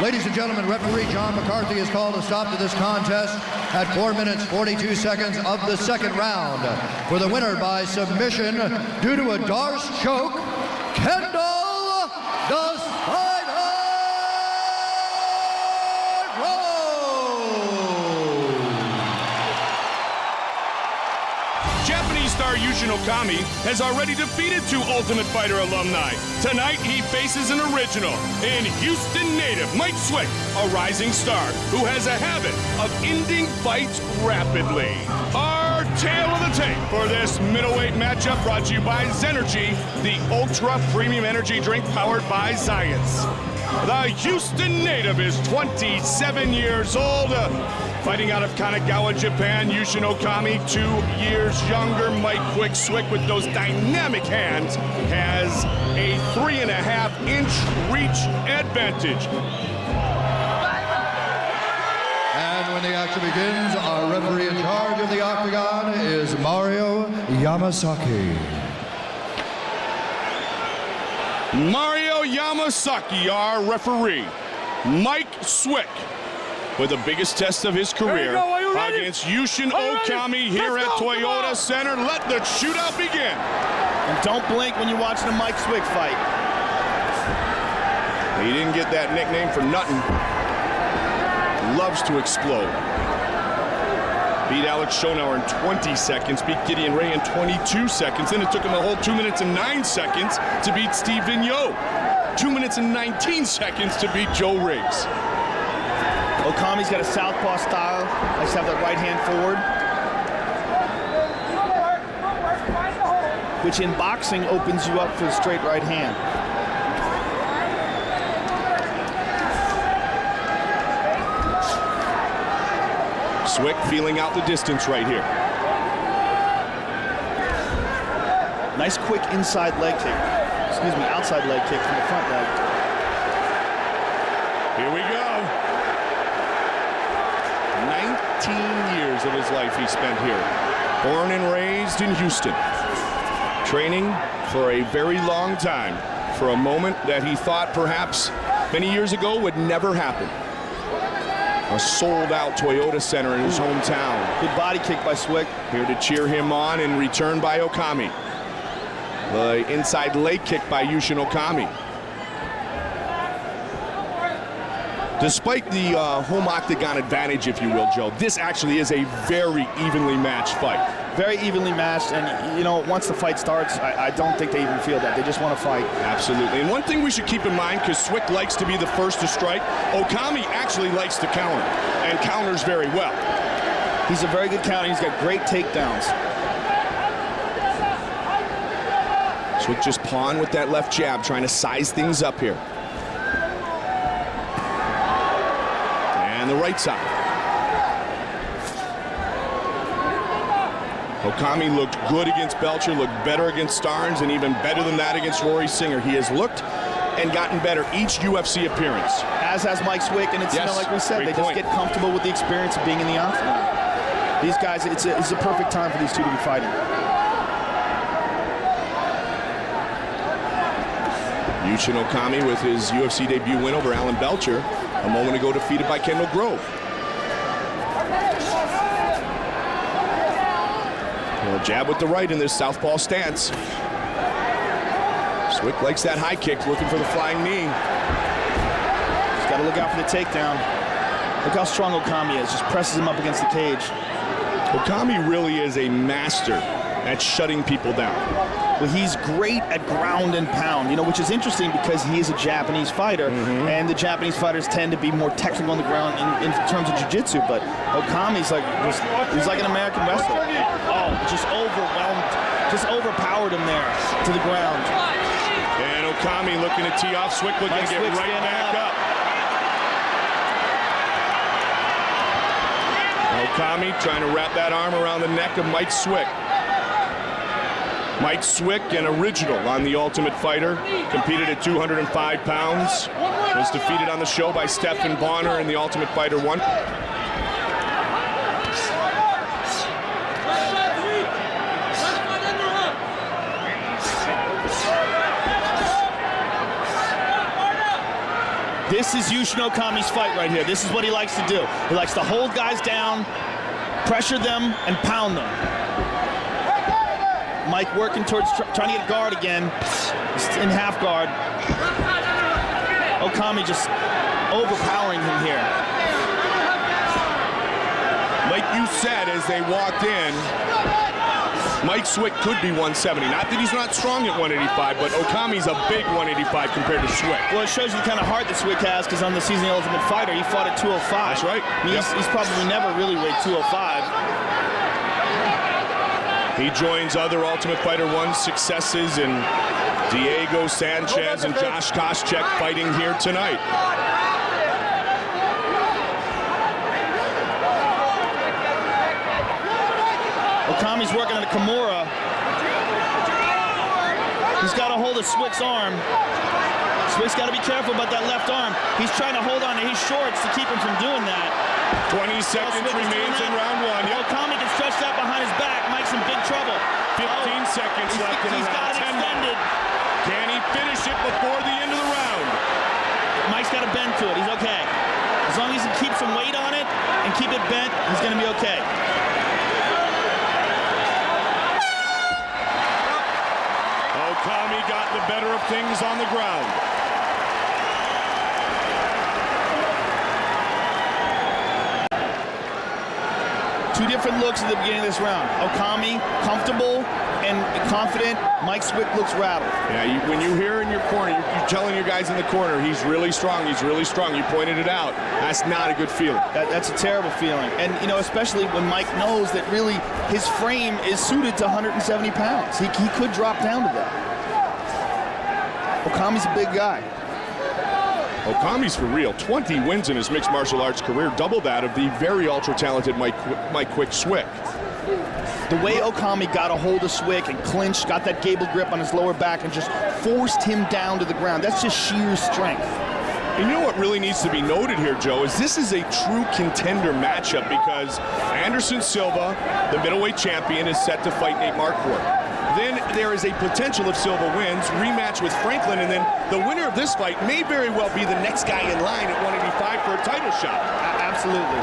Ladies and gentlemen, referee John McCarthy has called a stop to this contest at 4 minutes 42 seconds of the second round. For the winner by submission due to a darce choke, Kendall the Spider Grove. Japanese star Yushin Okami has already defeated 2 Ultimate Fighter alumni. Tonight, he faces an original in Houston native Mike Swick, a rising star who has a habit of ending fights rapidly. Our tale of the tape for this middleweight matchup brought to you by Zenergy, the ultra premium energy drink powered by science. The Houston native is 27 years old. Fighting out of Kanagawa, Japan, Yushin Okami, 2 years younger. Mike Swick with those dynamic hands has a 3.5-inch reach advantage. And when the action begins, our referee in charge of the octagon is Mario Yamasaki. Mario Yamasaki, our referee. Mike Swick with the biggest test of his career against Yushin Okami here at Toyota Center. Let the shootout begin. And don't blink when you're watching a Mike Swick fight. He didn't get that nickname for nothing. Loves to explode. Beat Alex Schonauer in 20 seconds, beat Gideon Ray in 22 seconds. Then it took him a whole 2 minutes and 9 seconds to beat Steve Vigneault. 2 minutes and 19 seconds to beat Joe Riggs. Okami's got a southpaw style. Likes to have that right hand forward. Which in boxing opens you up for the straight right hand. Swick feeling out the distance right here. Nice quick inside leg kick. Outside leg kick from the front leg. Here we go. 19 years of his life he spent here. Born and raised in Houston. Training for a very long time for a moment that he thought perhaps many years ago would never happen. A sold-out Toyota Center in his hometown. Good body kick by Swick. Here to cheer him on and return by Okami. The inside leg kick by Yushin Okami. Despite the home octagon advantage, if you will, Joe, this actually is a very evenly matched fight. Very evenly matched, and you know, once the fight starts, I don't think they even feel that. They just want to fight. Absolutely. And one thing we should keep in mind, because Swick likes to be the first to strike, Okami actually likes to counter, and counters very well. He's a very good counter. He's got great takedowns. Swick just pawned with that left jab, trying to size things up here. And the right side. Okami looked good against Belcher, looked better against Starnes, and even better than that against Rory Singer. He has looked and gotten better each UFC appearance. As has Mike Swick, and it's, you know, like we said, they just get comfortable with the experience of being in the octagon. These guys, it's a perfect time for these two to be fighting. Yushin Okami with his UFC debut win over Alan Belcher, a moment ago defeated by Kendall Grove. Well, jab with the right in this southpaw stance. Swick likes that high kick, looking for the flying knee. He's got to look out for the takedown. Look how strong Okami is, just presses him up against the cage. Okami really is a master at shutting people down. Well, he's great at ground and pound, you know, which is interesting because he is a Japanese fighter, and the Japanese fighters tend to be more technical on the ground in terms of jiu-jitsu, but Okami's like, he's like an American wrestler. Oh, just overwhelmed, just overpowered him there to the ground. And Okami looking to tee off, Swick looking to get right back up. Okami trying to wrap that arm around the neck of Mike Swick. Mike Swick, an original on The Ultimate Fighter, competed at 205 pounds, was defeated on the show by Stephan Bonner in The Ultimate Fighter 1. This is Yushin Okami's fight right here. This is what he likes to do. He likes to hold guys down, pressure them, and pound them. Mike working towards trying to get guard again. He's in half guard. Okami just overpowering him here. Like you said, as they walked in, Mike Swick could be 170. Not that he's not strong at 185, but Okami's a big 185 compared to Swick. Well, it shows you the kind of heart that Swick has, because on the season Ultimate Fighter, he fought at 205. That's right. I mean, he's probably never really weighed 205. He joins other Ultimate Fighter 1 successes in Diego Sanchez and Josh Koscheck fighting here tonight. Okami's working on a Kimura. He's got a hold of Swick's arm. Swick's got to be careful about that left arm. He's trying to hold on to his shorts to keep him from doing that. 20 seconds remains in round one. Yep. Okami can stretch that behind his back. Mike's in big trouble. 15 seconds left in the round. He's got it extended. Can he finish it before the end of the round? Mike's got to bend to it. He's okay. As long as he keeps some weight on it and keep it bent, he's going to be okay. Okami got the better of things on the ground. Two different looks at the beginning of this round. Okami, comfortable and confident. Mike Swick looks rattled. Yeah, when you hear in your corner, you're telling your guys in the corner, he's really strong, he's really strong. You pointed it out. That's not a good feeling. That's a terrible feeling. And, you know, especially when Mike knows that really his frame is suited to 170 pounds. He could drop down to that. Okami's a big guy. Okami's for real. 20 wins in his mixed martial arts career, double that of the very ultra-talented Mike Quick Swick. The way Okami got a hold of Swick and clinched, got that gable grip on his lower back and just forced him down to the ground, that's just sheer strength. And you know what really needs to be noted here, Joe, is this is a true contender matchup because Anderson Silva, the middleweight champion, is set to fight Nate Marquardt. Then there is a potential, if Silva wins, rematch with Franklin, and then the winner of this fight may very well be the next guy in line at 185 for a title shot. Absolutely.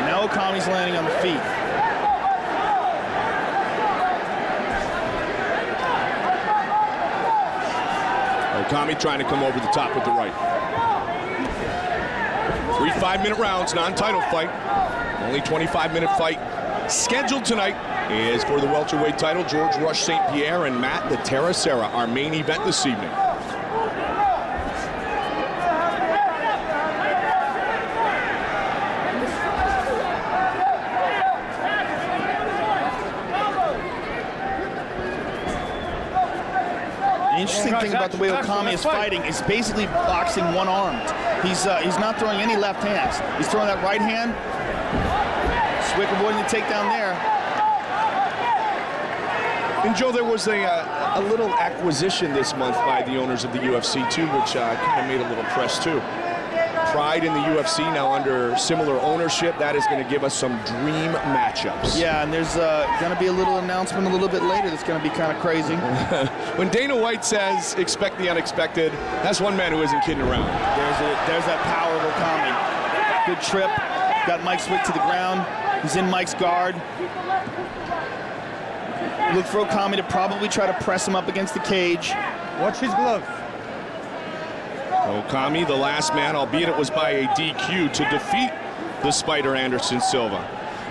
Now Okami's landing on the feet. Okami trying to come over the top with the right. 3 5-minute rounds, non-title fight. Only 25-minute fight scheduled tonight is for the welterweight title. Georges St-Pierre and Matt Serra, our main event this evening. The interesting thing about the way Okami is fighting is basically boxing one-armed. He's not throwing any left hands. He's throwing that right hand. Swick avoiding the takedown there. And Joe, there was a little acquisition this month by the owners of the UFC too, which kind of made a little press too. Pride in the UFC now under similar ownership. That is going to give us some dream matchups. Yeah, and there's going to be a little announcement a little bit later that's going to be kind of crazy. When Dana White says expect the unexpected, that's one man who isn't kidding around. There's that power of Okami. Good trip. Got Mike Swick to the ground. He's in Mike's guard. Look for Okami to probably try to press him up against the cage. Watch his glove. Okami, the last man, albeit it was by a DQ, to defeat the Spider Anderson Silva.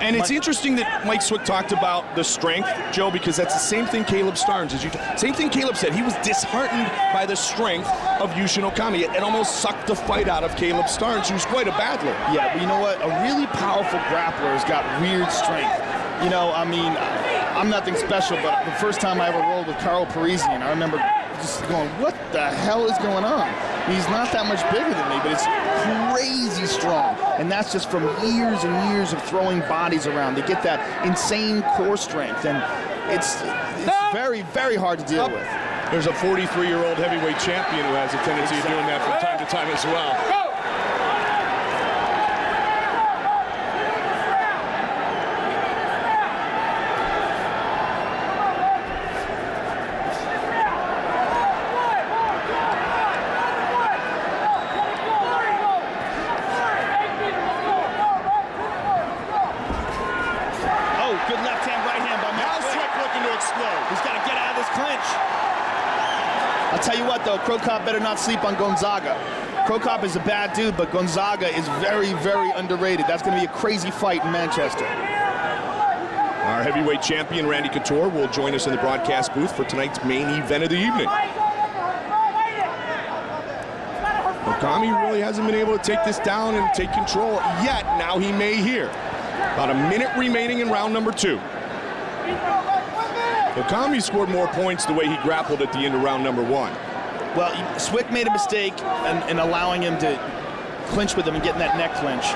And it's interesting that Mike Swick talked about the strength, Joe, because that's the same thing Caleb Starnes, same thing Caleb said. He was disheartened by the strength of Yushin Okami. It almost sucked the fight out of Caleb Starnes, who's quite a battler. Yeah, but you know what? A really powerful grappler has got weird strength. You know, I mean, I'm nothing special, but the first time I ever rolled with Carl Parisian, I remember just going, what the hell is going on? He's not that much bigger than me, but it's crazy strong. And that's just from years and years of throwing bodies around. They get that insane core strength, and it's very, very hard to deal with. There's a 43-year-old heavyweight champion who has a tendency of doing that from time to time as well. Crow Cop better not sleep on Gonzaga. Crow Cop is a bad dude, but Gonzaga is very, very underrated. That's going to be a crazy fight in Manchester. Our heavyweight champion, Randy Couture, will join us in the broadcast booth for tonight's main event of the evening. Okami really hasn't been able to take this down and take control yet. Now he may here. About a minute remaining in round number 2. Okami scored more points the way he grappled at the end of round number 1. Well, Swick made a mistake in allowing him to clinch with him and getting that neck clinch.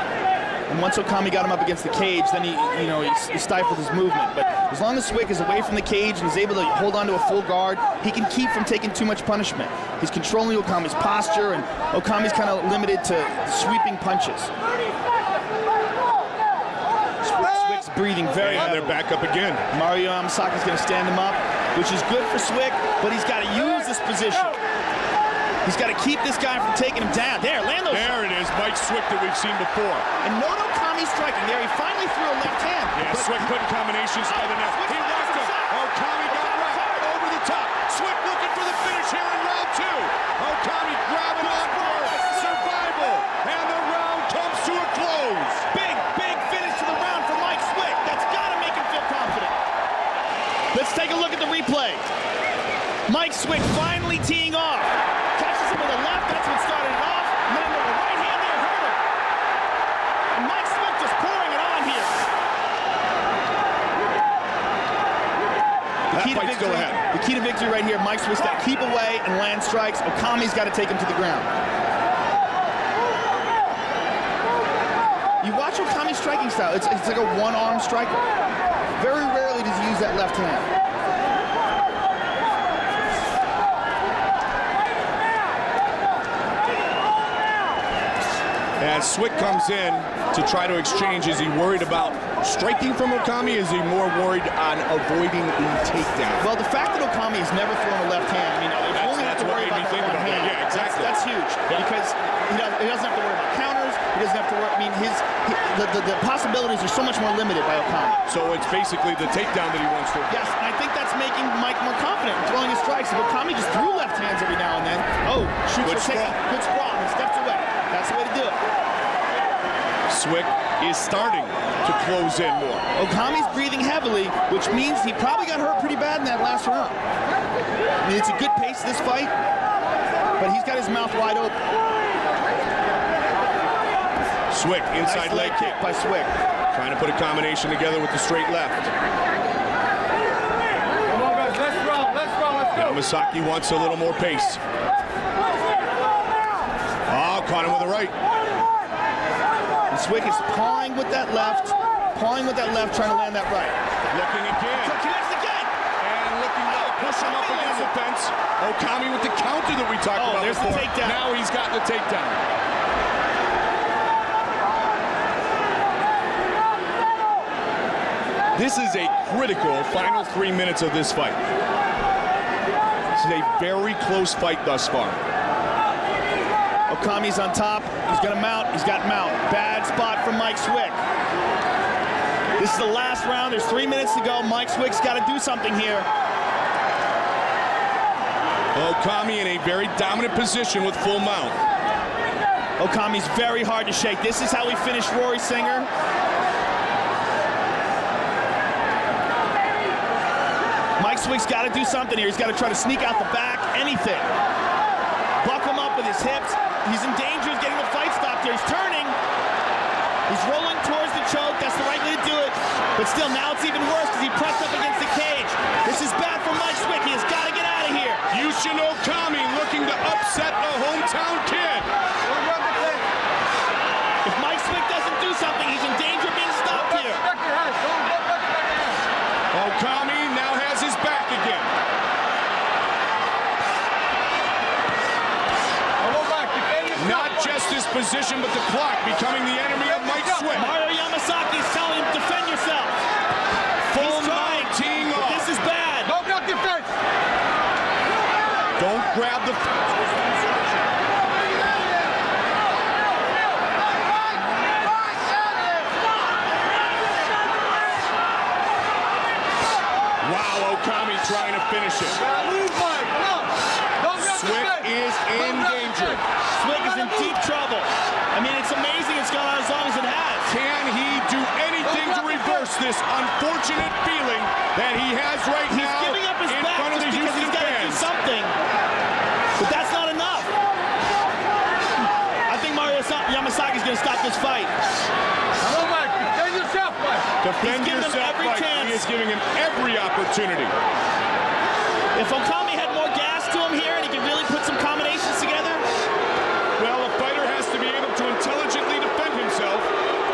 And once Okami got him up against the cage, then he stifled his movement. But as long as Swick is away from the cage and is able to hold on to a full guard, he can keep from taking too much punishment. He's controlling Okami's posture, and Okami's kind of limited to sweeping punches. Swick's breathing very heavily. They're back up again. Mario Yamasaki's going to stand him up, which is good for Swick, but he's got to use this position. He's got to keep this guy from taking him down. There, land those. There it is, Mike Swick that we've seen before. And no Okami striking there. He finally threw a left hand. Yeah, Swick putting combinations by the net. He locked him. Okami got right over the top. Swick looking for the finish here in round 2. Okami grabbing on for survival. And the round comes to a close. Big finish to the round for Mike Swick. That's got to make him feel confident. Let's take a look at the replay. Mike Swick finally teeing off. Catches him with a left, that's what started it off. And then with a right hand there, hurt him. And Mike Swick just pouring it on here. The key to victory right here, Mike Swick's got to keep away and land strikes. Okami's got to take him to the ground. You watch Okami's striking style, it's like a one-arm striker. Very rarely does he use that left hand. As Swick comes in to try to exchange, is he worried about striking from Okami? Is he more worried on avoiding the takedown? Well, the fact that Okami has never thrown a left hand, I mean, you only have to worry about that one hand. Yeah, exactly. That's huge because he doesn't have to worry about counters. He doesn't have to worry. I mean, the possibilities are so much more limited by Okami. So it's basically the takedown that he wants to. Yes, and I think that's making Mike more confident in throwing his strikes. If Okami just threw left hands every now and then, shoots Good for takedown, good sprawl, and steps away. That's the way to do it. Swick is starting to close in more. Okami's breathing heavily, which means he probably got hurt pretty bad in that last round. I mean, it's a good pace this fight, but he's got his mouth wide open. Swick, inside nice leg kick by Swick. Trying to put a combination together with the straight left. Come on, guys, let's roll, let's go. Yamasaki wants a little more pace. Oh, caught him with a right. And Swick is pawing with that left, trying to land that right. Looking again. Connects again. And looking to push him up against the fence. Okami with the counter that we talked about there's before. the takedown. Now he's got the takedown. This is a critical final 3 minutes of this fight. This is a very close fight thus far. Okami's on top. He's gonna mount. He's got mount. Bad spot from Mike Swick. This is the last round. There's 3 minutes to go. Mike Swick's got to do something here. Okami in a very dominant position with full mount. Okami's very hard to shake. This is how we finished Rory Singer. Mike Swick's got to do something here. He's got to try to sneak out the back, anything. Buck him up with his hips. He's in danger of getting the fight stopped here. He's turning. He's rolling towards the choke. That's the right way to do it. But still, now it's even worse because he pressed up against the cage. This is bad for Mike Swick. He has got to get out of here. Yushin Okami looking to upset a hometown kid. If Mike Swick doesn't do something, he's in danger of being stopped here. Okami now has his back again. Not just his position, but the clock becoming the enemy of Mike Swick. Mario Yamasaki's telling him, defend yourself. Full mount teeing off. This is bad. Don't block the fence. Don't grab the... Wow, Okami trying to finish it. Swick is in danger. Swick is in deep trouble. I mean, it's amazing it's gone on as long as it has. Can he do anything to reverse this unfortunate feeling that he has right He's now giving up his in back front of the just because Houston he's got to do fans? something. But that's not enough. I think Mario Yamasaki's going to stop this fight. Come on, Mike. Defend yourself, Mike. Defend He's giving him yourself, every Mike. chance. He is giving him every opportunity. If Okami had more gas to him here and he could really put some combinations together. Well, a fighter has to be able to intelligently defend himself,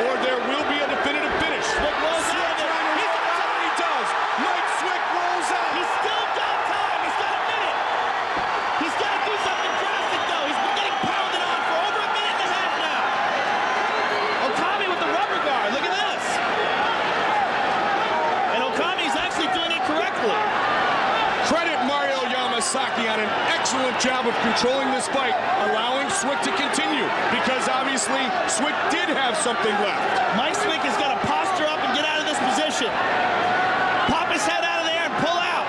or there will be a definitive finish. Swick rolls out of there. He's on top. He does. Mike Swick rolls out. He's still got time. He's got a minute. He's got to do something drastic, though. He's been getting pounded on for over a minute and a half now. Okami with the rubber guard. Look at this. And Okami's actually doing it correctly. Credit Mario Yamasaki on an excellent job of controlling this fight, allowing Swick to continue, because obviously Swick did have something left. Mike Swick has got to posture up and get out of this position. Pop his head out of there and pull out.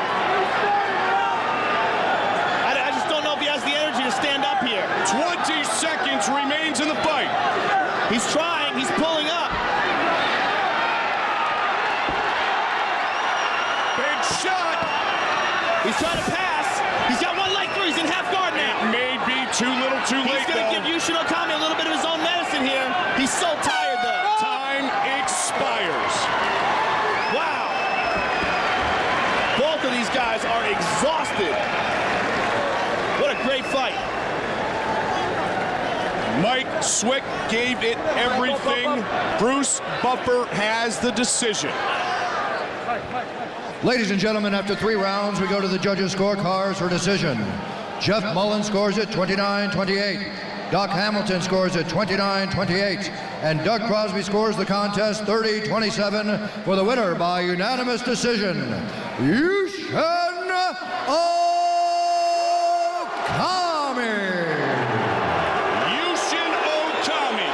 I just don't know if he has the energy to stand up here. 20 seconds remains in the fight. He's trying. He's pulling up. Big shot. He's trying to pass. He's got one leg through. He's in half guard now. May be too little too late, He's going to give Yushin Okami a little bit of his own medicine here. He's so tired, though. Time expires. Wow. Both of these guys are exhausted. What a great fight. Mike Swick gave it everything. Bruce Buffer has the decision. Ladies and gentlemen, after 3 rounds, we go to the judges' scorecards for decision. Jeff Mullen scores it 29-28. Doc Hamilton scores it 29-28. And Doug Crosby scores the contest 30-27 for the winner by unanimous decision, Yushin Okami. Yushin Okami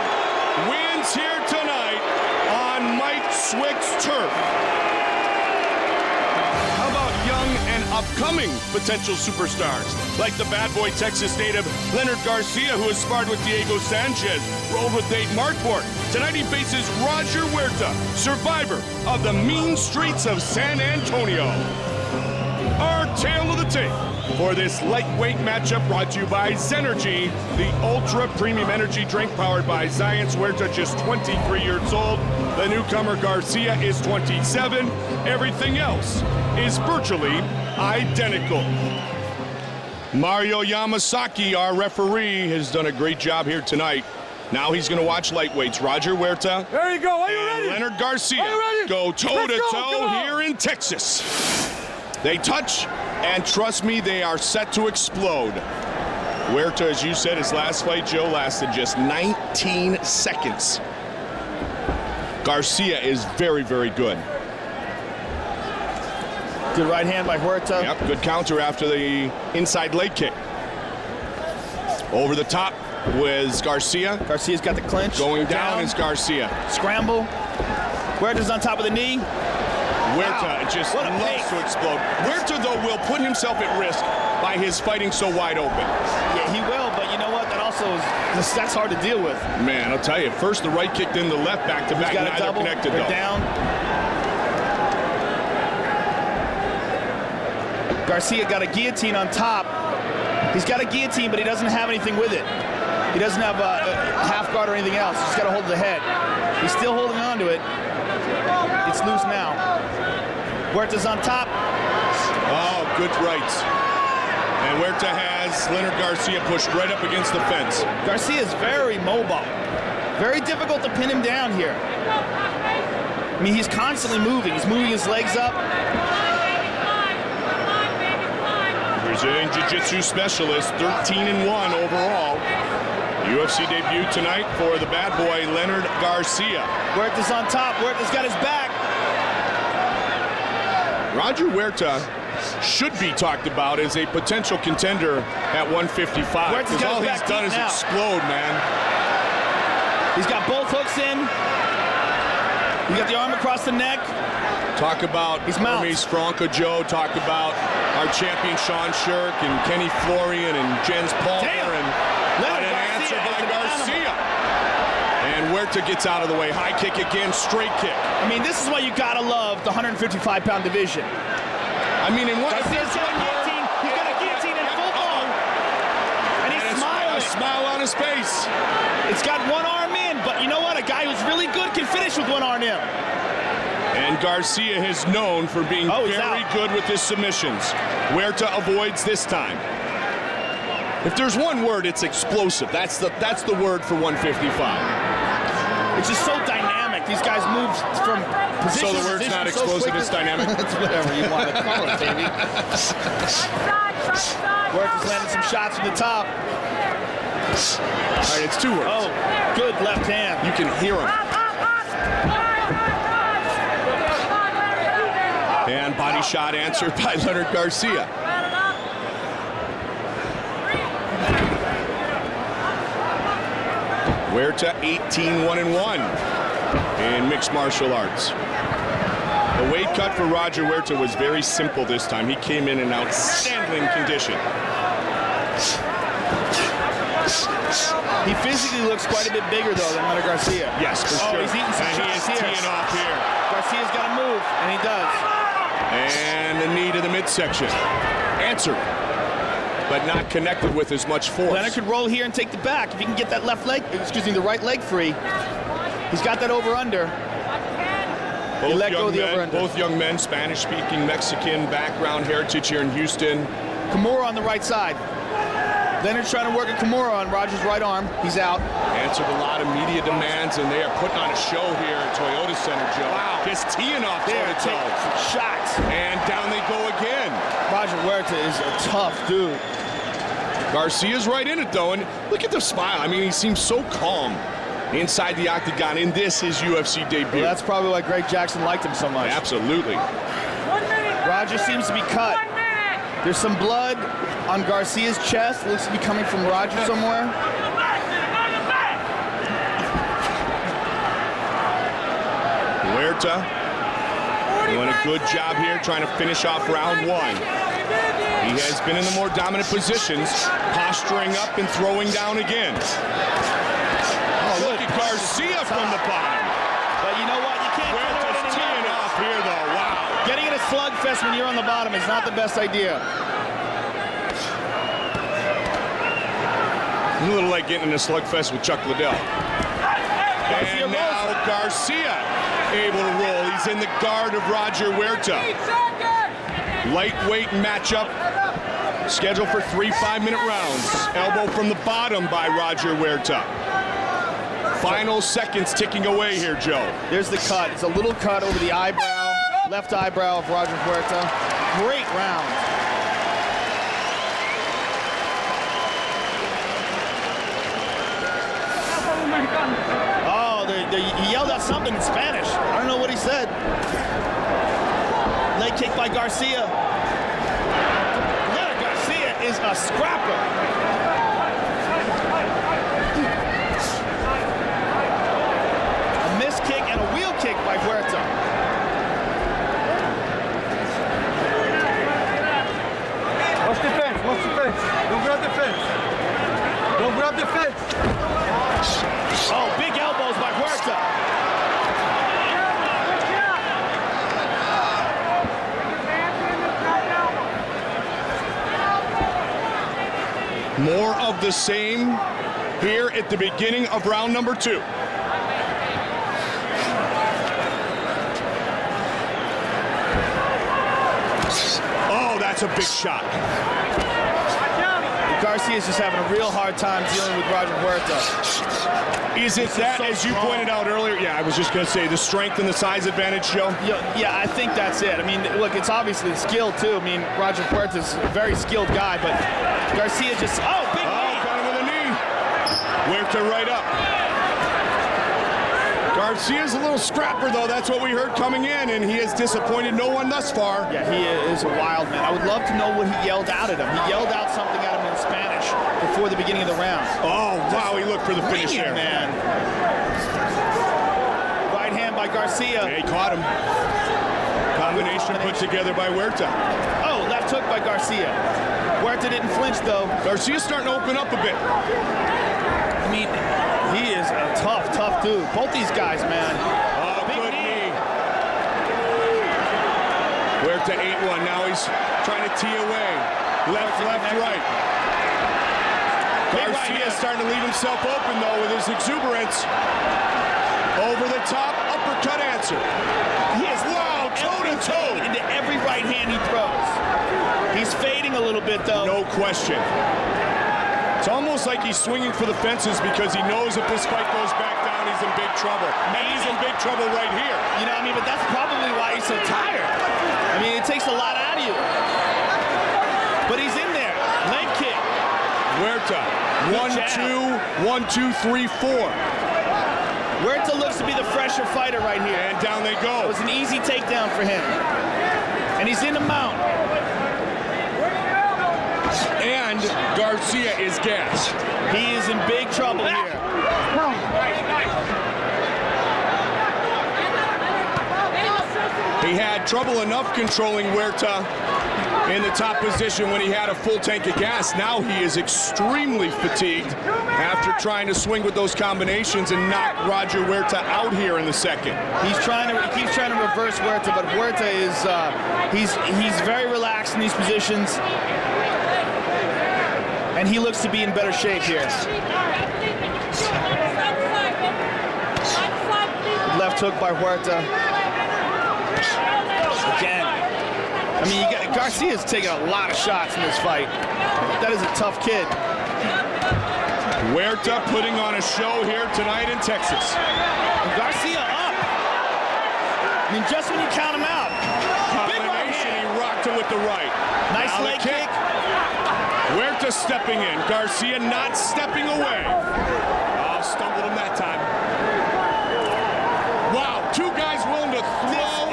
wins here tonight on Mike Swick's turf. How about young and upcoming potential superstars like the bad boy Texas native Leonard Garcia, who has sparred with Diego Sanchez, rolled with Nate Marquardt. Tonight he faces Roger Huerta, survivor of the mean streets of San Antonio. Our tale of the tape for this lightweight matchup brought to you by Zenergy, the ultra premium energy drink powered by Zions. Huerta just 23 years old. The newcomer Garcia is 27. Everything else is virtually identical. Mario Yamasaki, our referee, has done a great job here tonight. Now he's going to watch lightweights. Roger Huerta. There you go. Are you ready? Leonard Garcia Are you ready? go toe-to-toe here in Texas. They touch, and trust me, they are set to explode. Huerta, as you said, his last fight, Joe, lasted just 19 seconds. Garcia is very, very good. Good right hand by Huerta. Yep, good counter after the inside leg kick. Over the top was Garcia. Garcia's got the clinch. Going down is Garcia. Scramble. Huerta's on top of the knee. Huerta just loves to explode. Huerta, though, will put himself at risk by his fighting so wide open. Yeah, he will, but you know what? That also is, that's hard to deal with. Man, I'll tell you, first the right kick, then the left, back-to-back. He's got a Neither double. connected, They're though. down. Garcia got a guillotine on top. He's got a guillotine, but he doesn't have anything with it. He doesn't have a half guard or anything else. He's got a hold of the head. He's still holding on to it. It's loose now. Huerta's on top. Oh, good rights. And Huerta has Leonard Garcia pushed right up against the fence. Garcia is very mobile. Very difficult to pin him down here. I mean, he's constantly moving. He's moving his legs up. Brazilian Jiu-Jitsu specialist, 13-1 overall. UFC debut tonight for the bad boy, Leonard Garcia. Huerta's on top. Huerta's got his back. Roger Huerta should be talked about as a potential contender at 155. Because all he's done is explode, man. He's got both hooks in. He's got the arm across the neck. Talk about Hermes Franco Joe. Talk about our champion Sean Shirk and Kenny Florian and Jens Palmer. And what an answer by Garcia. And Huerta gets out of the way. High kick again, straight kick. I mean, this is why you gotta love the 155-pound division. I mean, in what? Garcia's got a guillotine. He's got a guillotine in full blow. And he's smiling. A smile on his face. It's got one arm in, but you know what? A guy who's really good can finish with one arm in. And Garcia is known for being very good with his submissions. Huerta avoids this time. If there's one word, it's explosive. That's the word for 155. It's just so dynamic. These guys move from position So the word's not explosive, it's dynamic? That's whatever you want to call it, baby. Huerta's landing some shots from the top. All right, it's 2 words. Oh, good left hand. You can hear him. And body shot answered by Leonard Garcia. Huerta 18-1-1 in mixed martial arts. The weight cut for Roger Huerta was very simple this time. He came in outstanding condition. He physically looks quite a bit bigger, though, than Leonard Garcia. Yes, for sure. He's eating some shots here. He is teeing off here. Garcia's got to move, and he does. And the knee to the midsection. Answered, but not connected with as much force. Leonard could roll here and take the back. If he can get that the right leg free. He's got that over-under. Both young men, Spanish-speaking, Mexican background, heritage here in Houston. Kimura on the right side. Leonard's trying to work a Kimura on Roger's right arm. He's out. Answered a lot of media demands, and they are putting on a show here at Toyota Center, Joe. Wow. Just teeing off toe-to-toe. Shots. And down they go again. Roger Huerta is a tough dude. Garcia's right in it, though, and look at the smile. I mean, he seems so calm inside the octagon in this, his UFC debut. Well, that's probably why Greg Jackson liked him so much. Absolutely. Roger seems to be cut. There's some blood on Garcia's chest. Looks to be coming from Roger somewhere. Huerta doing a good job here trying to finish off round one. He has been in the more dominant positions, posturing up and throwing down again. Oh, look at Garcia from the bottom. But you know what? You can't Huerta's teeing off here, though. Wow. Getting in a slugfest when you're on the bottom is not the best idea. A little like getting in a slugfest with Chuck Liddell. And now Garcia able to roll. He's in the guard of Roger Huerta. Lightweight matchup scheduled for 3 5-minute rounds. Elbow from the bottom by Roger Huerta. Final seconds ticking away here, Joe. There's the cut. It's a little cut over the eyebrow, left eyebrow of Roger Huerta. Great round. Oh, he yelled out something in Spanish. I don't know what he said. Leg kick by Garcia. Yeah, Garcia is a scrapper. A missed kick and a wheel kick by Huerta. Watch the fence, watch the fence. Don't grab the fence. Don't grab the fence. Oh, big elbows by Huerta. More of the same here at the beginning of round number 2. Oh, that's a big shot. Garcia's just having a real hard time dealing with Roger Huerta. Is it that, as you pointed out earlier? Yeah, I was just going to say, the strength and the size advantage, Joe? Yeah, I think that's it. I mean, look, it's obviously skill, too. I mean, Roger Huerta's a very skilled guy, but Garcia just, big knee. Got him with a knee. Huerta right up. Garcia's a little scrapper, though. That's what we heard coming in, and he has disappointed no one thus far. Yeah, he is a wild man. I would love to know what he yelled out at him. He yelled out something at him in Spanish before the beginning of the round. Oh, wow, he looked for the finish there. Man. Right hand by Garcia. Yeah, he caught him. Combination put together by Huerta. Oh, left hook by Garcia. Huerta didn't flinch, though. Garcia's starting to open up a bit. I mean, he is a tough dude. Both these guys, man. Oh, big good knee. Huerta 8-1. Now he's trying to tee away. Left, right. Garcia's starting to leave himself open, though, with his exuberance. Over the top, uppercut answer. He is toe-to-toe into every right hand he throws. He's fading a little bit, though. No question. It's almost like he's swinging for the fences because he knows if this fight goes back down, he's in big trouble. And he's in big trouble right here. You know, I mean, but that's probably why he's so tired. I mean, it takes a lot out of you. But he's in there. Leg kick. Huerta. 1, 2, 1, 2, 3, 4. Huerta looks to be the fresher fighter right here. And down they go. It was an easy takedown for him. And he's in the mount. And Garcia is gassed. He is in big trouble here. He had trouble enough controlling Huerta in the top position when he had a full tank of gas. Now he is extremely fatigued after trying to swing with those combinations and knock Roger Huerta out here in the second. He keeps trying to reverse Huerta, but Huerta is he's very relaxed in these positions. And he looks to be in better shape here. Left hook by Huerta. Again. I mean, Garcia's taken a lot of shots in this fight. That is a tough kid. Huerta putting on a show here tonight in Texas. And Garcia up. I mean, just when you count him out. Combination, he rocked him with the right. Nice leg kick. Huerta Huerta stepping in. Garcia not stepping away. Oh, stumbled him that time. Wow, two guys willing to throw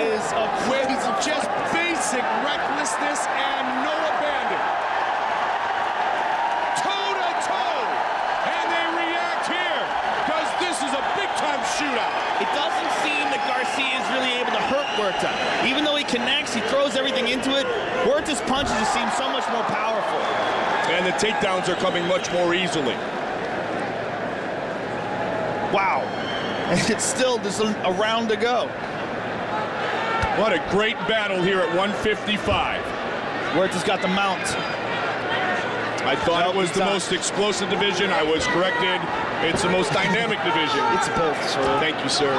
with just basic recklessness and no abandon. Toe-to-toe. And they react here because this is a big-time shootout. It doesn't seem that Garcia is really able to hurt Huerta. Even though he connects, he throws everything into it. Huerta's punches just seem so much more powerful. And the takedowns are coming much more easily. Wow. And it's still just a round to go. What a great battle here at 155. Huerta's got the mount. I thought it was the most explosive division. I was corrected. It's the most dynamic division. It's both, sir. Thank you, sir.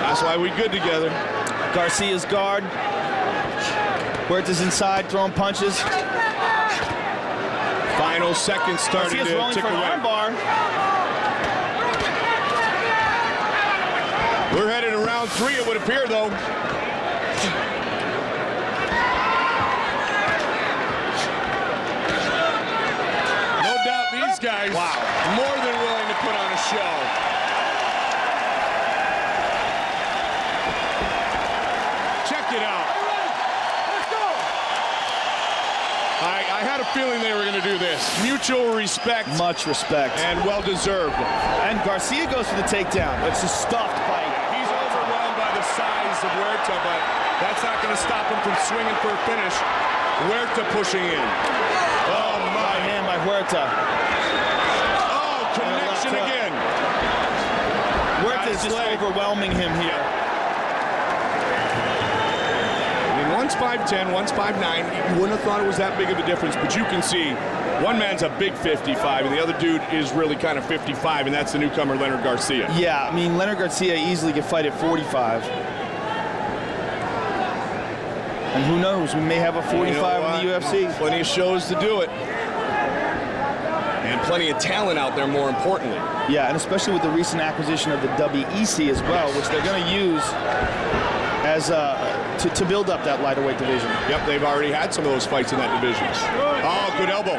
That's why we're good together. Garcia's guard. Huerta's inside, throwing punches. Final seconds starting Garcia's to rolling tick for an away. armbar. We're headed to round 3, it would appear, though. No doubt these guys more than willing to put on a show. Check it out. I had a feeling they were going to do this. Mutual respect. Much respect. And well-deserved. And Garcia goes for the takedown. It's a stuffed fight. He's overwhelmed by the size of Huerta, but that's not going to stop him from swinging for a finish. Huerta pushing in. Oh, my. Right hand by Huerta. Oh, connection again. Huerta's just overwhelming him here. I mean, one's 5'10", one's 5'9". You wouldn't have thought it was that big of a difference, but you can see one man's a big 55, and the other dude is really kind of 55, and that's the newcomer, Leonard Garcia. Yeah, I mean, Leonard Garcia easily could fight at 45. And who knows, we may have a 45 in the UFC. Plenty of shows to do it. And plenty of talent out there, more importantly. Yeah, and especially with the recent acquisition of the WEC as well, which they're going to use as to build up that lighter weight division. Yep, they've already had some of those fights in that division. Oh, good elbow.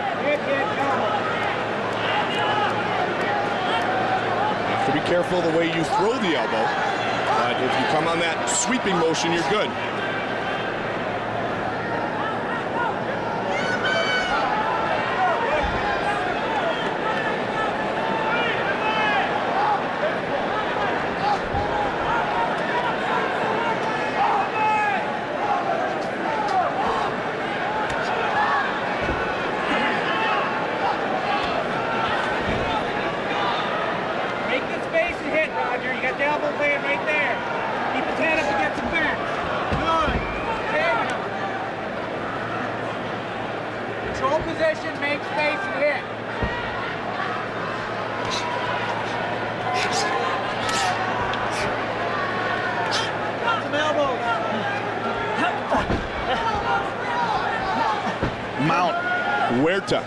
Have to be careful the way you throw the elbow. But if you come on that sweeping motion, you're good. Huerta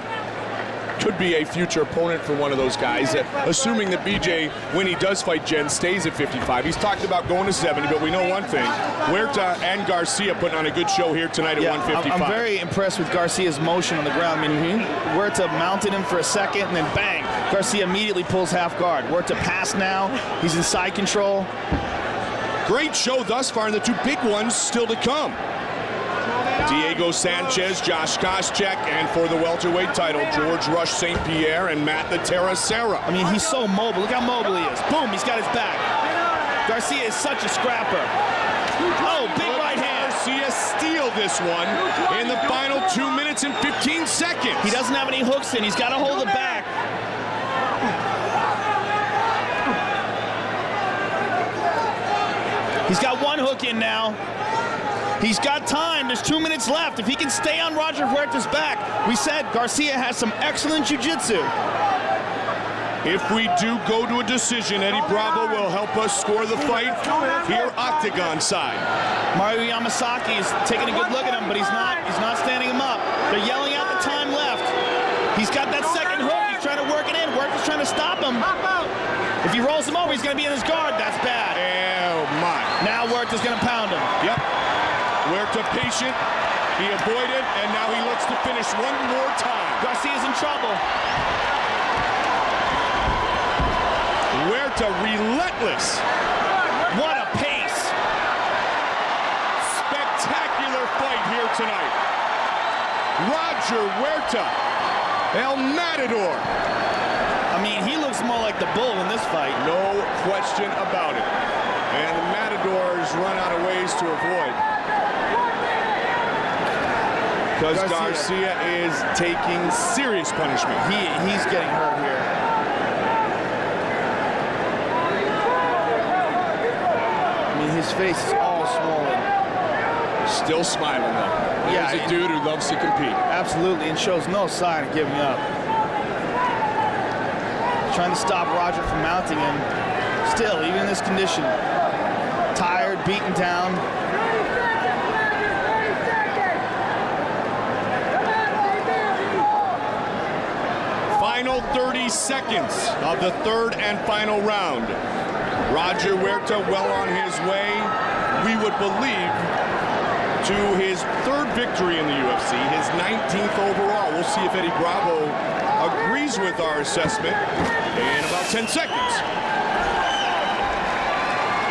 could be a future opponent for one of those guys, assuming that BJ, when he does fight Jen, stays at 55. He's talked about going to 70, but we know one thing. Huerta and Garcia putting on a good show here tonight at 155. I'm very impressed with Garcia's motion on the ground. I mean, Huerta mounted him for a second, and then bang, Garcia immediately pulls half guard. Huerta passed now. He's in side control. Great show thus far, and the two big ones still to come. Diego Sanchez, Josh Koscheck, and for the welterweight title, Georges St-Pierre and Matt Serra. I mean, he's so mobile. Look how mobile he is. Boom, he's got his back. Garcia is such a scrapper. Oh, big right hand. Garcia steal this one in the final 2 minutes and 15 seconds. He doesn't have any hooks in. He's got to hold it back. He's got one hook in now. He's got time. There's 2 minutes left. If he can stay on Roger Huerta's back, we said Garcia has some excellent jiu-jitsu. If we do go to a decision, Eddie Bravo will help us score the fight here, octagon side. Mario Yamasaki is taking a good look at him, but he's not standing him up. They're yelling out the time left. He's got that second hook. He's trying to work it in. Huerta's trying to stop him. If he rolls him over, he's going to be in his guard. That's bad. Oh, my. Now Huerta's going to pound him. Yep. Huerta patient. He avoided, and now he looks to finish one more time. Garcia's in trouble. Huerta relentless. What a pace. Spectacular fight here tonight. Roger Huerta, El Matador. I mean, he looks more like the bull in this fight. No question about it. And the Matadors run out of ways to avoid. Because Garcia is taking serious punishment. He's getting hurt here. I mean, his face is all swollen. Still smiling though. Yeah, he's a dude who loves to compete. Absolutely, and shows no sign of giving up. Trying to stop Roger from mounting him. Still, even in this condition, tired, beaten down. Final 30 seconds of the third and final round. Roger Huerta well on his way, we would believe, to his third victory in the UFC, his 19th overall. We'll see if Eddie Bravo agrees with our assessment in about 10 seconds.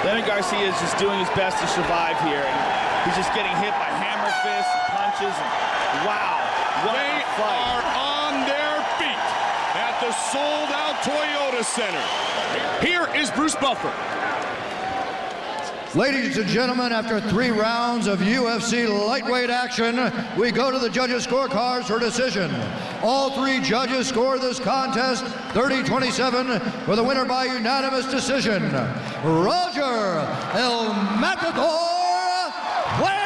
Leonard Garcia is just doing his best to survive here. And he's just getting hit by hammer fists, punches, and wow, what they a fight. Are on their feet at the sold-out Toyota Center. Here is Bruce Buffer. Ladies and gentlemen, after 3 rounds of UFC lightweight action, we go to the judges' scorecards for decision. All 3 judges score this contest 30-27 for the winner by unanimous decision. Roger El Matador Huerta!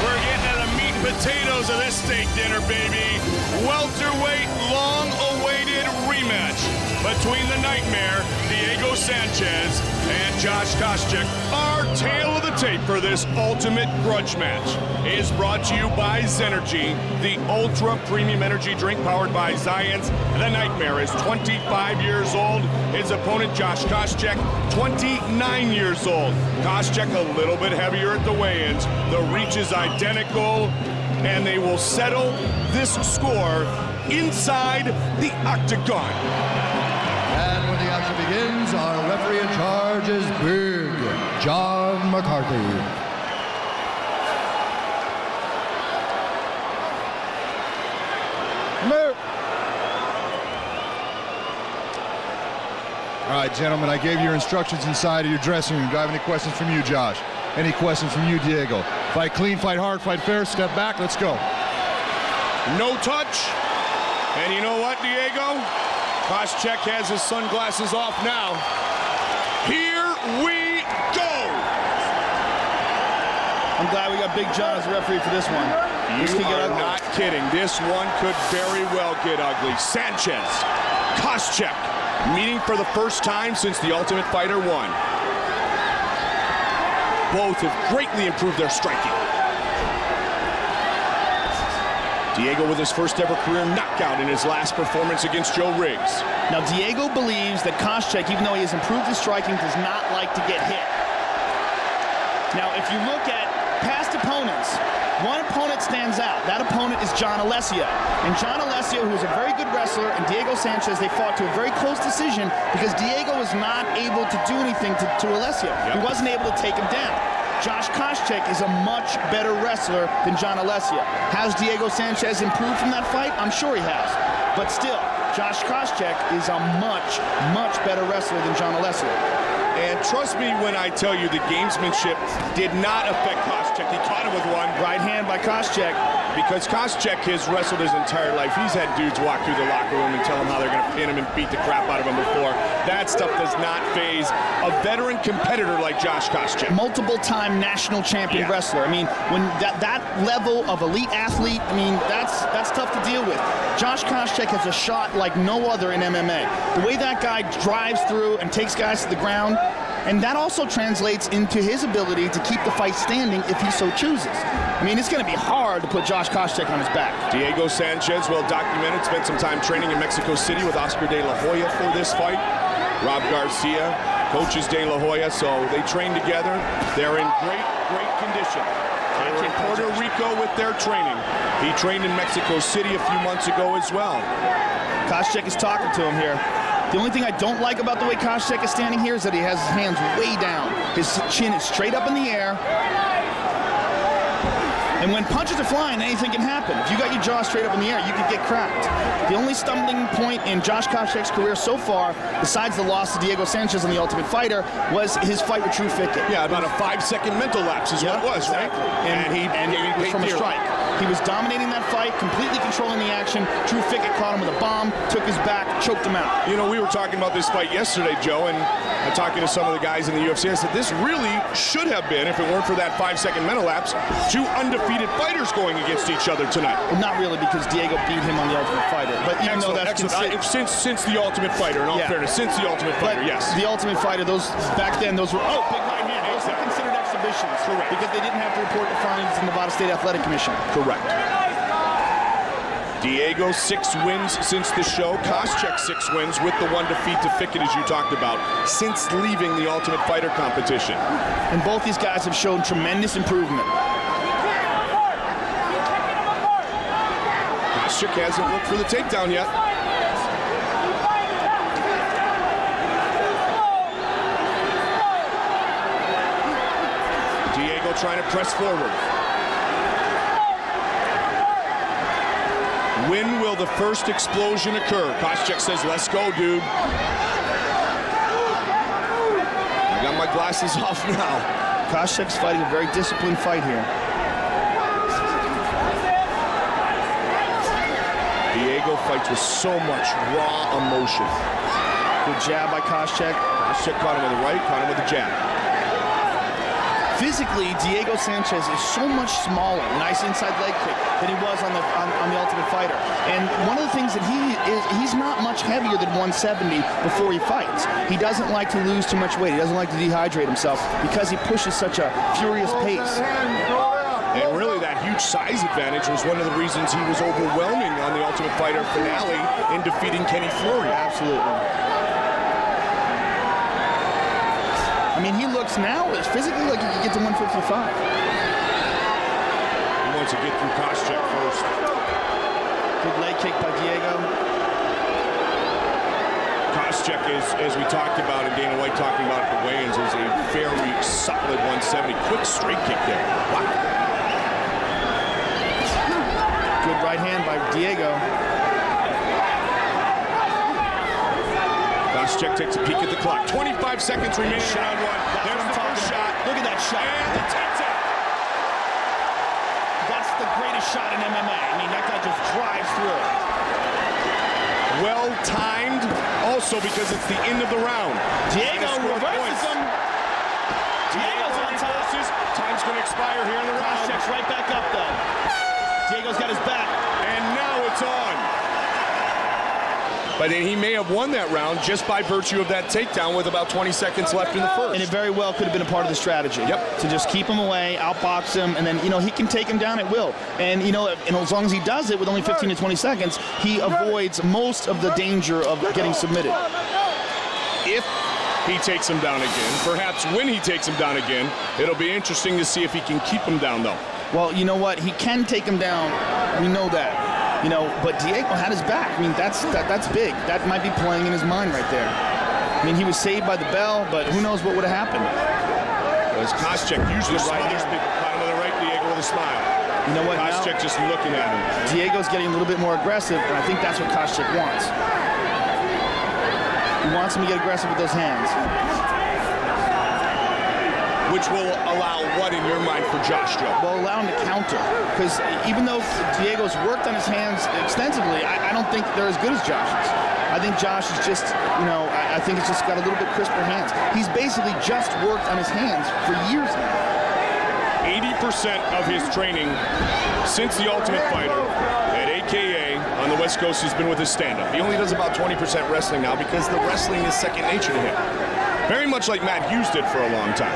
We're getting to the meat and potatoes of this steak dinner, baby. Welterweight, long-awaited rematch between the Nightmare, Diego Sanchez, and Josh Koscheck. Our tale of the tape for this ultimate grudge match is brought to you by Zenergy, the ultra premium energy drink powered by Zions. The Nightmare is 25 years old. His opponent, Josh Koscheck, 29 years old. Koscheck a little bit heavier at the weigh-ins. The reach is identical, and they will settle this score inside the octagon. And when the action begins, our referee in charge is Big John McCarthy. Move. All right, gentlemen, I gave you your instructions inside of your dressing room. Do I have any questions from you, Josh? Any questions from you, Diego? Fight clean, fight hard, fight fair, step back, let's go. No touch. And you know what, Diego? Koscheck has his sunglasses off now. Here we go. I'm glad we got Big John as a referee for this one. You are not kidding. This one could very well get ugly. Sanchez, Koscheck, meeting for the first time since The Ultimate Fighter 1. Both have greatly improved their striking. Diego with his first ever career knockout in his last performance against Joe Riggs. Now, Diego believes that Koscheck, even though he has improved his striking, does not like to get hit. Now, if you look at past opponents, one opponent stands out. That opponent is John Alessio. And John Alessio, who is a very good wrestler, and Diego Sanchez, they fought to a very close decision because Diego was not able to do anything to Alessio. He wasn't able to take him down. Josh Koscheck is a much better wrestler than John Alessio. Has Diego Sanchez improved from that fight? I'm sure he has. But still, Josh Koscheck is a much, much better wrestler than John Alessio. And trust me when I tell you the gamesmanship did not affect Koscheck. He caught him with one. Right hand by Koscheck. Because Koscheck has wrestled his entire life. He's had dudes walk through the locker room and tell him how they're going to pin him and beat the crap out of him before. That stuff does not faze a veteran competitor like Josh Koscheck. Multiple-time national champion wrestler. I mean, when that level of elite athlete, I mean, that's tough to deal with. Josh Koscheck has a shot like no other in MMA. The way that guy drives through and takes guys to the ground, and that also translates into his ability to keep the fight standing if he so chooses. I mean, it's going to be hard to put Josh Koscheck on his back. Diego Sanchez, well documented, spent some time training in Mexico City with Oscar De La Hoya for this fight. Rob Garcia coaches De La Hoya, so they train together. They're in great, great condition. High kick by Puerto Georges. Rico with their training. He trained in Mexico City a few months ago as well. Koscheck is talking to him here. The only thing I don't like about the way Koscheck is standing here is that he has his hands way down. His chin is straight up in the air. And when punches are flying, anything can happen. If you got your jaw straight up in the air, you could get cracked. The only stumbling point in Josh Koscheck's career so far, besides the loss to Diego Sanchez in The Ultimate Fighter, was his fight with True Fickett. Yeah, about a 5-second mental lapse is what it was, exactly. right? And it was from a strike. He was dominating that fight, completely controlling the action. True Fickett caught him with a bomb, took his back, choked him out. You know, we were talking about this fight yesterday, Joe, and I'm talking to some of the guys in the UFC. I said, this really should have been, if it weren't for that 5-second mental lapse, 2 undefeated fighters going against each other tonight. Well, not really, because Diego beat him on The Ultimate Fighter. But even though that's since The Ultimate Fighter, in all fairness, since The Ultimate Fighter, yes. The Ultimate Fighter, those back then, those were big right hand. Those were considered exhibitions. Correct. Because they didn't have to report the findings to the Nevada State Athletic Commission. Correct. Diego 6 wins since the show. Koscheck 6 wins with the 1 defeat to Fickett, as you talked about, since leaving the Ultimate Fighter competition. And both these guys have shown tremendous improvement. Koscheck hasn't looked for the takedown yet. Diego trying to press forward. When will the first explosion occur? Koscheck says, let's go, dude. I got my glasses off now. Koscheck's fighting a very disciplined fight here. Diego fights with so much raw emotion. Good jab by Koscheck. Koscheck caught him with the right, caught him with the jab. Physically, Diego Sanchez is so much smaller, nice inside leg kick, than he was on the Ultimate Fighter. And one of the things that he's not much heavier than 170 before he fights. He doesn't like to lose too much weight. He doesn't like to dehydrate himself because he pushes such a furious pace. And really, that huge size advantage was one of the reasons he was overwhelming on the Ultimate Fighter finale in defeating Kenny Fleury. Absolutely. I mean, he looks now physically like he could get to 155. He wants to get through Koscheck first. Good leg kick by Diego. Koscheck is, as we talked about, and Dana White talking about at the weigh-ins, is a very solid 170. Quick straight kick there. Wow. Good right hand by Diego. Koscheck takes a peek at the clock. 25 seconds remaining in round 1. There's the first shot. Look at that shot. And he takes it. That's the greatest shot in MMA. I mean, that guy just drives through. Well timed, also because it's the end of the round. Diego reverses him. Diego's on top. Time's going to expire here in the round. Koscheck's right back up, though. Diego's got his back. And now it's on. But he may have won that round just by virtue of that takedown with about 20 seconds left in the first. And it very well could have been a part of the strategy. Yep. To just keep him away, outbox him, and then, he can take him down at will. And, and as long as he does it with only 15 to 20 seconds, he avoids most of the danger of getting submitted. If he takes him down again, perhaps when he takes him down again, it'll be interesting to see if he can keep him down, though. Well, you know what? He can take him down. We know that. But Diego had his back. I mean, that's big. That might be playing in his mind right there. I mean, he was saved by the bell, but who knows what would have happened. As Koscheck usually smothers people. Caught him with the right, Diego with a smile. You know what? Koscheck just looking at him. Diego's getting a little bit more aggressive, and I think that's what Koscheck wants. He wants him to get aggressive with those hands. Which will allow what in your mind for Josh, Joe? Well, allow him to counter. Because even though Diego's worked on his hands extensively, I don't think they're as good as Josh's. I think Josh is just, I think he's just got a little bit crisper hands. He's basically just worked on his hands for years now. 80% of his training since the Ultimate Fighter at AKA on the West Coast has been with his stand-up. He only does about 20% wrestling now because the wrestling is second nature to him. Very much like Matt Hughes did for a long time.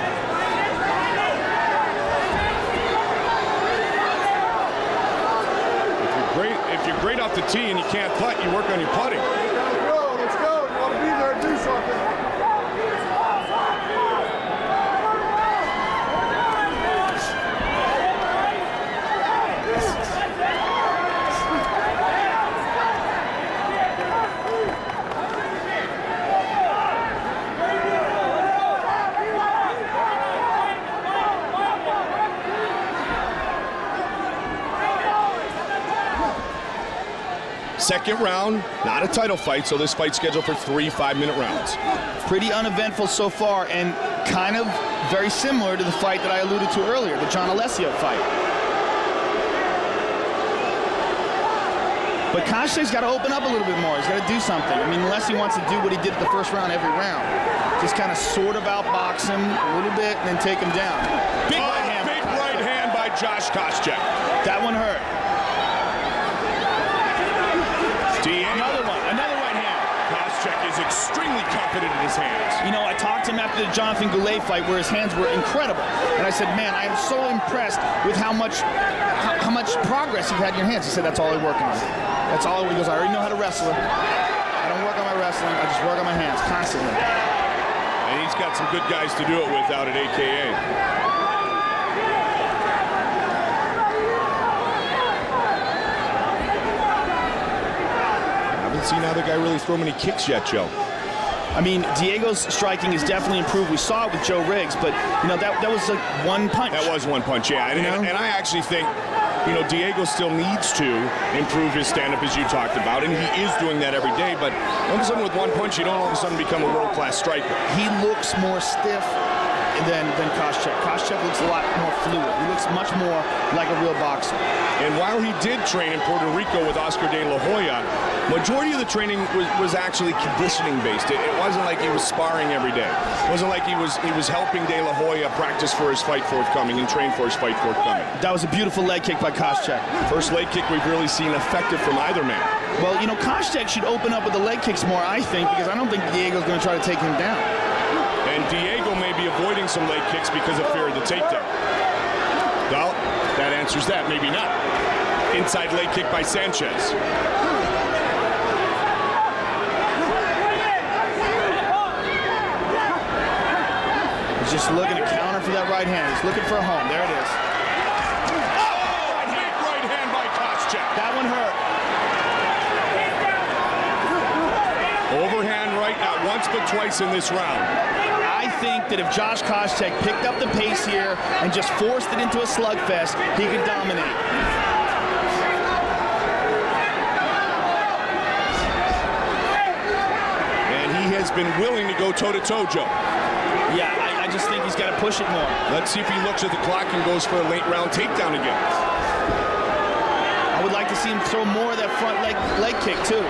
If you're great off the tee and you can't putt, you work on your putting. Let's go. You want to be there and do something. Second round, not a title fight, so this fight's scheduled for 3 5-minute rounds. Pretty uneventful so far, and kind of very similar to the fight that I alluded to earlier, the John Alessio fight. But Koscheck's got to open up a little bit more. He's got to do something. I mean, unless he wants to do what he did at the first round every round. Just kind of sort of outbox him a little bit and then take him down. Big right hand by Josh Koscheck. That one hurt. Another right hand. Koscheck is extremely confident in his hands. You know, I talked to him after the Jonathan Goulet fight where his hands were incredible. And I said, man, I am so impressed with how much progress you've had in your hands. He said, that's all I'm working on. That's all. He goes, I already know how to wrestle. I don't work on my wrestling. I just work on my hands constantly. And he's got some good guys to do it with out at AKA. Haven't seen either guy really throw many kicks yet, Joe. I mean, Diego's striking has definitely improved. We saw it with Joe Riggs, but, you know, that was like one punch. That was one punch, yeah. And I actually think, you know, Diego still needs to improve his stand-up, as you talked about, and he is doing that every day. But all of a sudden, with one punch, you don't all of a sudden become a world-class striker. He looks more stiff than Koscheck. Koscheck looks a lot more fluid. He looks much more like a real boxer. And while he did train in Puerto Rico with Oscar De La Hoya, majority of the training was actually conditioning based. It wasn't like he was sparring every day. It wasn't like he was helping De La Hoya practice for his fight forthcoming and train for his fight forthcoming. That was a beautiful leg kick by Koscheck. First leg kick we've really seen effective from either man. Well, you know, Koscheck should open up with the leg kicks more, I think, because I don't think Diego's going to try to take him down. And Diego may be avoiding some leg kicks because of fear of the takedown. Well, that answers that. Maybe not. Inside leg kick by Sanchez. He's just looking to counter for that right hand. He's looking for a home. There it is. Oh, big right hand by Koscheck. That one hurt. Overhand right, not once but twice in this round. I think that if Josh Koscheck picked up the pace here and just forced it into a slugfest, he could dominate. And he has been willing to go toe-to-toe, Joe. Yeah, I just think he's got to push it more. Let's see if he looks at the clock and goes for a late round takedown again. I would like to see him throw more of that front leg kick, too.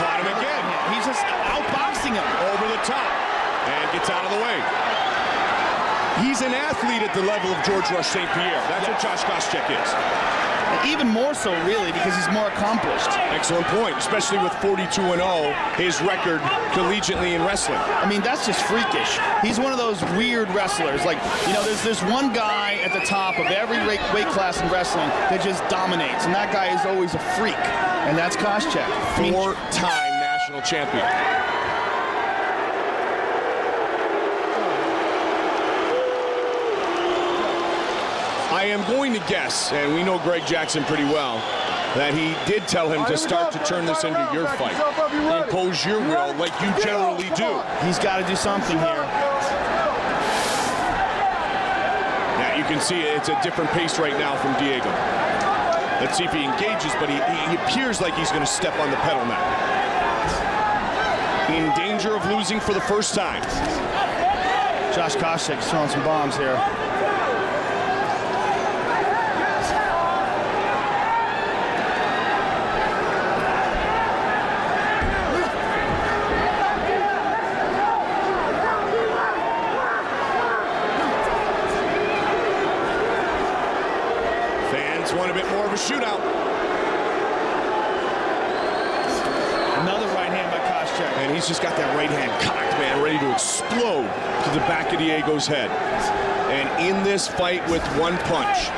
Caught him again. He's just outboxing him. Over the top. And gets out of the way. He's an athlete at the level of Georges St-Pierre. That's what Josh Koscheck is. And even more so, really, because he's more accomplished. Excellent point, especially with 42-0, his record collegiately in wrestling. I mean, that's just freakish. He's one of those weird wrestlers. Like, you know, there's one guy at the top of every weight class in wrestling that just dominates, and that guy is always a freak, and that's Koscheck. Four-time national champion. I am going to guess, and we know Greg Jackson pretty well, that he did tell him to start to turn this into your fight. Impose your will like you generally do. He's got to do something here. Now you can see it's a different pace right now from Diego. Let's see if he engages, but he appears like he's going to step on the pedal now. In danger of losing for the first time. Josh Koscheck's throwing some bombs here. Want a bit more of a shootout. Another right hand by Koscheck. And he's just got that right hand cocked, man, ready to explode to the back of Diego's head. And in this fight with one punch.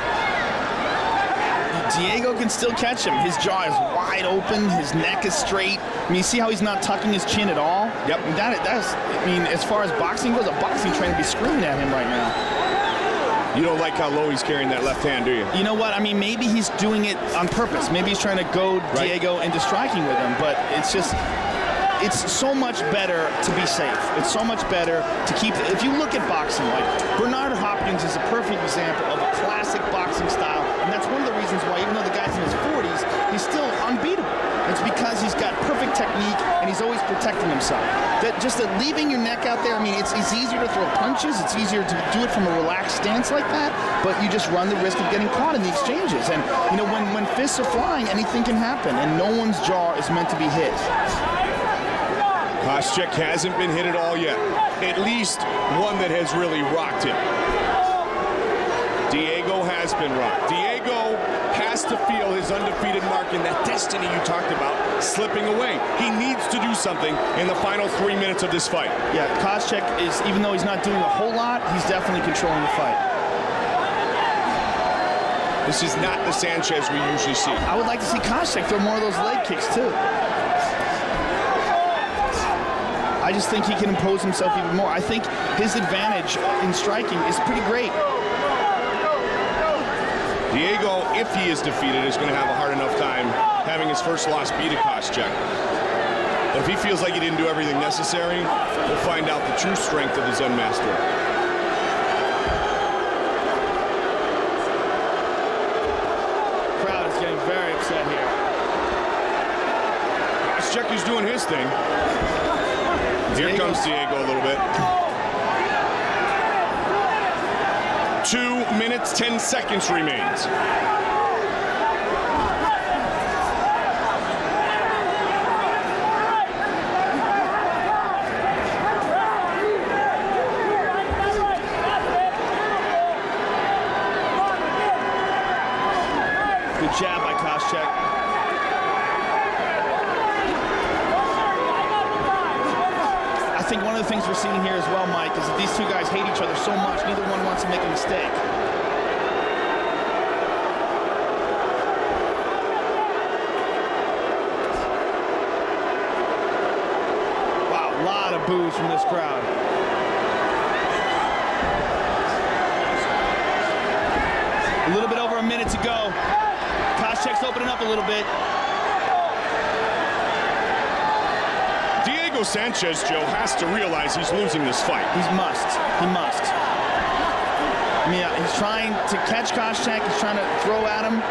Diego can still catch him. His jaw is wide open. His neck is straight. I mean, you see how he's not tucking his chin at all? Yep. And that's, I mean, as far as boxing goes, a boxing trainer would be screaming at him right now. You don't like how low he's carrying that left hand, do you? You know what? I mean, maybe he's doing it on purpose. Maybe he's trying to goad Diego into striking with him, but it's just, it's so much better to be safe. It's so much better to keep, if you look at boxing, like Bernard Hopkins is a perfect example of a classic boxing style, and that's one of the reasons why, even though the guy's in his 40s, he's still unbeatable. It's because himself. Just leaving your neck out there, I mean, it's easier to throw punches, it's easier to do it from a relaxed stance like that, but you just run the risk of getting caught in the exchanges. And, you know, when fists are flying, anything can happen, and no one's jaw is meant to be hit. Koscheck hasn't been hit at all yet. At least one that has really rocked him. Diego has been rocked. Diego has to feel his undefeated mark and that destiny you talked about slipping away. He needs to do something in the final 3 minutes of this fight. Yeah, Koscheck is, even though he's not doing a whole lot, he's definitely controlling the fight. This is not the Sanchez we usually see. I would like to see Koscheck throw more of those leg kicks too. I just think he can impose himself even more. I think his advantage in striking is pretty great. Diego, if he is defeated, is going to have a hard enough time having his first loss be to Koscheck. But if he feels like he didn't do everything necessary, we'll find out the true strength of his unmasked work. Crowd is getting very upset here. Koscheck is doing his thing. Here comes Diego a little bit. 2 minutes, 10 seconds remains. Good jab by Koscheck. I think one of the things we're seeing here as well, Mike, is that these two guys hate each other so much, neither one wants to make a mistake. Wow, a lot of boos from this crowd. A little bit over a minute to go. Koscheck's opening up a little bit. Diego Sanchez, Joe, has to realize he's losing this fight. He must. I mean, he's trying to catch Koscheck. He's trying to throw at him.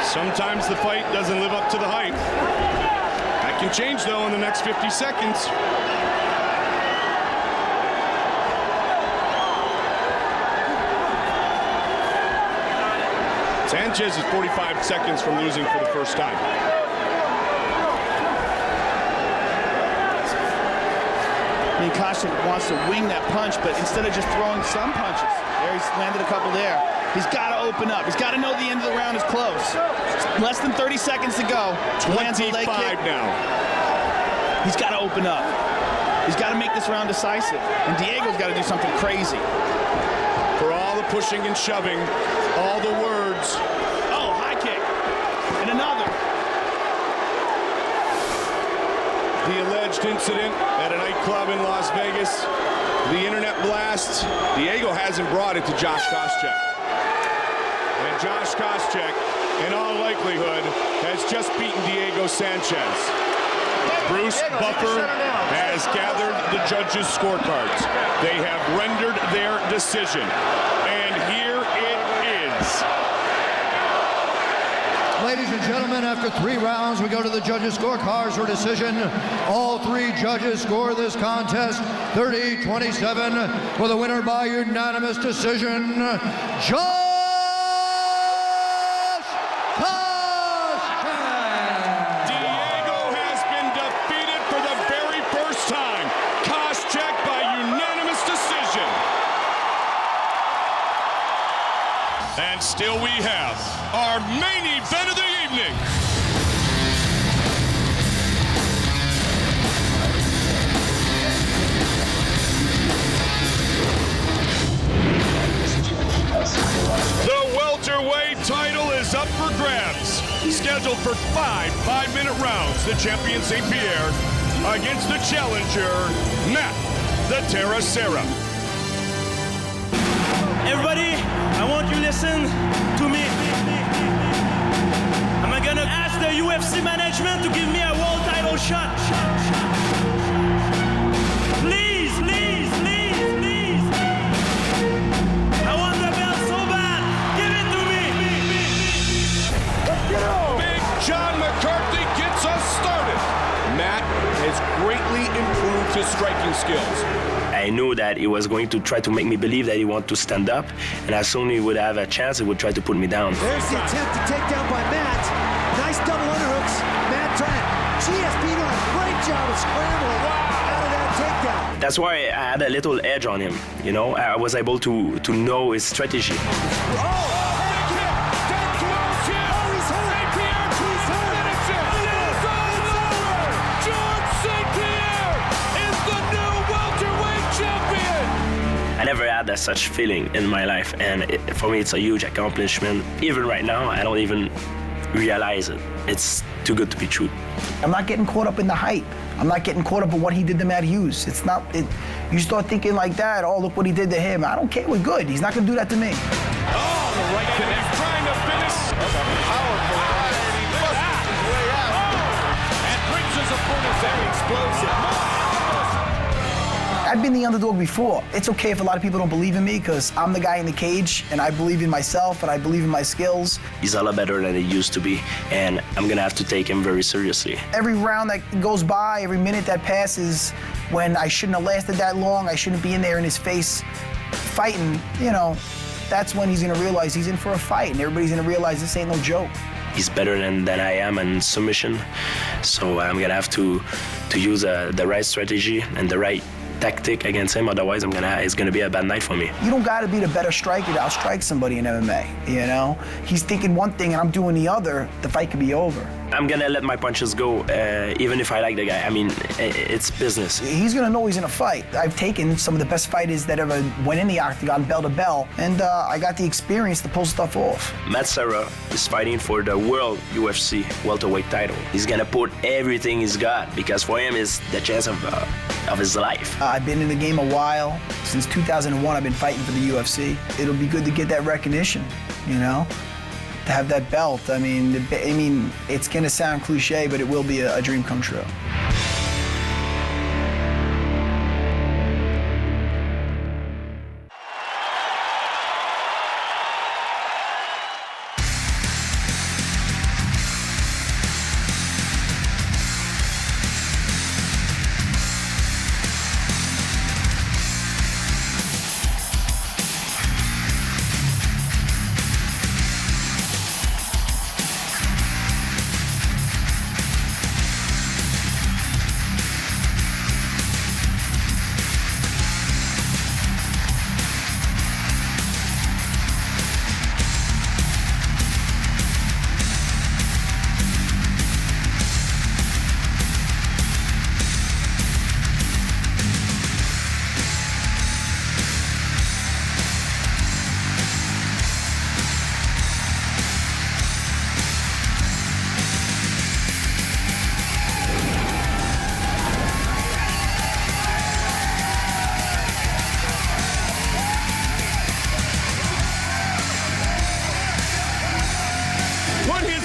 Sometimes the fight doesn't live up to the hype. That can change, though, in the next 50 seconds. Sanchez is 45 seconds from losing for the first time. I mean, Koscheck wants to wing that punch, but instead of just throwing some punches, there he's landed a couple there. He's got to open up. He's got to know the end of the round is close. Less than 30 seconds to go. 25 now. He's got to open up. He's got to make this round decisive. And Diego's got to do something crazy. For all the pushing and shoving, all the words. Oh, high kick. And another. The alleged incident at a nightclub in Las Vegas. The internet blast. Diego hasn't brought it to Josh Koscheck. And Josh Koscheck, in all likelihood, has just beaten Diego Sanchez. Bruce Buffer has gathered the judges' scorecards. They have rendered their decision. And here it is. Ladies and gentlemen, after 3 rounds, we go to the judges' scorecards for decision. All 3 judges score this contest 30-27 for the winner by unanimous decision, Georges St-Pierre. Diego has been defeated for the very first time. Koscheck by unanimous decision. And still we have our main event of the evening. The welterweight title is up for grabs. Scheduled for 5 5-minute rounds, the champion St-Pierre against the challenger, Matt Serra. Everybody, I want you to listen to me. I'm gonna ask the UFC management to give me a world title shot. Please, please, please, please. I want the belt with his striking skills. I knew that he was going to try to make me believe that he wanted to stand up, and as soon as he would have a chance, he would try to put me down. There's the attempt to take down by Matt. Nice double underhooks. Matt trying. GSP doing a great job of scrambling out of that takedown. That's why I had a little edge on him, you know? I was able to know his strategy. I never had that such feeling in my life, and for me it's a huge accomplishment. Even right now, I don't even realize it. It's too good to be true. I'm not getting caught up in the hype. I'm not getting caught up in what he did to Matt Hughes. It's not, you start thinking like that, oh, look what he did to him. I don't care, we're good. He's not gonna do that to me. Oh, the right connect. He's trying to finish. That's a powerful right. And he busts his way out. Oh, and brings his opponent very explosive. I've been the underdog before. It's okay if a lot of people don't believe in me because I'm the guy in the cage and I believe in myself and I believe in my skills. He's a lot better than he used to be, and I'm gonna have to take him very seriously. Every round that goes by, every minute that passes, when I shouldn't have lasted that long, I shouldn't be in there in his face fighting, you know, that's when he's gonna realize he's in for a fight and everybody's gonna realize this ain't no joke. He's better than I am in submission, so I'm gonna have to use the right strategy and the right tactic against him, otherwise it's gonna be a bad night for me. You don't gotta be the better striker to outstrike somebody in MMA, you know? He's thinking one thing and I'm doing the other, the fight could be over. I'm gonna let my punches go, even if I like the guy. I mean, it's business. He's gonna know he's in a fight. I've taken some of the best fighters that ever went in the octagon, bell to bell, and I got the experience to pull stuff off. Matt Serra is fighting for the world UFC welterweight title. He's gonna put everything he's got, because for him it's the chance of his life. I've been in the game a while. Since 2001, I've been fighting for the UFC. It'll be good to get that recognition, you know? To have that belt, I mean, it's gonna sound cliche, but it will be a dream come true.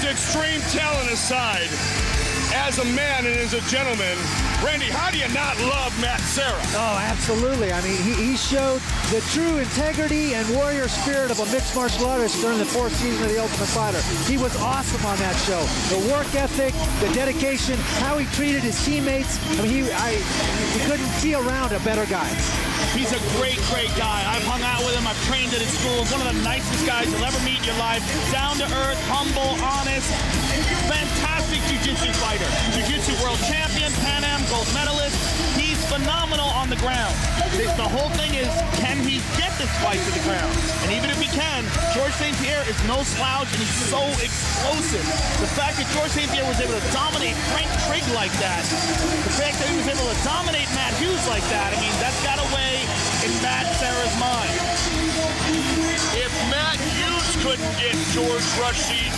Extreme talent aside, as a man and as a gentleman, Randy, how do you not love Matt Serra? Oh, absolutely. I mean, he showed the true integrity and warrior spirit of a mixed martial artist during the fourth season of The Ultimate Fighter. He was awesome on that show. The work ethic, the dedication, how he treated his teammates. I mean, you couldn't see around a better guy. He's a great, great guy. I've hung out with him. I've trained at his school. He's one of the nicest guys you'll ever meet in your life. Down to earth, humble, honest, fantastic jiu-jitsu fighter. Jiu-jitsu world champion, Pan Am gold medalist. He's phenomenal on the ground. The whole thing is, can he get this fight to the ground? And even if he can, Georges St-Pierre is no slouch and he's so explosive. The fact that Georges St-Pierre was able to dominate Frank Trigg like that, the fact that he was able to dominate Matt Hughes like that, I mean, that's got to weigh in Matt Serra's mind. If Matt Hughes couldn't get Georges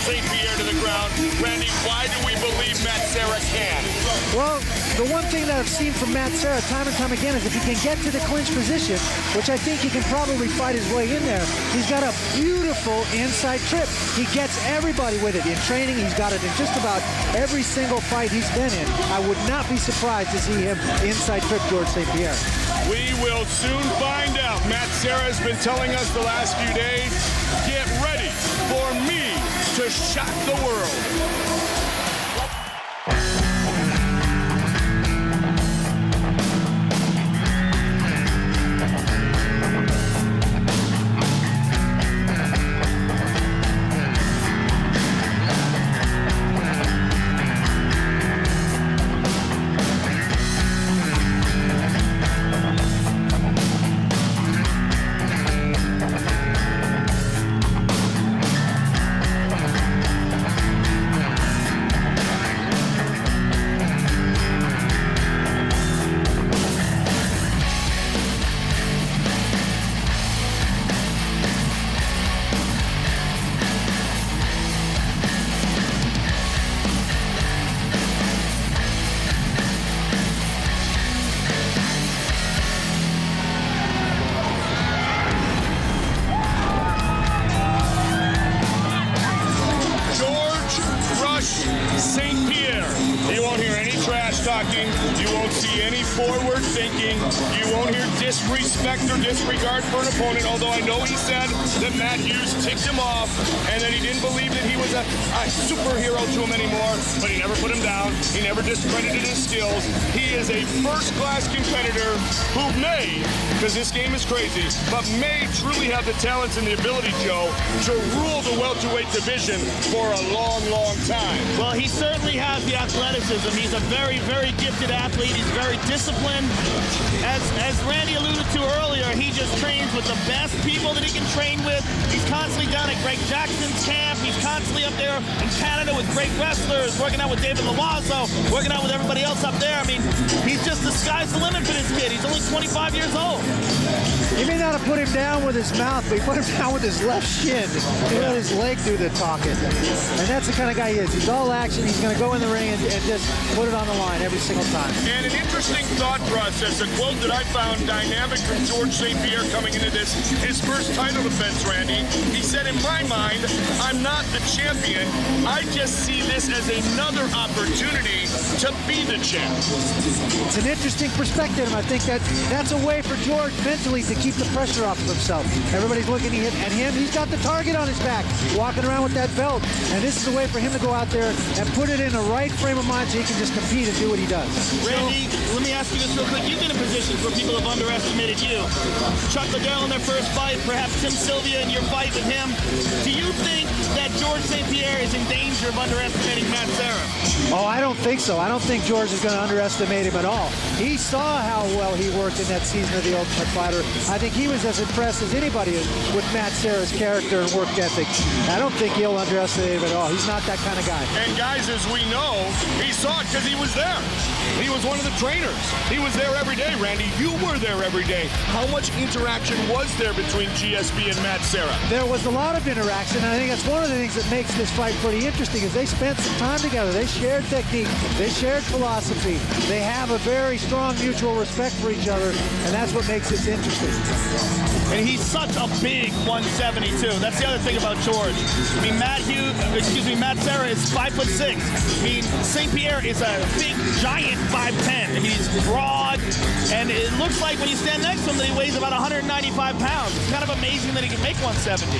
St-Pierre to the ground, Randy, why do we believe Matt Serra can? Well, the one thing that I've seen from Matt Serra time and time again is if he can get to the clinch position, which I think he can probably fight his way in there, he's got a beautiful inside trip. He gets everybody with it. In training, he's got it in just about every single fight he's been in. I would not be surprised to see him inside trip Georges St-Pierre. We will soon find out. Matt Serra has been telling us the last few days, get ready for me to shock the world. forward thinking. You won't hear disrespect or disregard for an opponent, although I know he said that Matt Hughes ticked him off and that he didn't believe that he was a superhero to him anymore, but he never put him down. He never discredited his skills. He is a first-class competitor who may, because this game is crazy, but may truly have the talents and the ability, Joe, to rule the welterweight division for a long, long time. Well, he certainly has the athleticism. He's a very, very gifted athlete. He's very disciplined. As Randy alluded to earlier, he just trains with the best people that he can train with. He's constantly down at Greg Jackson's camp. He's constantly up there in Canada with great wrestlers, working out with David Lovazo, working out with everybody else up there. I mean, he's just, the sky's the limit for this kid. He's only 25 years old. He may not have put him down with his mouth, but he put him down with his left shin. He let his leg do the talking. And that's the kind of guy he is. He's all action. He's going to go in the ring and just put it on the line every single time. And an interesting thought process, a quote that I found dynamic from Georges St-Pierre coming into this, his first title defense, Randy. He said, in my mind, I'm not the champion. I just see this as another opportunity to be the champ. It's an interesting perspective. I think that's a way for George mentally to keep the pressure off of himself. Everybody's looking at him. He's got the target on his back, walking around with that belt. And this is a way for him to go out there and put it in the right frame of mind so he can just compete and do what he does. Randy, let me ask you this real quick. You've been in positions where people have underestimated you. Chuck Liddell in their first fight, perhaps Tim Sylvia in your fight with him. Do you think that Georges St-Pierre is in danger of underestimating Matt Serra? Oh, I don't think so. I don't think George is going to underestimate him at all. He saw how well he worked in that season of The Ultimate Fighter. I think he was as impressed as anybody with Matt Serra's character and work ethic. I don't think he'll underestimate him at all. He's not that kind of guy. And guys, as we know, he saw it because he was there. He was one of the trainers. He was there every day, Randy. You were there every day. How much interaction was there between GSP and Matt Serra? There was a lot of interaction, and I think that's one of the things that makes this fight pretty interesting is they spent some time together. They shared technique. They shared philosophy. They have a very strong mutual respect for each other, and that's what makes this interesting. And he's such a big 172. That's the other thing about George. I mean, Matt Serra is 5'6". I mean, St-Pierre is a big, giant 5'10". He's broad, and it looks like when you stand next to him that he weighs about 195 pounds. It's kind of amazing that he can make 170.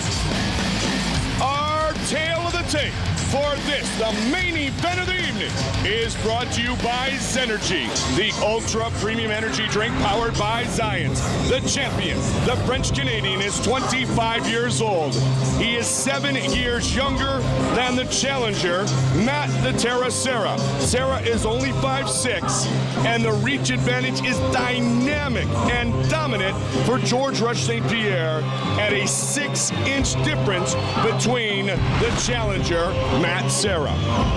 Our tale of the tape for this, the main event of the evening, is brought to you by Zenergy, the ultra premium energy drink powered by Zions. The champion, the French Canadian, is 25 years old. He is 7 years younger than the challenger, Matt the Terra Serra. Serra is only 5'6", and the reach advantage is dynamic and dominant for Georges St-Pierre at a 6-inch difference between the challenger, Matt Serra.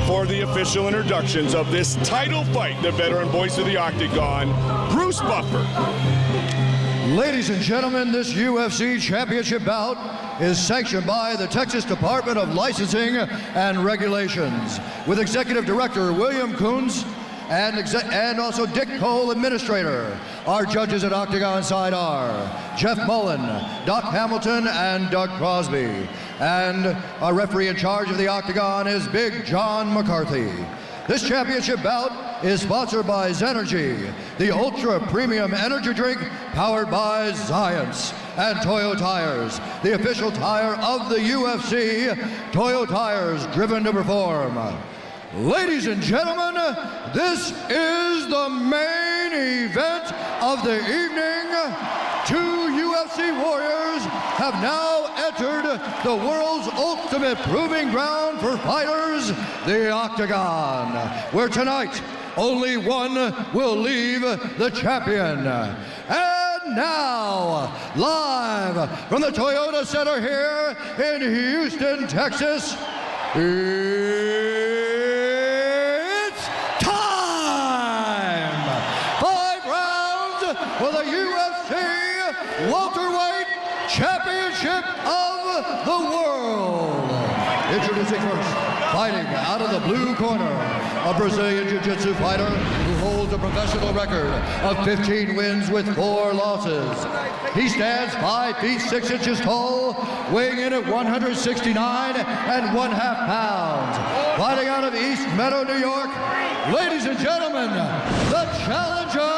For the official introductions of this title fight, the veteran voice of the Octagon, Bruce Buffer. Ladies and gentlemen, this UFC championship bout is sanctioned by the Texas Department of Licensing and Regulations, with Executive Director William Coons and also Dick Cole, Administrator. Our judges at Octagon side are Jeff Mullen, Doc Hamilton, and Doug Crosby. And our referee in charge of the Octagon is Big John McCarthy. This championship bout is sponsored by Zenergy, the ultra premium energy drink powered by Zions, and Toyo Tires, the official tire of the UFC. Toyo Tires, driven to perform. Ladies and gentlemen, this is the main event of the evening. 2 UFC warriors have now entered the world's ultimate proving ground for fighters, the Octagon, where tonight only one will leave the champion. And now, live from the Toyota Center here in Houston, Texas, it's time! 5 rounds for the UFC welterweight championship of the world. Introducing first, fighting out of the blue corner, a Brazilian Jiu-Jitsu fighter who holds a professional record of 15 wins with 4 losses. He stands 5 feet 6 inches tall, weighing in at 169 1/2 pounds. Fighting out of East Meadow, New York, ladies and gentlemen, the challenger,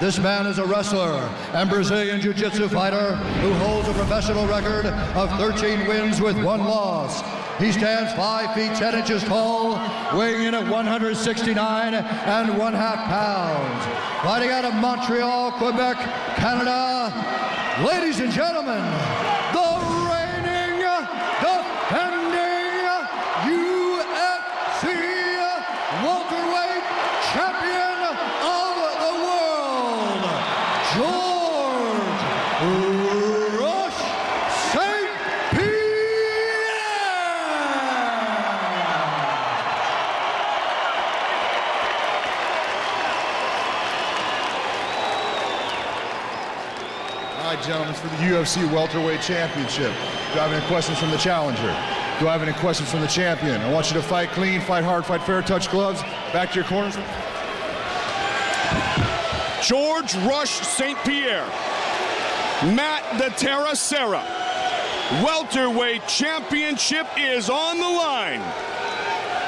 This man is a wrestler and Brazilian Jiu-Jitsu fighter who holds a professional record of 13 wins with 1 loss. He stands 5 feet 10 inches tall, weighing in at 169 and 1/2 pounds. Fighting out of Montreal, Quebec, Canada, ladies and gentlemen, the reigning, defending UFC welterweight champion of the world, Georges St-Pierre. All right, gentlemen, it's for the UFC welterweight championship. Do I have any questions from the challenger? Do I have any questions from the champion? I want you to fight clean, fight hard, fight fair, touch gloves. Back to your corners. Georges St-Pierre, Matt Serra. Welterweight championship is on the line.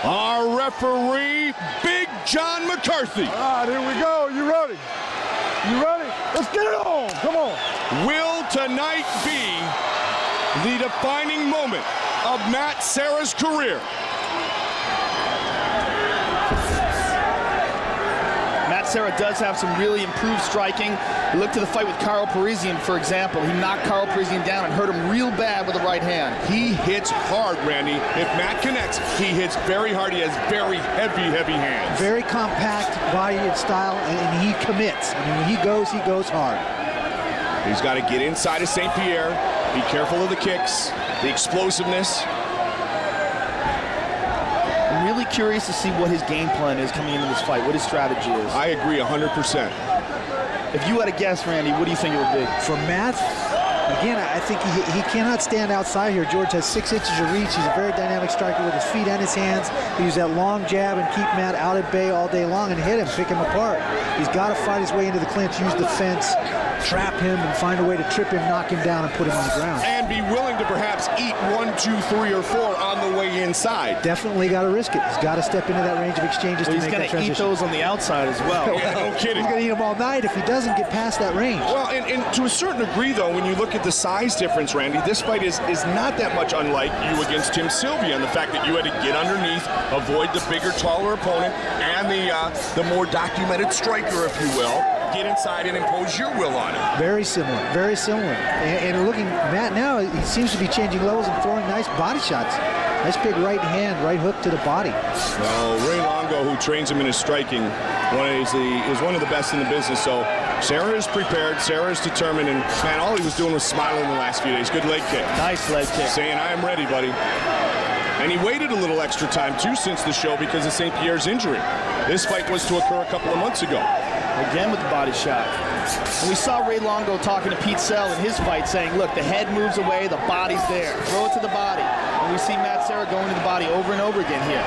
Our referee, Big John McCarthy. All right, here we go. You ready? You ready? Let's get it on. Come on. Will tonight be the defining moment of Matt Serra's career? Matt Serra does have some really improved striking. Look to the fight with Karo Parisyan, for example. He knocked Karo Parisyan down and hurt him real bad with the right hand. He hits hard, Randy. If Matt connects, he hits very hard. He has very heavy hands. Very compact body and style, and he commits. I mean, when he goes hard. He's got to get inside of St-Pierre. Be careful of the kicks, the explosiveness. I'm really curious to see what his game plan is coming into this fight, what his strategy is. I agree 100%. If you had a guess, Randy, what do you think it would be? For Matt, again, I think he cannot stand outside here. George has 6 inches of reach. He's a very dynamic striker with his feet and his hands. He uses that long jab and keep Matt out at bay all day long and hit him, pick him apart. He's got to fight his way into the clinch, use the fence, trap him, and find a way to trip him, knock him down, and put him on the ground. And be willing to perhaps eat 1, 2, 3, or 4 on the way inside. Definitely got to risk it. He's got to step into that range of exchanges to make that transition. He's going to eat those on the outside as well. Yeah, no kidding. He's going to eat them all night if he doesn't get past that range. Well, and to a certain degree, though, when you look at the size difference, Randy, this fight is not that much unlike you against Tim Sylvia, and the fact that you had to get underneath, avoid the bigger, taller opponent, and the more documented striker, if you will, get inside and impose your will on him. Very similar, very similar. And looking, Matt now, he seems to be changing levels and throwing nice body shots. Nice big right hand, right hook to the body. Well, Ray Longo, who trains him in his striking, is one of the best in the business. So Serra is prepared, Serra is determined, and man, all he was doing was smiling the last few days. Good leg kick. Nice leg kick. Saying, I am ready, buddy. And he waited a little extra time, too, since the show because of St-Pierre's injury. This fight was to occur a couple of months ago. Again with the body shot. And we saw Ray Longo talking to Pete Sell in his fight saying, look, the head moves away, the body's there. Throw it to the body. And we see Matt Serra going to the body over and over again here.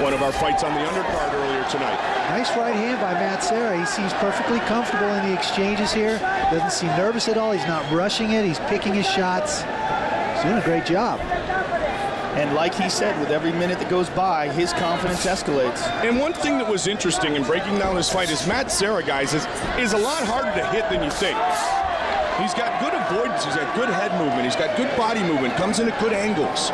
One of our fights on the undercard earlier tonight. Nice right hand by Matt Serra. He seems perfectly comfortable in the exchanges here. Doesn't seem nervous at all. He's not rushing it. He's picking his shots. He's doing a great job. And like he said, with every minute that goes by, his confidence escalates. And one thing that was interesting in breaking down this fight is Matt Serra, guys, is a lot harder to hit than you think. He's got good avoidance, he's got good head movement, he's got good body movement, comes in at good angles.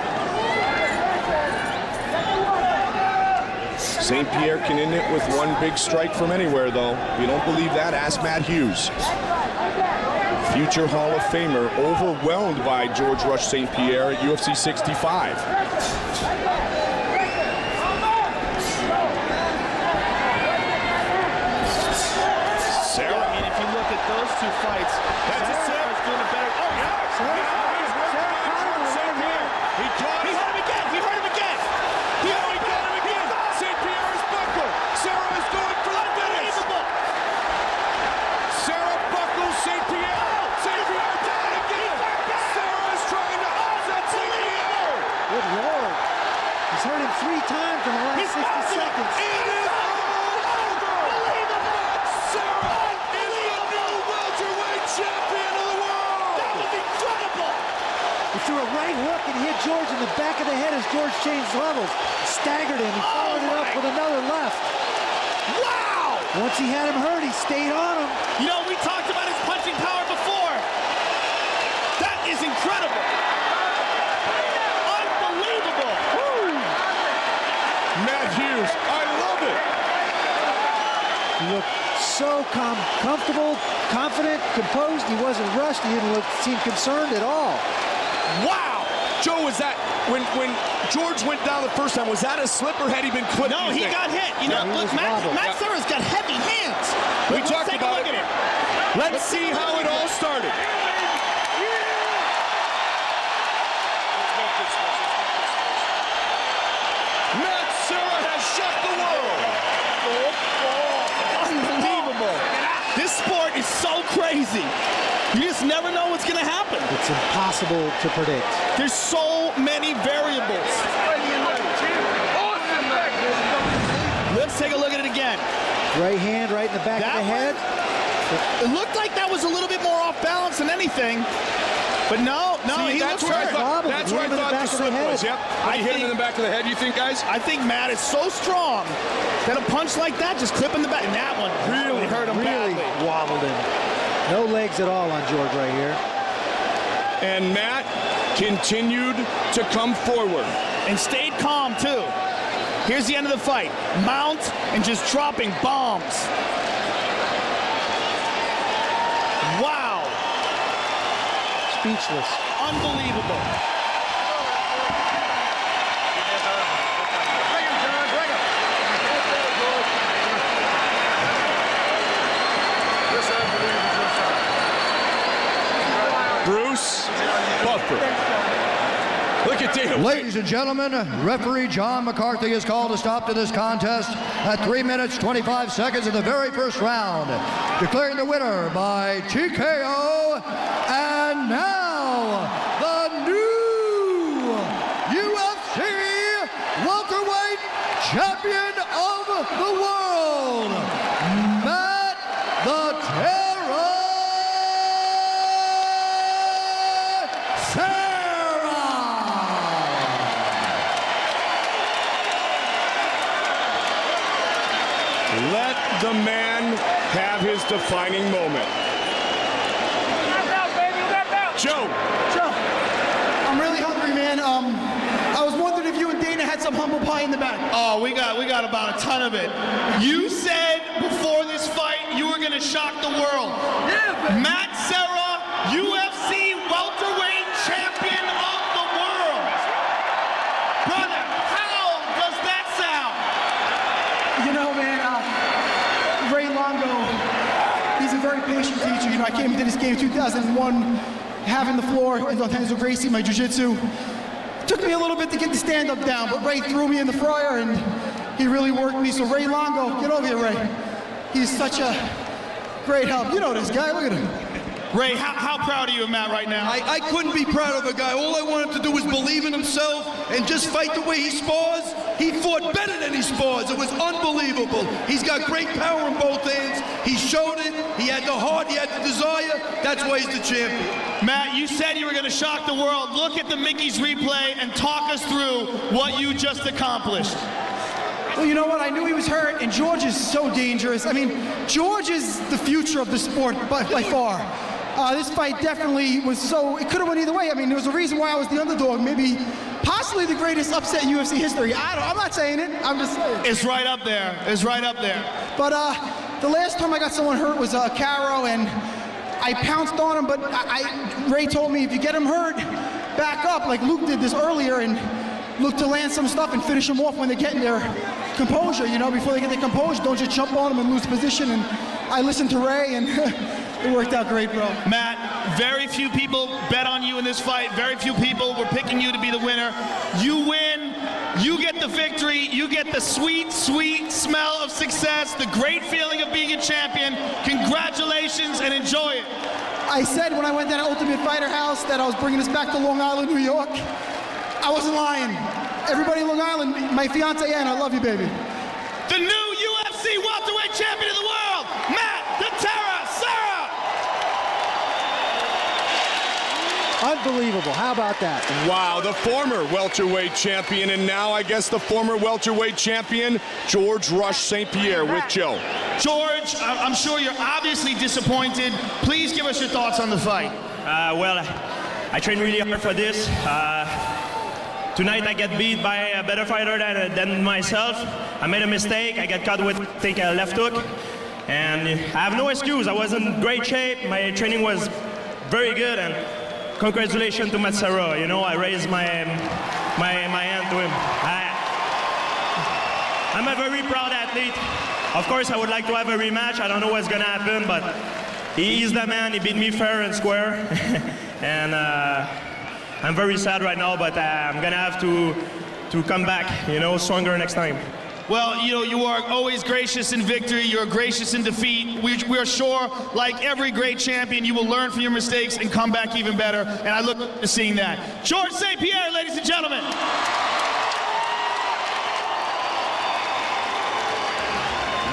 St-Pierre can end it with one big strike from anywhere, though. If you don't believe that, ask Matt Hughes. Future Hall of Famer, overwhelmed by Georges St-Pierre at UFC 65. Serra. I mean, if you look at those two fights, Serra's doing a better. Oh, yeah. He hurt him again. He hurt him again. He only got him again. St-Pierre is buckled. Serra is going for the finish. Serra buckles St-Pierre. St-Pierre down again. Serra is trying to offset St-Pierre. Good Lord. He's hurt him 3 times in the last 60 seconds. It is over. Serra is the new welterweight champion of the world. That was incredible. He threw a right hook and hit George in the back of the head as George changed levels. Staggered him. He followed it up with another left. Wow! Once he had him hurt, he stayed on him. You know, we talked about his punching power before. That is incredible. Unbelievable. Woo. Matt Hughes, I love it. He looked so comfortable, confident, composed. He wasn't rushed. He didn't seem concerned at all. Wow. Joe, was that, when George went down the first time, was that a slip or had he been clipped? No, he got hit. You know, look, Matt Serra's got heavy hands. We talked take a about look at it. Let's see how it all started. Matt Serra has shocked the world. Unbelievable. This sport is so crazy. You just never know what's going to happen. It's impossible to predict. There's so many variables. Let's take a look at it again. Right hand right in the back of the head. It looked like that was a little bit more off balance than anything. But no, See, he that's looks where I hurt. thought, that's where I thought the slip was. Yep. Did he hit him in the back of the head, you think, guys? I think Matt is so strong that a punch like that just clip in the back. And that one really hurt him badly. Wobbled him. No legs at all on George right here. And Matt continued to come forward. And stayed calm, too. Here's the end of the fight. Mount and just dropping bombs. Wow. Speechless. Unbelievable. Bruce Buffer. Look at Dana. Ladies and gentlemen, referee John McCarthy has called a stop to this contest at 3 minutes, 25 seconds of the very first round, declaring the winner by TKO, and now the new UFC welterweight champion of the world, Matt the Terror Serra. Let the man have his defining moment. Joe. I'm really hungry, man. I was wondering if you and Dana had some humble pie in the back. Oh, we got about a ton of it. You said before this fight you were going to shock the world. Yeah, man. Matt Serra, UFC welterweight champion of the world. Brother, how does that sound? You know, man, Ray Longo, he's a very patient teacher. You know, I came into this game in 2001, having the floor with Lorenzo Gracie, my jiu-jitsu. Took me a little bit to get the stand-up down, but Ray threw me in the fryer, and he really worked me. So Ray Longo, get over here, Ray. He's such a great help. You know this guy, look at him. Ray, how proud are you of Matt right now? I couldn't be proud of a guy. All I wanted to do was believe in himself and just fight the way he spars. He fought better than he spars. It was unbelievable. He's got great power in both hands. He showed it. He had the heart. He had the desire. That's why he's the champion. Matt, you said you were going to shock the world. Look at the Mickey's replay and talk us through what you just accomplished. Well, you know what? I knew he was hurt, and George is so dangerous. I mean, George is the future of the sport by far. This fight definitely was so, it could have went either way. I mean, there was a reason why I was the underdog, maybe possibly the greatest upset in UFC history. I'm not saying it, I'm just saying. It's right up there, it's right up there. But the last time I got someone hurt was Caro, and I pounced on him, but Ray told me if you get him hurt, back up, like Luke did this earlier, and look to land some stuff and finish them off when they're getting their composure, you know, before they get their composure. Don't just jump on them and lose position. And I listened to Ray, and it worked out great, bro. Matt, very few people bet on you in this fight. Very few people were picking you to be the winner. You win, you get the victory, you get the sweet, sweet smell of success, the great feeling of being a champion. Congratulations and enjoy it. I said when I went down to Ultimate Fighter House that I was bringing us back to Long Island, New York. I wasn't lying. Everybody in Long Island, my fiance Ann, I love you, baby. The new UFC welterweight champion of the world, Matt the Terror Serra. Unbelievable. How about that? Wow, the former welterweight champion, and now I guess the former welterweight champion, Georges St-Pierre with Joe. George, I'm sure you're obviously disappointed. Please give us your thoughts on the fight. Well, I trained really hard for this. Tonight I get beat by a better fighter than myself. I made a mistake. I got caught with, I think, a left hook. And I have no excuse. I was in great shape. My training was very good. And congratulations to Matt Serra. You know, I raised my hand to him. I'm a very proud athlete. Of course, I would like to have a rematch. I don't know what's going to happen, but he's the man. He beat me fair and square. And I'm very sad right now, but I'm going to have to come back, you know, stronger next time. Well, you know, you are always gracious in victory. You're gracious in defeat. We are sure, like every great champion, you will learn from your mistakes and come back even better. And I look forward to seeing that. Georges St-Pierre, ladies and gentlemen.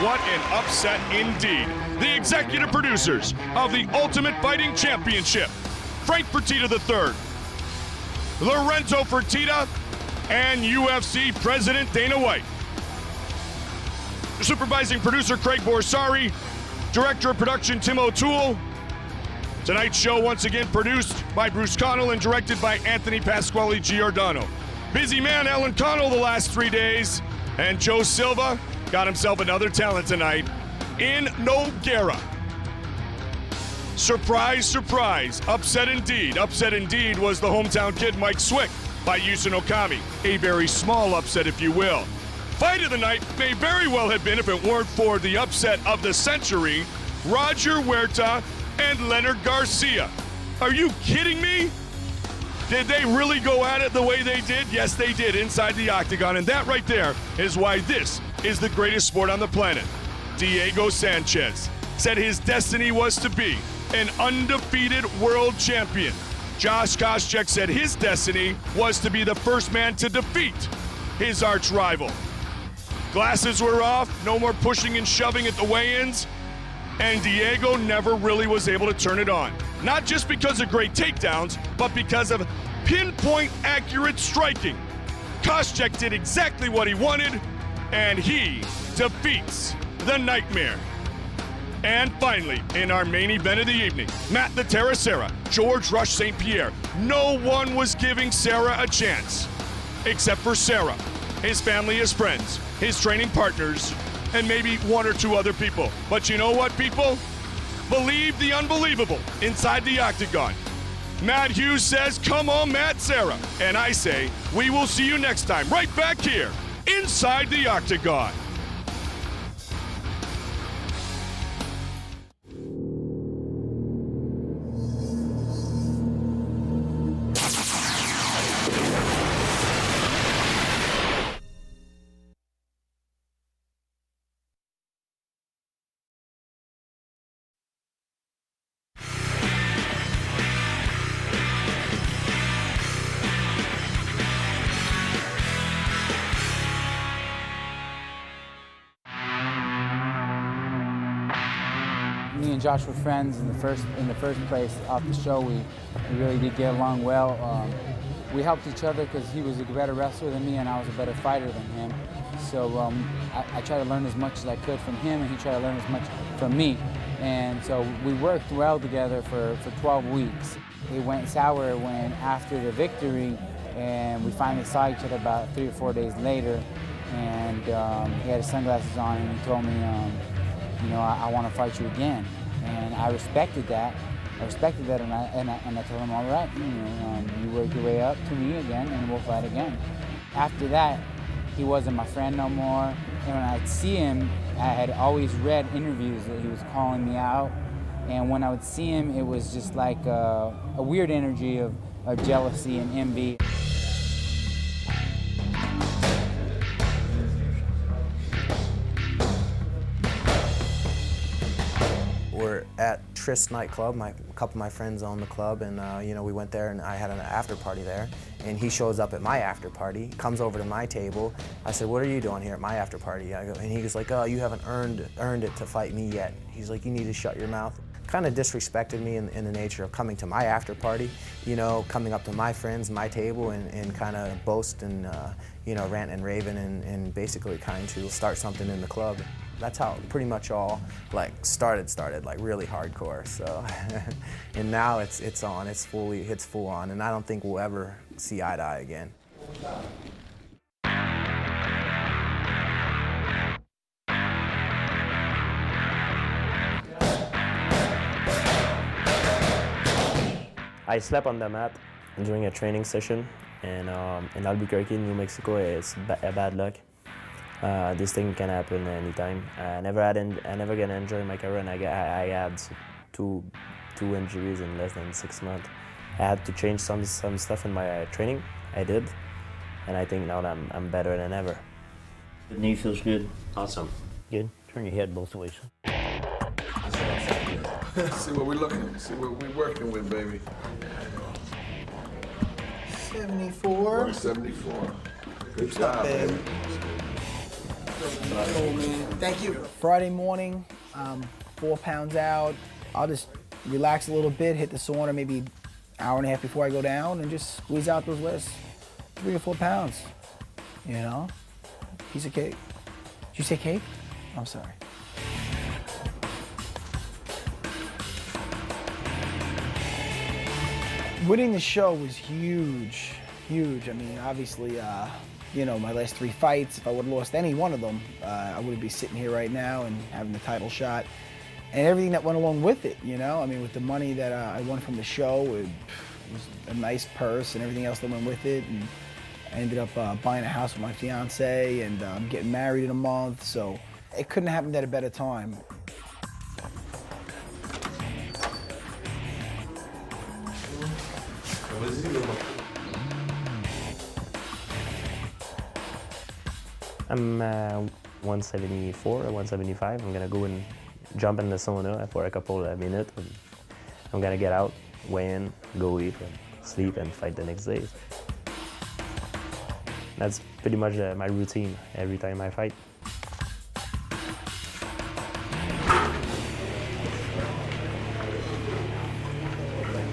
What an upset indeed. The executive producers of the Ultimate Fighting Championship, Frank Fertitta III, Lorenzo Fertitta, and UFC President Dana White. Supervising producer Craig Borsari, director of production Tim O'Toole. Tonight's show once again produced by Bruce Connell and directed by Anthony Pasquale Giordano. Busy man Alan Connell the last 3 days, and Joe Silva got himself another talent tonight in Nogueira. Surprise, surprise, upset indeed. Upset indeed was the hometown kid Mike Swick by Yusin Okami. A very small upset, if you will. Fight of the night may very well have been, if it weren't for the upset of the century, Roger Huerta and Leonard Garcia. Are you kidding me? Did they really go at it the way they did? Yes, they did, inside the octagon, and that right there is why this is the greatest sport on the planet. Diego Sanchez said his destiny was to be an undefeated world champion. Josh Koscheck said his destiny was to be the first man to defeat his arch rival. Glasses were off, no more pushing and shoving at the weigh-ins, and Diego never really was able to turn it on. Not just because of great takedowns, but because of pinpoint accurate striking. Koscheck did exactly what he wanted, and he defeats the Nightmare. And finally, in our main event of the evening, Matt the Terra Serra, Georges St-Pierre. No one was giving Serra a chance, except for Serra, his family, his friends, his training partners, and maybe one or two other people. But you know what, people? Believe the unbelievable inside the octagon. Matt Hughes says, come on, Matt Serra. And I say, we will see you next time, right back here, inside the octagon. Me and Josh were friends in the first place. Off the show, we really did get along well. We helped each other because he was a better wrestler than me and I was a better fighter than him. So I tried to learn as much as I could from him and he tried to learn as much from me. And so we worked well together for 12 weeks. It went sour when after the victory, and we finally saw each other about 3 or 4 days later, and he had his sunglasses on and he told me, you know, I want to fight you again. And I respected that. And I told him, all right, you know, you work your way up to me again and we'll fight again. After that, he wasn't my friend no more. And when I'd see him, I had always read interviews that he was calling me out. And when I would see him, it was just like a weird energy of jealousy and envy. We're at Tryst nightclub. A couple of my friends own the club, and you know, we went there, and I had an after party there. And he shows up at my after party, comes over to my table. I said, "What are you doing here at my after party?" I go, and he was like, "Oh, you haven't earned it to fight me yet." He's like, "You need to shut your mouth." kind of disrespected me in the nature of coming to my after party, you know, coming up to my friends, my table, and kind of boast and, you know, rant and raven and basically kind to start something in the club. That's how pretty much all like started like really hardcore. So, and now it's full on, and I don't think we'll ever see eye to eye again. I slept on the mat during a training session, and in Albuquerque, New Mexico, it's bad luck. This thing can happen anytime. I never gonna enjoy my career, and I had two injuries in less than 6 months. I had to change some stuff in my training. I did, and I think now that I'm better than ever. The knee feels good. Awesome. Good. Turn your head both ways. See what we're working with, baby. 74. 74. Good Stop, job, babe. baby. Oh, man. Thank you. Friday morning, 4 pounds out. I'll just relax a little bit, hit the sauna maybe an hour and a half before I go down, and just squeeze out those last 3 or 4 pounds. You know, piece of cake. Did you say cake? I'm sorry. Winning the show was huge. I mean, obviously, you know, my last 3 fights, if I would have lost any one of them, I wouldn't be sitting here right now and having the title shot. And everything that went along with it, you know? I mean, with the money that I won from the show, it was a nice purse and everything else that went with it. And I ended up buying a house with my fiance, and I'm getting married in a month, so it couldn't have happened at a better time. I'm 174 or 175. I'm gonna go and jump in the sauna for a couple of minutes. I'm gonna get out, weigh in, go eat, and sleep, and fight the next day. That's pretty much my routine every time I fight.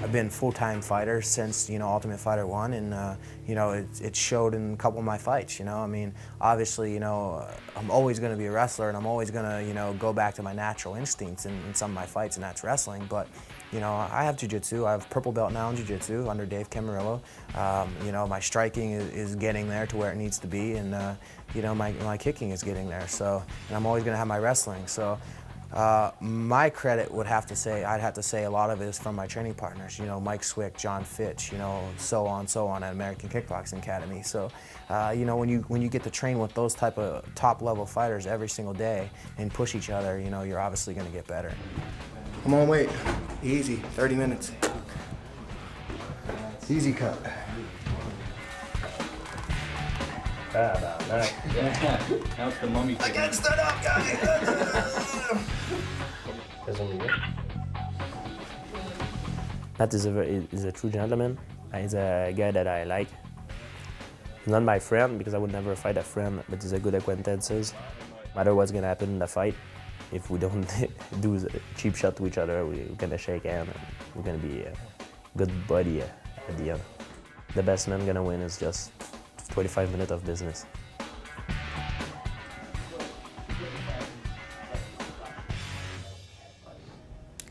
I've been full-time fighter since, you know, Ultimate Fighter 1, and you know, it showed in a couple of my fights, you know. I mean, obviously, you know, I'm always going to be a wrestler, and I'm always going to, you know, go back to my natural instincts in some of my fights, and that's wrestling. But, you know, I have jiu-jitsu. I have purple belt now in jiu-jitsu under Dave Camarillo. You know, my striking is getting there to where it needs to be, and you know, my kicking is getting there. So, and I'm always going to have my wrestling. So. My credit I'd have to say a lot of it is from my training partners, you know, Mike Swick, John Fitch, you know, so on at American Kickboxing Academy. So, you know, when you get to train with those type of top level fighters every single day and push each other, you know, you're obviously going to get better. Come on, wait. Easy, 30 minutes. Easy cut. About that. How's the mummy? I can't stand up, guys. Matt is a true gentleman. He's a guy that I like. He's not my friend because I would never fight a friend, but he's a good acquaintances. No matter what's gonna happen in the fight, if we don't do a cheap shot to each other, we're gonna shake hands and we're gonna be a good buddy at the end. The best man gonna win is just 25 minutes of business.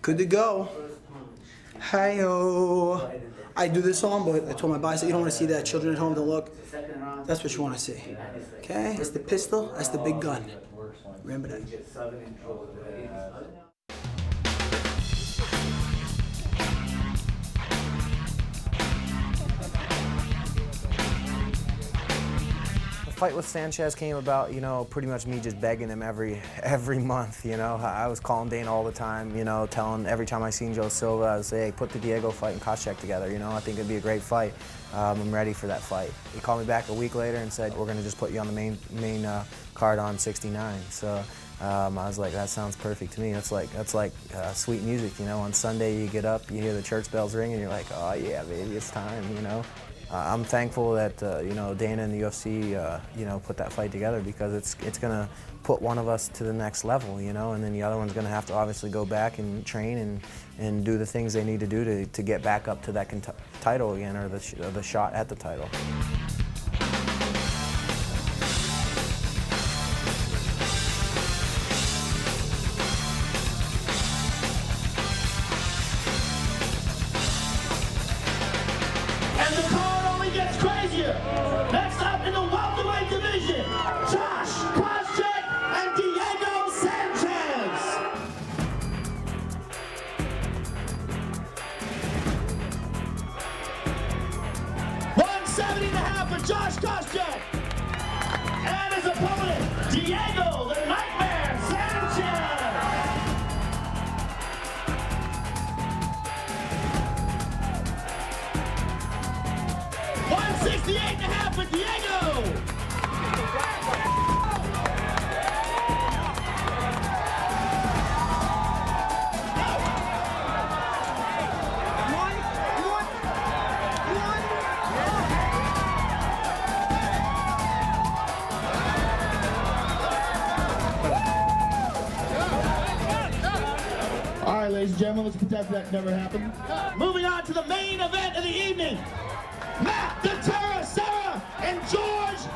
Good to go. Hi-yo. I do this song, but I told my boss, you don't want to see that. Children at home don't look. That's what you want to see. Okay? It's the pistol. That's the big gun. Remember that. The fight with Sanchez came about, you know, pretty much me just begging him every month, you know. I was calling Dana all the time, you know, telling every time I seen Joe Silva, I would say, hey, put the Diego fight and Koscheck together, you know. I think it'd be a great fight. I'm ready for that fight. He called me back a week later and said, we're going to just put you on the main card on 69. So I was like, that sounds perfect to me. That's like sweet music, you know. On Sunday you get up, you hear the church bells ring, and you're like, oh yeah, baby, it's time, you know. I'm thankful that you know, Dana and the UFC you know, put that fight together, because it's gonna put one of us to the next level, you know, and then the other one's gonna have to obviously go back and train and do the things they need to do to get back up to that title again, or the shot at the title. And the card only gets crazier. Next up in the welterweight division, Josh Koscheck and Diego Sanchez. 170.5 for Josh Koscheck. And his opponent, Diego the Nightmare Sanchez. 168.5 for Diego. All right, ladies and gentlemen, let's pretend that never happened. Moving on to the main event of the evening. Matt Serra and Georges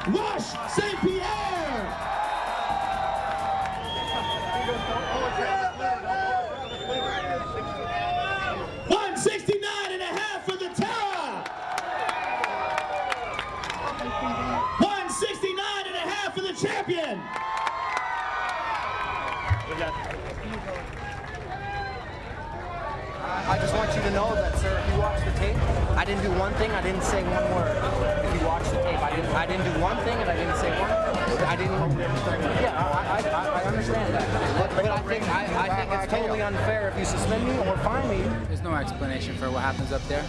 St-Pierre. $169.5 for the Terra. $169.5 for the champion. I just want you to know that, sir, if you watch the tape, I didn't do one thing, I didn't say one word. If you watch the tape, I didn't do one thing and I didn't say one. I didn't. Yeah, I understand that. But I think it's totally unfair if you suspend me or fine me. There's no explanation for what happens up there.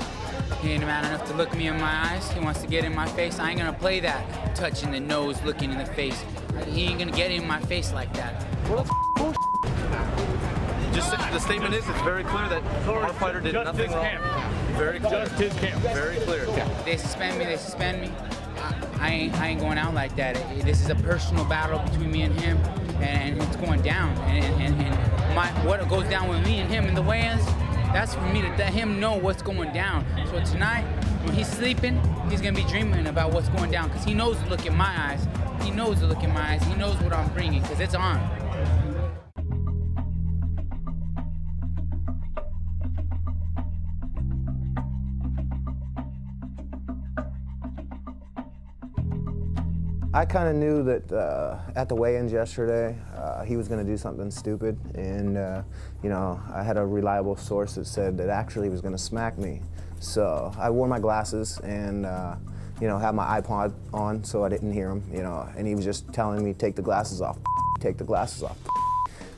He ain't man enough to look me in my eyes. He wants to get in my face. I ain't gonna play that touching the nose, looking in the face. He ain't gonna get in my face like that. Well, that's bullshit. Just the statement is, it's very clear that our fighter did nothing wrong. Very clear. Just his camp. Very clear. They suspend me. They suspend me. I ain't going out like that. This is a personal battle between me and him, and it's going down. And what goes down with me and him in the weigh-ins, that's for me to let him know what's going down. So tonight, when he's sleeping, he's gonna be dreaming about what's going down, because he knows the look in my eyes. He knows the look in my eyes. He knows what I'm bringing, because it's on. I kind of knew that at the weigh-ins yesterday, he was going to do something stupid, and you know, I had a reliable source that said that actually he was going to smack me. So I wore my glasses and you know, had my iPod on so I didn't hear him. You know, and he was just telling me, "Take the glasses off, take the glasses off."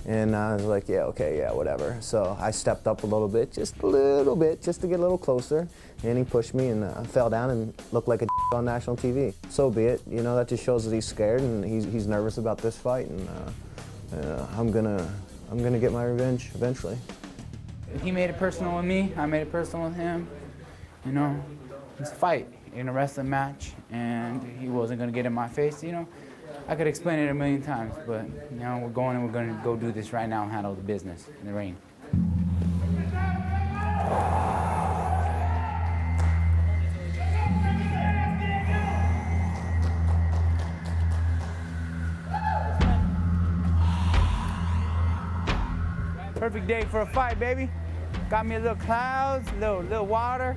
And I was like, yeah, okay, yeah, whatever. So I stepped up a little bit, just a little bit, just to get a little closer. And he pushed me and I fell down and looked like a on national TV. So be it. You know, that just shows that he's scared and he's nervous about this fight. And I'm gonna get my revenge eventually. He made it personal with me. I made it personal with him. You know, it's a fight in a wrestling match, and he wasn't gonna get in my face. You know, I could explain it a million times, but you know, we're gonna go do this right now and handle the business in the ring. Perfect day for a fight, baby. Got me a little clouds, little water.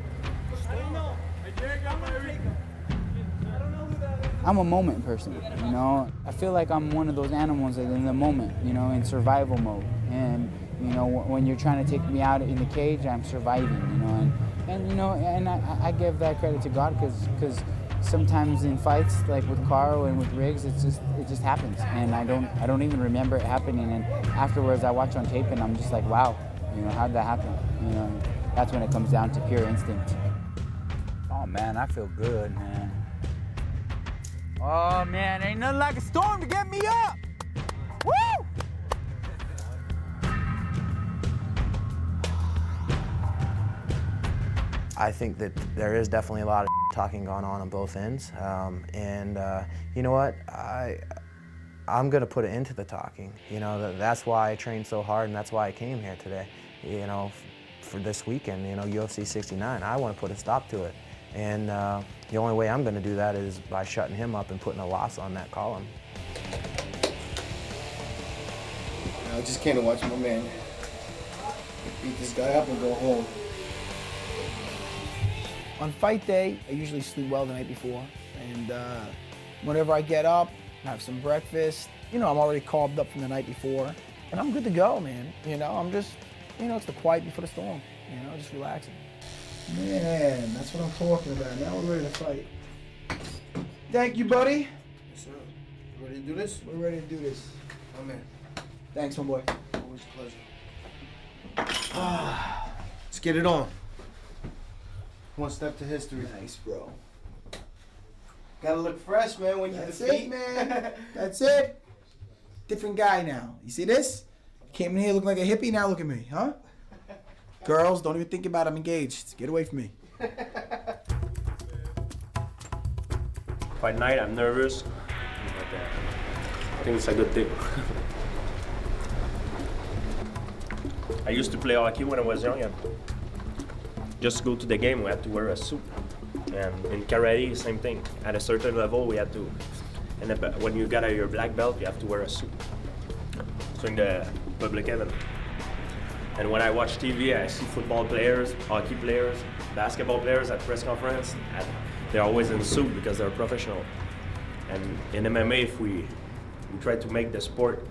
I'm a moment person, you know. I feel like I'm one of those animals that in the moment, you know, in survival mode. And you know, when you're trying to take me out in the cage, I'm surviving, you know. And you know, and I give that credit to God, because sometimes in fights like with Carl and with Riggs, it just happens, and I don't even remember it happening. And afterwards, I watch on tape, and I'm just like, wow, you know, how'd that happen? You know, that's when it comes down to pure instinct. Oh man, I feel good, man. Oh man, ain't nothing like a storm to get me up. Woo! I think that there is definitely a lot of talking going on both ends. You know what? I'm going to put an end to the talking. You know, that's why I trained so hard, and that's why I came here today. You know, for this weekend, you know, UFC 69. I want to put a stop to it. And the only way I'm going to do that is by shutting him up and putting a loss on that column. I just came to watch my man beat this guy up and go home. On fight day, I usually sleep well the night before. And whenever I get up, have some breakfast, you know, I'm already carved up from the night before. And I'm good to go, man. You know, I'm just, you know, it's the quiet before the storm. You know, just relaxing. Man, that's what I'm talking about. Now we're ready to fight. Thank you, buddy. Yes, sir. You ready to do this? We're ready to do this. Oh, man. Thanks, my boy. Always a pleasure. Let's get it on. One step to history. Nice, bro. Gotta look fresh, man, when you defeat. That's it, man. That's it. Different guy now. You see this? Came in here looking like a hippie, now look at me, huh? Girls, don't even think about it. I'm engaged. Get away from me. Fight night, I'm nervous, but I think it's a good thing. I used to play hockey when I was young, and just to go to the game, we had to wear a suit. And in karate, same thing. At a certain level, we had to, and when you got your black belt, you have to wear a suit. So in the public event. And when I watch TV, I see football players, hockey players, basketball players at press conference. They're always in suit because they're professional. And in MMA, if we try to make the sport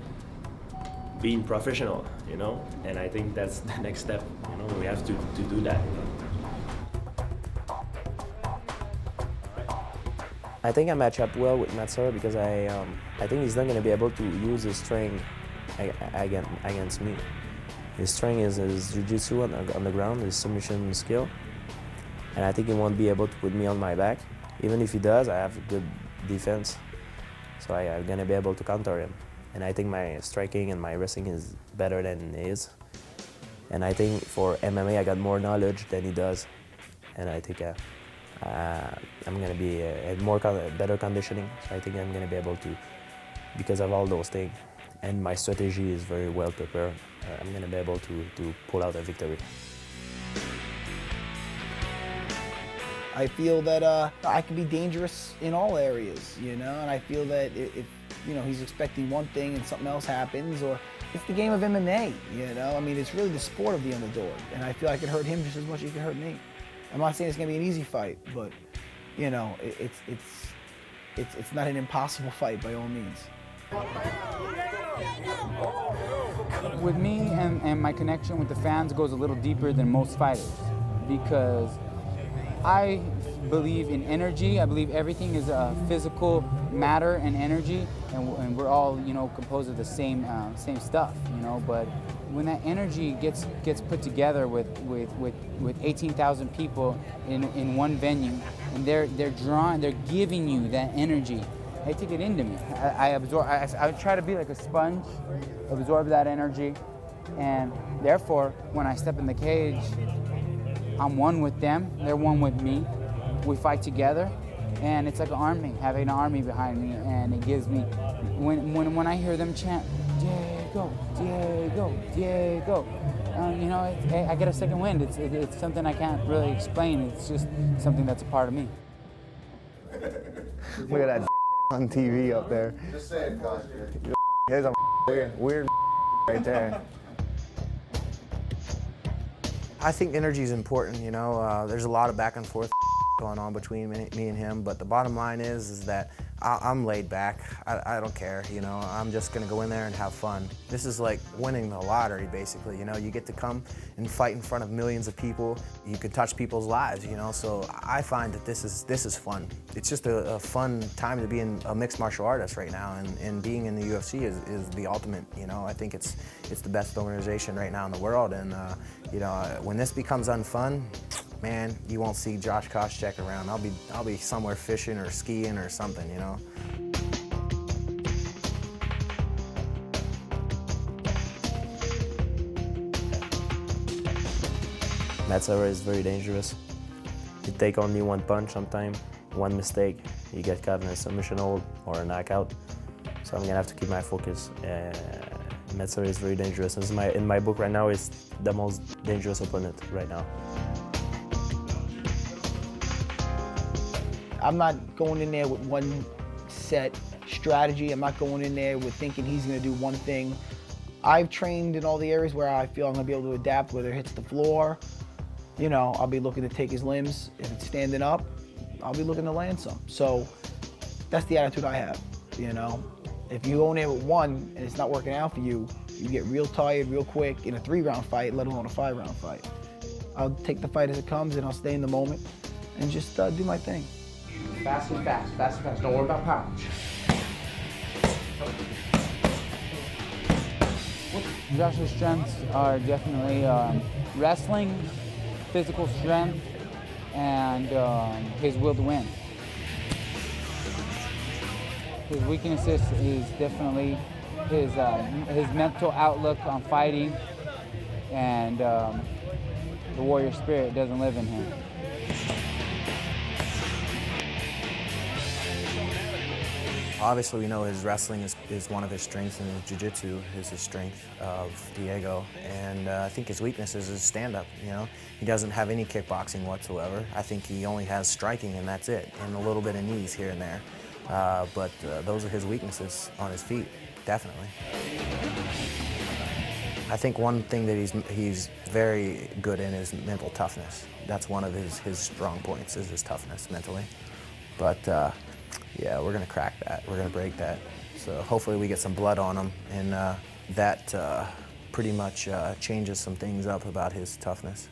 being professional, you know, and I think that's the next step. You know, we have to do that. I think I match up well with Matt Serra because I think he's not going to be able to use his strength against me. His strength is his jiu-jitsu on the ground, his submission skill. And I think he won't be able to put me on my back. Even if he does, I have good defense. So I'm going to be able to counter him. And I think my striking and my wrestling is better than his. And I think for MMA, I got more knowledge than he does. And I think I'm going to be better conditioning. So I think I'm going to be able to, because of all those things, and my strategy is very well prepared, I'm going to be able to pull out a victory. I feel that I can be dangerous in all areas, you know, and I feel that if you know, he's expecting one thing and something else happens, or it's the game of MMA, you know? I mean, it's really the sport of the underdog, and I feel I can hurt him just as much as he can hurt me. I'm not saying it's gonna be an easy fight, but, you know, it's not an impossible fight by all means. With me and my connection with the fans goes a little deeper than most fighters, because I believe in energy. I believe everything is physical matter and energy, and we're all, you know, composed of the same stuff, you know. But when that energy gets put together with 18,000 people in one venue, and they're giving you that energy, I take it into me. I absorb. I try to be like a sponge, absorb that energy, and therefore, when I step in the cage, I'm one with them, they're one with me. We fight together, and it's like an army, having an army behind me, and it gives me, when I hear them chant, Diego, Diego, Diego, you know, I get a second wind. It's something I can't really explain. It's just something that's a part of me. Look at that on TV up there. Just say it, God. Here's a weird right there. I think energy is important, you know. There's a lot of back and forth going on between me and him, but the bottom line is that I'm laid back. I don't care, you know. I'm just gonna go in there and have fun. This is like winning the lottery, basically, you know. You get to come and fight in front of millions of people. You can touch people's lives, you know. So I find that this is fun. It's just a fun time to be a mixed martial artist right now, and being in the UFC is the ultimate, you know. I think it's the best organization right now in the world, and you know, when this becomes unfun, man, you won't see Josh Koscheck around. I'll be somewhere fishing or skiing or something, you know. Matt Serra is very dangerous. You take only one punch sometimes, one mistake, you get caught in a submission hold or a knockout. So I'm gonna have to keep my focus. Matt Serra is very dangerous. In my book right now, is the most dangerous opponent right now. I'm not going in there with one set strategy. I'm not going in there with thinking he's going to do one thing. I've trained in all the areas where I feel I'm going to be able to adapt, whether it hits the floor. You know, I'll be looking to take his limbs. If it's standing up, I'll be looking to land some. So that's the attitude I have, you know. If you go in there with one and it's not working out for you, you get real tired real quick in a 3-round fight, let alone a 5-round fight. I'll take the fight as it comes and I'll stay in the moment and just do my thing. Fast and fast, fast and fast. Don't worry about power. Josh's strengths are definitely wrestling, physical strength, and his will to win. His weaknesses is definitely his mental outlook on fighting, and the warrior spirit doesn't live in him. Obviously, we know his wrestling is one of his strengths, and his jiu-jitsu is his strength of Diego. And I think his weakness is his stand-up, you know? He doesn't have any kickboxing whatsoever. I think he only has striking, and that's it, and a little bit of knees here and there. But those are his weaknesses on his feet, definitely. I think one thing that he's very good in is mental toughness. That's one of his strong points, is his toughness mentally. But yeah, we're gonna crack that. We're gonna break that. So hopefully we get some blood on him, and that pretty much changes some things up about his toughness.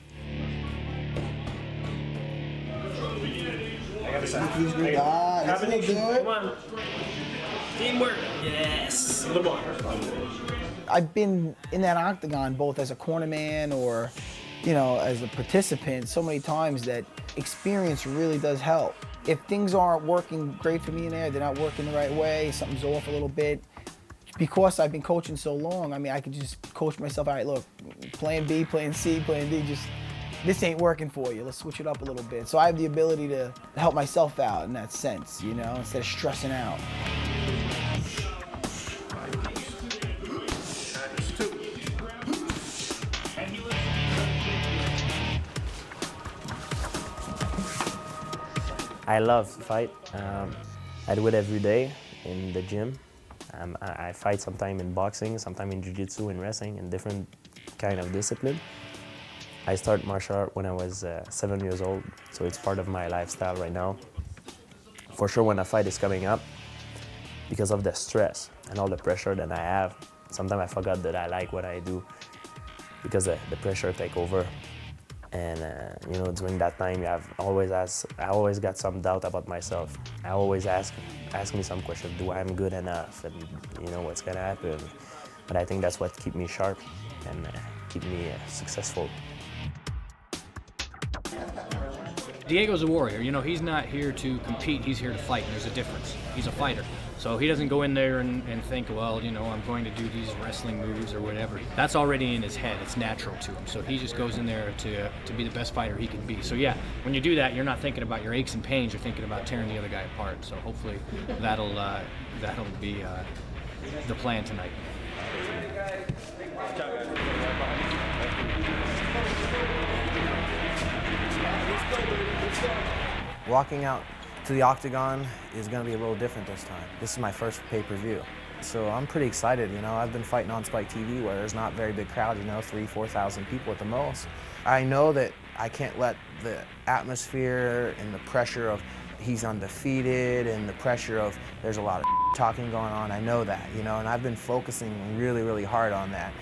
Come on. Teamwork. Yes. A little more. I've been in that octagon both as a cornerman or, you know, as a participant so many times that experience really does help. If things aren't working great for me in there, they're not working the right way, something's off a little bit, because I've been coaching so long, I mean, I could just coach myself, all right, look, plan B, plan C, plan D, just, this ain't working for you, let's switch it up a little bit. So I have the ability to help myself out in that sense, you know, instead of stressing out. I love to fight. I do it every day in the gym. I fight sometimes in boxing, sometimes in jiu-jitsu and wrestling, in different kind of discipline. I started martial art when I was 7 years old, so it's part of my lifestyle right now. For sure, when a fight is coming up, because of the stress and all the pressure that I have, sometimes I forgot that I like what I do because the pressure take over. And you know, during that time, I always got some doubt about myself. I always ask me some questions. Do I'm good enough? And you know what's gonna happen? But I think that's what keep me sharp and keep me successful. Diego's a warrior. You know, he's not here to compete. He's here to fight. And there's a difference. He's a fighter. So he doesn't go in there and think, well, you know, I'm going to do these wrestling moves or whatever. That's already in his head. It's natural to him. So he just goes in there to be the best fighter he can be. So yeah, when you do that, you're not thinking about your aches and pains. You're thinking about tearing the other guy apart. So hopefully that'll be the plan tonight. Walking out to the octagon is going to be a little different this time. This is my first pay-per-view. So I'm pretty excited, you know. I've been fighting on Spike TV where there's not very big crowd, you know, 3,000 to 4,000 people at the most. I know that I can't let the atmosphere and the pressure of he's undefeated and the pressure of there's a lot of talking going on, I know that, you know, and I've been focusing really, really hard on that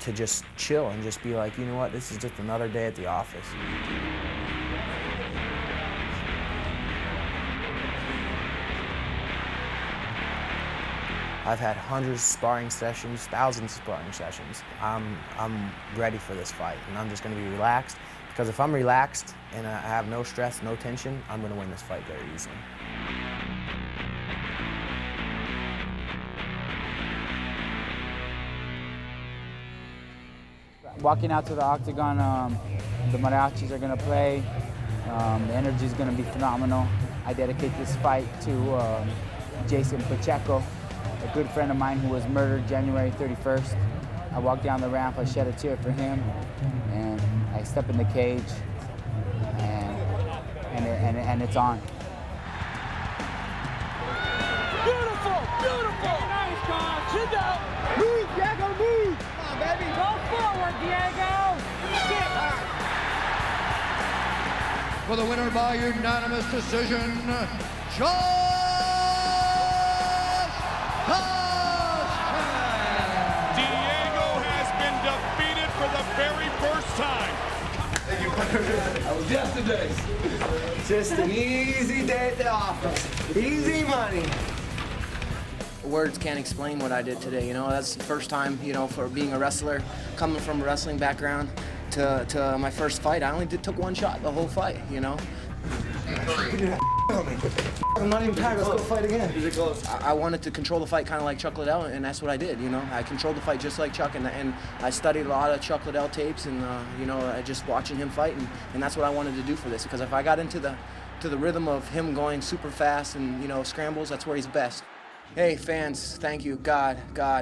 to just chill and just be like, you know what, this is just another day at the office. I've had hundreds of sparring sessions, thousands of sparring sessions. I'm ready for this fight, and I'm just going to be relaxed, because if I'm relaxed and I have no stress, no tension, I'm going to win this fight very easily. Walking out to the octagon, the mariachis are going to play. The energy is going to be phenomenal. I dedicate this fight to Jason Pacheco, a good friend of mine who was murdered January 31st. I walked down the ramp, I shed a tear for him, and I step in the cage, and it's on. Beautiful, beautiful. Nice, God. Sit down. Move, Diego, move. Come on, baby. Go forward, Diego. For the winner by unanimous decision, Georges Diego has been defeated for the very first time. Thank you, That was yesterday's. Just an easy day at the office. Easy money. Words can't explain what I did today. You know, that's the first time, you know, for being a wrestler, coming from a wrestling background to my first fight. I only took one shot the whole fight, you know. I'm not even tired. Let's go fight again. Is it close? I wanted to control the fight kind of like Chuck Liddell, and that's what I did, you know. I controlled the fight just like Chuck, and I studied a lot of Chuck Liddell tapes, and, you know, just watching him fight, and that's what I wanted to do for this, because if I got into the rhythm of him going super fast and, you know, scrambles, that's where he's best. Hey, fans, thank you. God,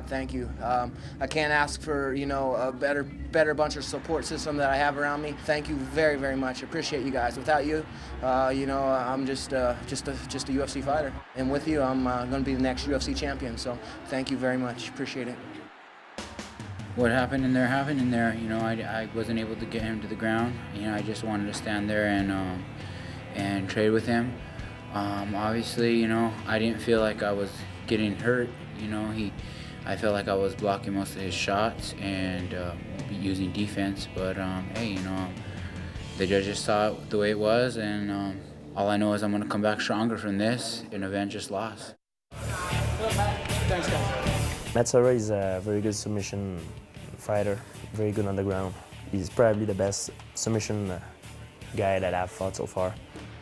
thank you. I can't ask for, you know, a better bunch of support system that I have around me. Thank you very, very much. Appreciate you guys. Without you, you know, I'm just a UFC fighter. And with you, I'm going to be the next UFC champion. So thank you very much. Appreciate it. What happened in there, you know, I wasn't able to get him to the ground. You know, I just wanted to stand there and trade with him. Obviously, you know, I didn't feel like I was getting hurt. You know, I felt like I was blocking most of his shots and using defense. But hey, you know, the judges saw it the way it was, and all I know is I'm gonna come back stronger from this and avenge this loss. Thanks, guys. Matt Serra is a very good submission fighter, very good on the ground. He's probably the best submission guy that I've fought so far.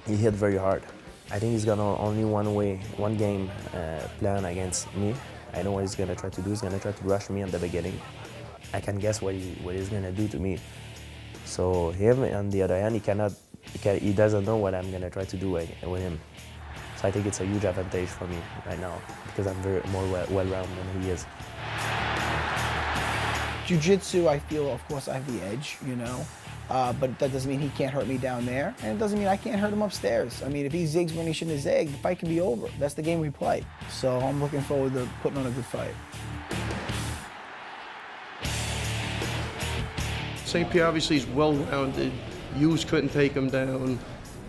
He hit very hard. I think he's got only one game plan against me. I know what he's gonna try to do. He's gonna try to rush me at the beginning. I can guess what he's gonna do to me. So him, on the other hand, he doesn't know what I'm gonna try to do with him. So I think it's a huge advantage for me right now because I'm more well-rounded than he is. Jiu-jitsu, I feel, of course, I have the edge, you know. But that doesn't mean he can't hurt me down there, and it doesn't mean I can't hurt him upstairs. I mean, if he zigs when he shouldn't have zigged, the fight can be over. That's the game we play. So I'm looking forward to putting on a good fight. St-Pierre obviously is well-rounded. Hughes couldn't take him down.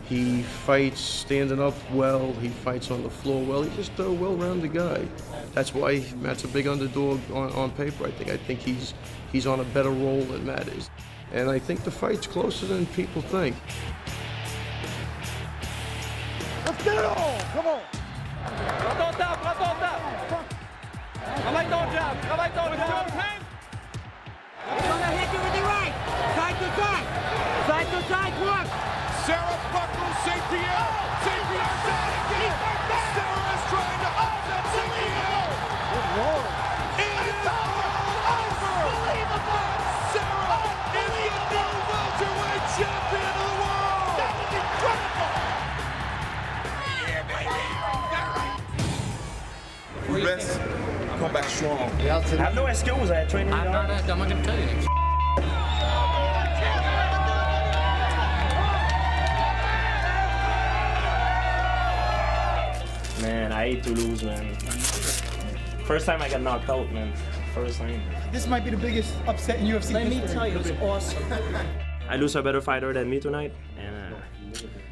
He fights standing up well. He fights on the floor well. He's just a well-rounded guy. That's why Matt's a big underdog on paper. I think he's on a better roll than Matt is. And I think the fight's closer than people think. Let's get it on! Come on! Plateau tap! I like those jabs! He's gonna hit you with the right! Side to side! Side to side, work! Serra buckles St-Pierre. St-Pierre down again. Serra is trying to offset St-Pierre. Good Lord. It is over. Unbelievable. Serra is the new welterweight champion of the world. That was incredible. Yeah, baby. Rest. Come back strong. I have no excuse. I train really hard. I'm not gonna tell you. Man, I hate to lose, man. First time I got knocked out, man. First time. This might be the biggest upset in UFC Let me tell you, it's awesome. I lose a better fighter than me tonight, and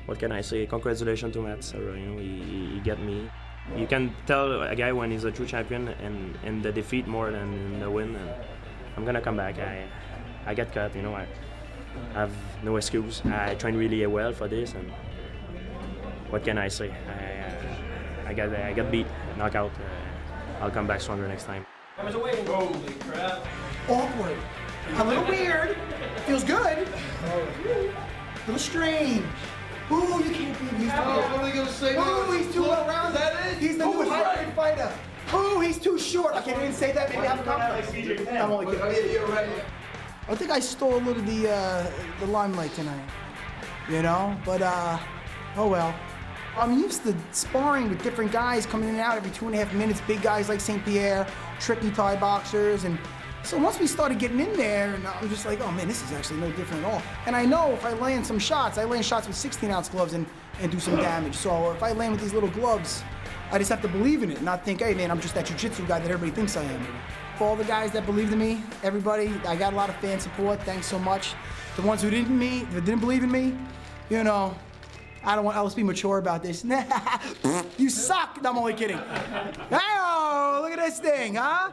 what can I say? Congratulations to Matt Serra. You know, he got me. You can tell a guy when he's a true champion in the defeat more than in the win. And I'm gonna come back. I get cut. You know, I have no excuse. I trained really well for this, and what can I say? I got beat, knockout. I'll come back stronger next time. Holy crap. Awkward. A little weird. Feels good. A little strange. Ooh, you can't beat him. What are they gonna say? Ooh, he's too well-rounded. He's the new hybrid fighter. Ooh, he's too short. I can't even say that. Maybe have a compliment. I'm only kidding. You're right. I think I stole a little of the limelight tonight. you know? But, oh well. I'm used to sparring with different guys coming in and out every 2.5 minutes, big guys like St-Pierre, tricky Thai boxers, and so once we started getting in there, and I'm just like, oh man, this is actually no different at all. And I know if I land some shots, I land shots with 16-ounce gloves and do some damage. So if I land with these little gloves, I just have to believe in it, not think, hey man, I'm just that jiu-jitsu guy that everybody thinks I am. For all the guys that believed in me, everybody, I got a lot of fan support, thanks so much. The ones who didn't believe in me, you know, let's be mature about this. You suck! No, I'm only kidding. Hey, look at this thing, huh?